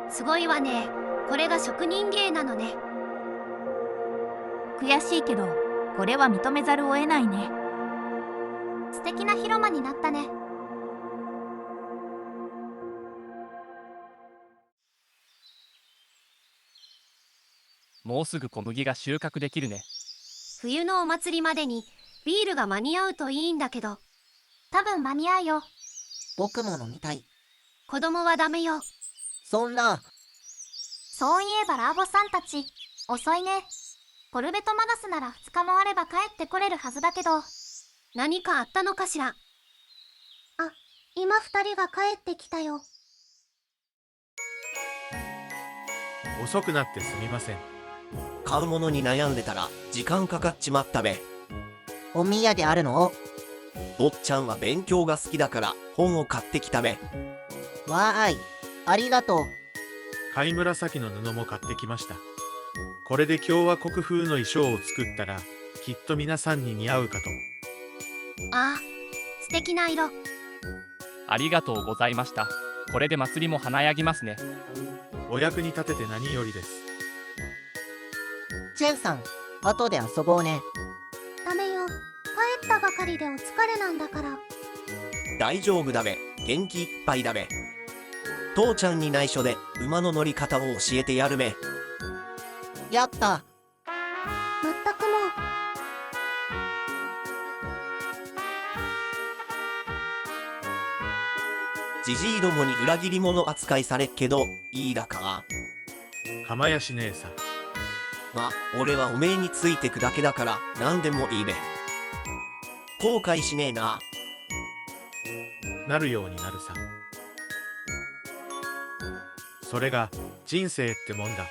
すごいわね。これが職人芸なのね。悔しいけどこれは認めざるを得ないね。素敵な広間になったね。もうすぐ小麦が収穫できるね。冬のお祭りまでにビールが間に合うといいんだけど。多分間に合うよ。僕も飲みたい。子供はダメよ。そんな。そういえばラーボさんたち遅いね。コルベトマガスなら2日もあれば帰ってこれるはずだけど。何かあったのかしら。あ、今2人が帰ってきたよ。遅くなってすみません。買うものに悩んでたら時間かかっちまったべ。お宮であるの？坊ちゃんは勉強が好きだから本を買ってきたべ。わーい、ありがとう。貝紫の布も買ってきました。これで共和国風の衣装を作ったらきっと皆さんに似合うかと。ああ、素敵な色。ありがとうございました。これで祭りも華やぎますね。お役に立てて何よりです。チェンさん、後で遊ぼうね。ダメよ。帰ったばかりでお疲れなんだから。大丈夫だべ。元気いっぱいだべ。父ちゃんに内緒で馬の乗り方を教えてやるべ。やった。まったくもう。じじいどもに裏切り者扱いされっけど、いいだか。釜やし姉さん。ま、俺はおめえについてくだけだから何でもいいべ。後悔しねえな。なるようになるさ。それが人生ってもんだ。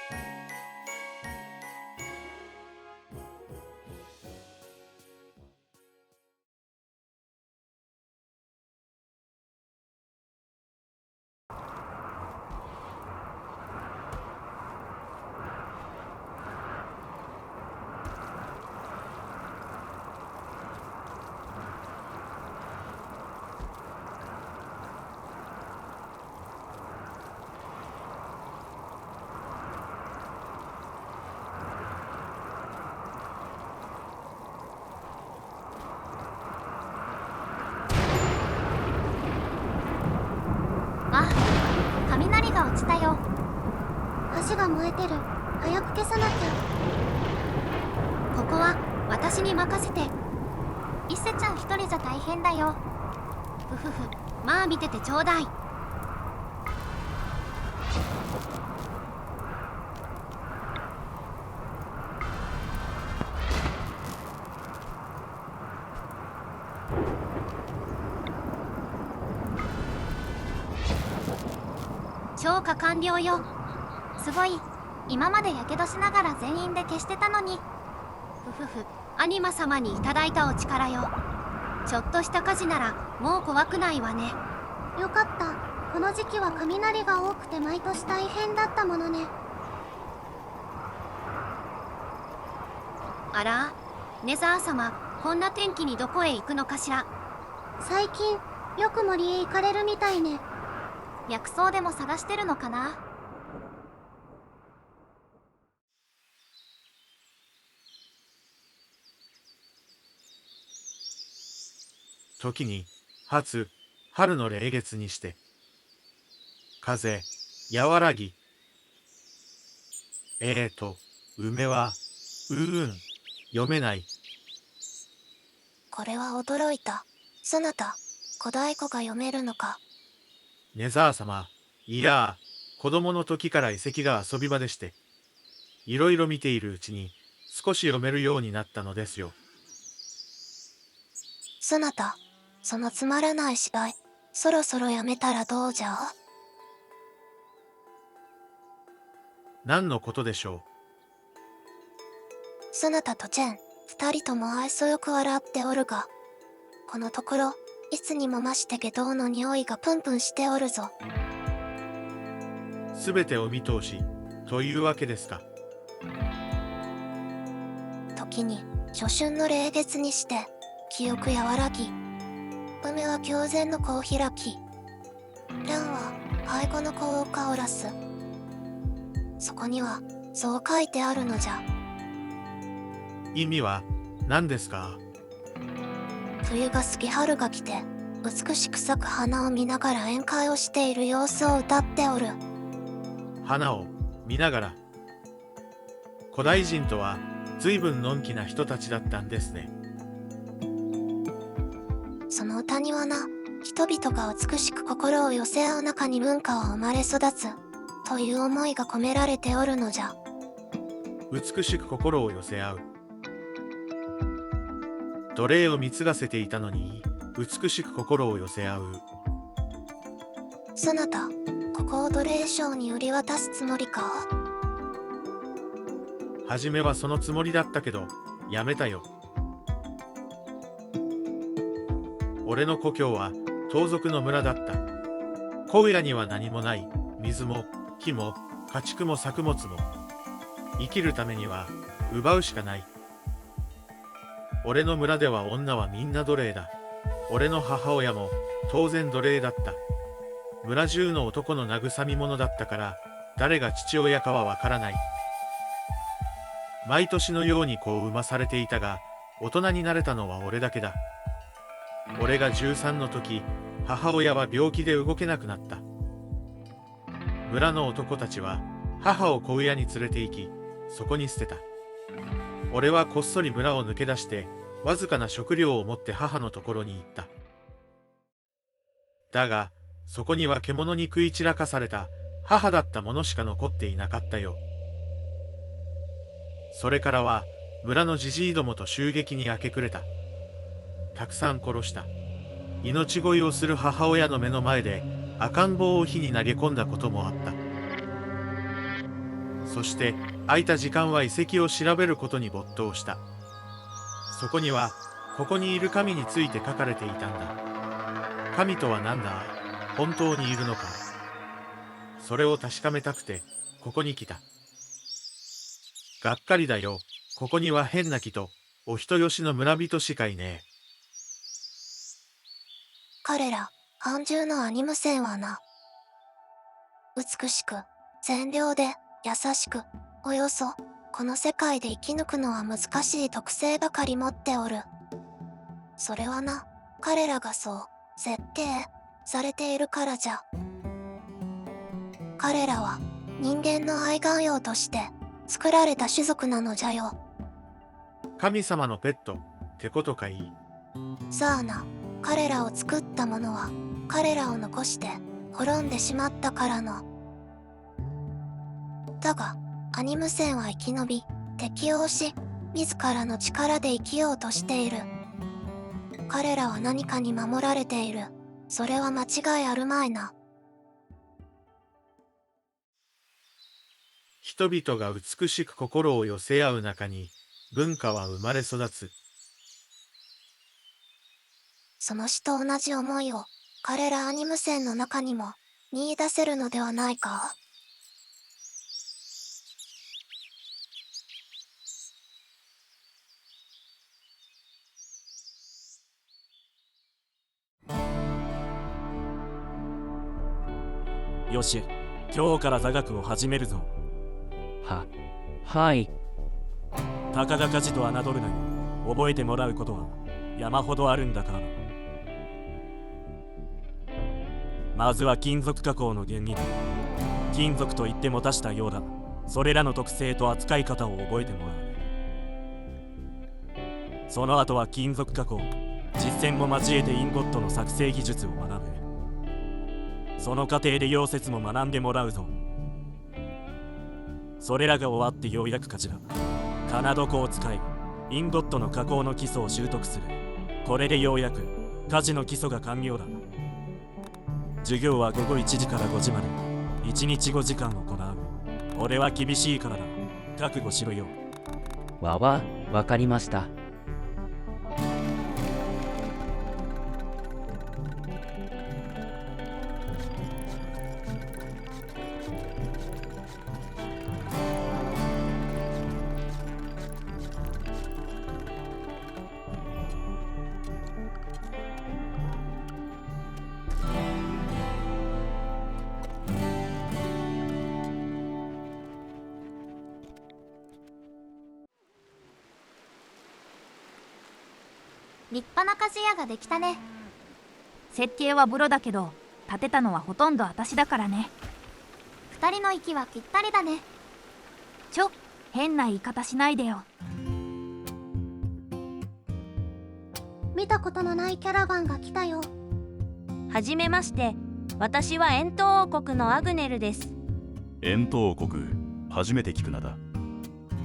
あ、雷が落ちたよ。橋が燃えてる。早く消さなきゃ。ここは私に任せて。伊勢ちゃん一人じゃ大変だよ。ふふふ、まあ見ててちょうだい。消火完了よ。すごい。今までやけどしながら全員で消してたのに。ふふふ、アニマ様にいただいたお力よ。ちょっとした火事ならもう怖くないわね。よかった。この時期は雷が多くて毎年大変だったものね。あら、ネザー様、こんな天気にどこへ行くのかしら。最近よく森へ行かれるみたいね。薬草でも探してるのかな。時に初春の霊月にして風和らぎ。梅は読めない。これは驚いた。そなた、古代語が読めるのか。ネザー様、いや子供の時から遺跡が遊び場でして、いろいろ見ているうちに少し読めるようになったのですよ。そなた、そのつまらない芝居、そろそろやめたらどうじゃ。何のことでしょそなたとジェン、二人とも愛想よく笑っておるが、このところ、いつにも増して下道の匂いがプンプンしておるぞ。う。すべてお見通しというわけですか。時に初春の霊月にして記憶和らぎ、梅は狂然の子を開き、蘭は愛語の子を香らす。そこにはそう書いてあるのじゃ。意味は何ですか。冬が過ぎ春が来て美しく咲く花を見ながら宴会をしている様子を歌っておる。花を見ながら。古代人とは随分のんきな人たちだったんですね。その歌にはな、人々が美しく心を寄せ合う中に文化は生まれ育つという思いが込められておるのじゃ。美しく心を寄せ合う。奴隷を貢がせていたのに美しく心を寄せ合う。そなた、ここを奴隷商に売り渡すつもりか。初めはそのつもりだったけどやめたよ。俺の故郷は盗賊の村だった。荒野には何もない。水も木も家畜も作物も。生きるためには奪うしかない。俺の村では女はみんな奴隷だ。俺の母親も当然奴隷だった。村中の男の慰み者だったから、誰が父親かはわからない。毎年のように子を産まされていたが、大人になれたのは俺だけだ。俺が13の時、母親は病気で動けなくなった。村の男たちは母を小屋に連れて行き、そこに捨てた。俺はこっそり村を抜け出して、わずかな食料を持って母のところに行った。だが、そこには獣に食い散らかされた母だったものしか残っていなかったよ。それからは村のじじいどもと襲撃に明け暮れた。たくさん殺した。命乞いをする母親の目の前で赤ん坊を火に投げ込んだこともあった。そして空いた時間は遺跡を調べることに没頭した。そこにはここにいる神について書かれていたんだ。神とは何だ？本当にいるのか？それを確かめたくてここに来た。がっかりだよ。ここには変な木とお人よしの村人しかいねえ。彼ら安住のアニム船はな、美しく善良で優しく、およそこの世界で生き抜くのは難しい特性ばかり持っておる。それはな、彼らがそう設計されているからじゃ。彼らは人間の愛玩用として作られた種族なのじゃよ。神様のペットってことかいい？さあな、彼らを作った者は彼らを残して滅んでしまったからの。だがアニム船は生き延び適応し、自らの力で生きようとしている。彼らは何かに守られている。それは間違いあるまいな。人々が美しく心を寄せ合う中に文化は生まれ育つ。その詩と同じ思いを彼らアニム船の中にも見出せるのではないか。よし、今日から座学を始めるぞ。はい。たかが家事と侮るなよ。覚えてもらうことは山ほどあるんだからな。まずは金属加工の原理だ。金属といっても多したようだ。それらの特性と扱い方を覚えてもらう。その後は金属加工、実践も交えてインゴットの作成技術を学ぶ。その過程で溶接も学んでもらうぞ。それらが終わってようやく勝ちだ。金床を使い、インゴットの加工の基礎を習得する。これでようやく家事の基礎が完了だ。授業は午後1時から5時まで、1日5時間行う。俺は厳しいからだ。覚悟しろよ。わかりました。立派な鍛冶屋ができたね。設計はプロだけど建てたのはほとんど私だからね。二人の息はぴったりだね。変な言い方しないでよ。見たことのないキャラバンが来たよ。はじめまして、私は円筒王国のアグネルです。円筒王国、初めて聞く名だ。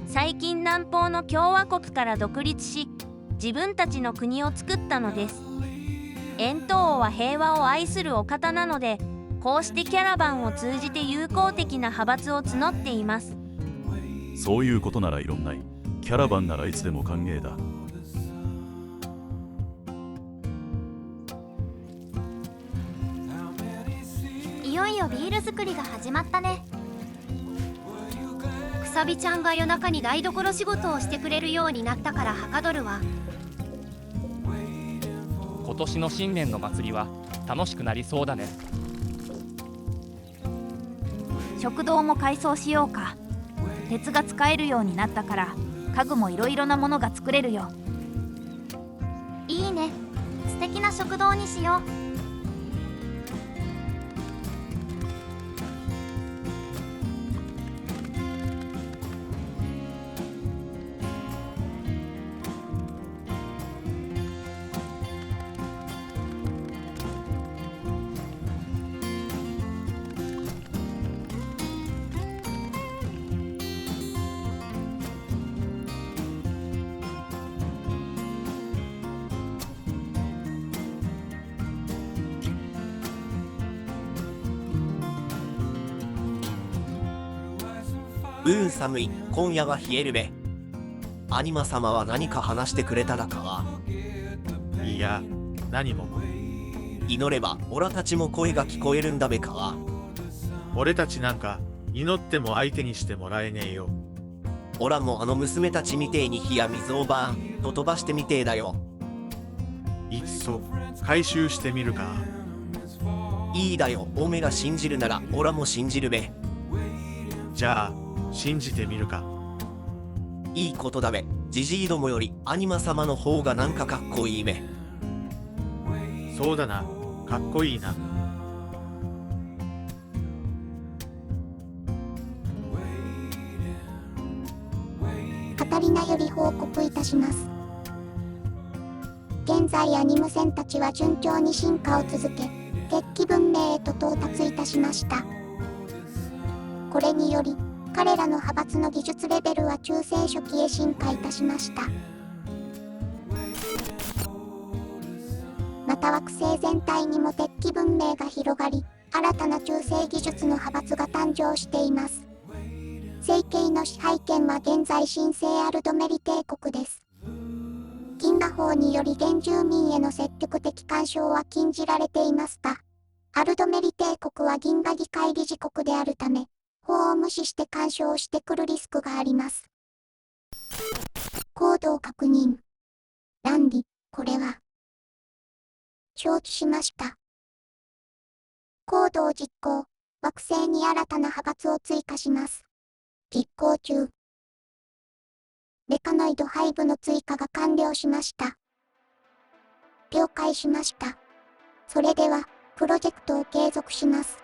最近南方の共和国から独立し、自分たちの国を作ったのです。円筒王は平和を愛するお方なので、こうしてキャラバンを通じて友好的な派閥を募っています。そういうことなら異論ない。キャラバンならいつでも歓迎だ。いよいよビール作りが始まったね。くさびちゃんが夜中に台所仕事をしてくれるようになったからはかどるわ。今年の新年の祭りは楽しくなりそうだね。食堂も改装しようか。鉄が使えるようになったから家具もいろいろなものが作れるよ。いいね。素敵な食堂にしよう。寒い。今夜は冷えるべ。アニマ様は何か話してくれただかは。いや、何も。祈ればオラたちも声が聞こえるんだべかは。俺たちなんか祈っても相手にしてもらえねえよ。オラもあの娘たちみてえに火や水をバーンと飛ばしてみてえだよ。いっそ回収してみるか。いいだよ。おめが信じるならオラも信じるべ。じゃあ信じてみるか。いいことだべ。ジジイどもよりアニマ様の方がなんかかっこいいべ。そうだな、かっこいいな。カタリナより報告いたします。現在アニム船たちは順調に進化を続け、鉄器文明へと到達いたしました。これにより彼らの派閥の技術レベルは中世初期へ進化いたしました。また惑星全体にも鉄器文明が広がり、新たな中世技術の派閥が誕生しています。星系の支配権は現在神聖アルドメリ帝国です。銀河法により原住民への積極的干渉は禁じられていますが、アルドメリ帝国は銀河議会理事国であるため、法を無視して干渉してくるリスクがあります。コードを確認。ランディ、これは。承知しました。コードを実行。惑星に新たな派閥を追加します。実行中。メカノイド配部の追加が完了しました。了解しました。それでは、プロジェクトを継続します。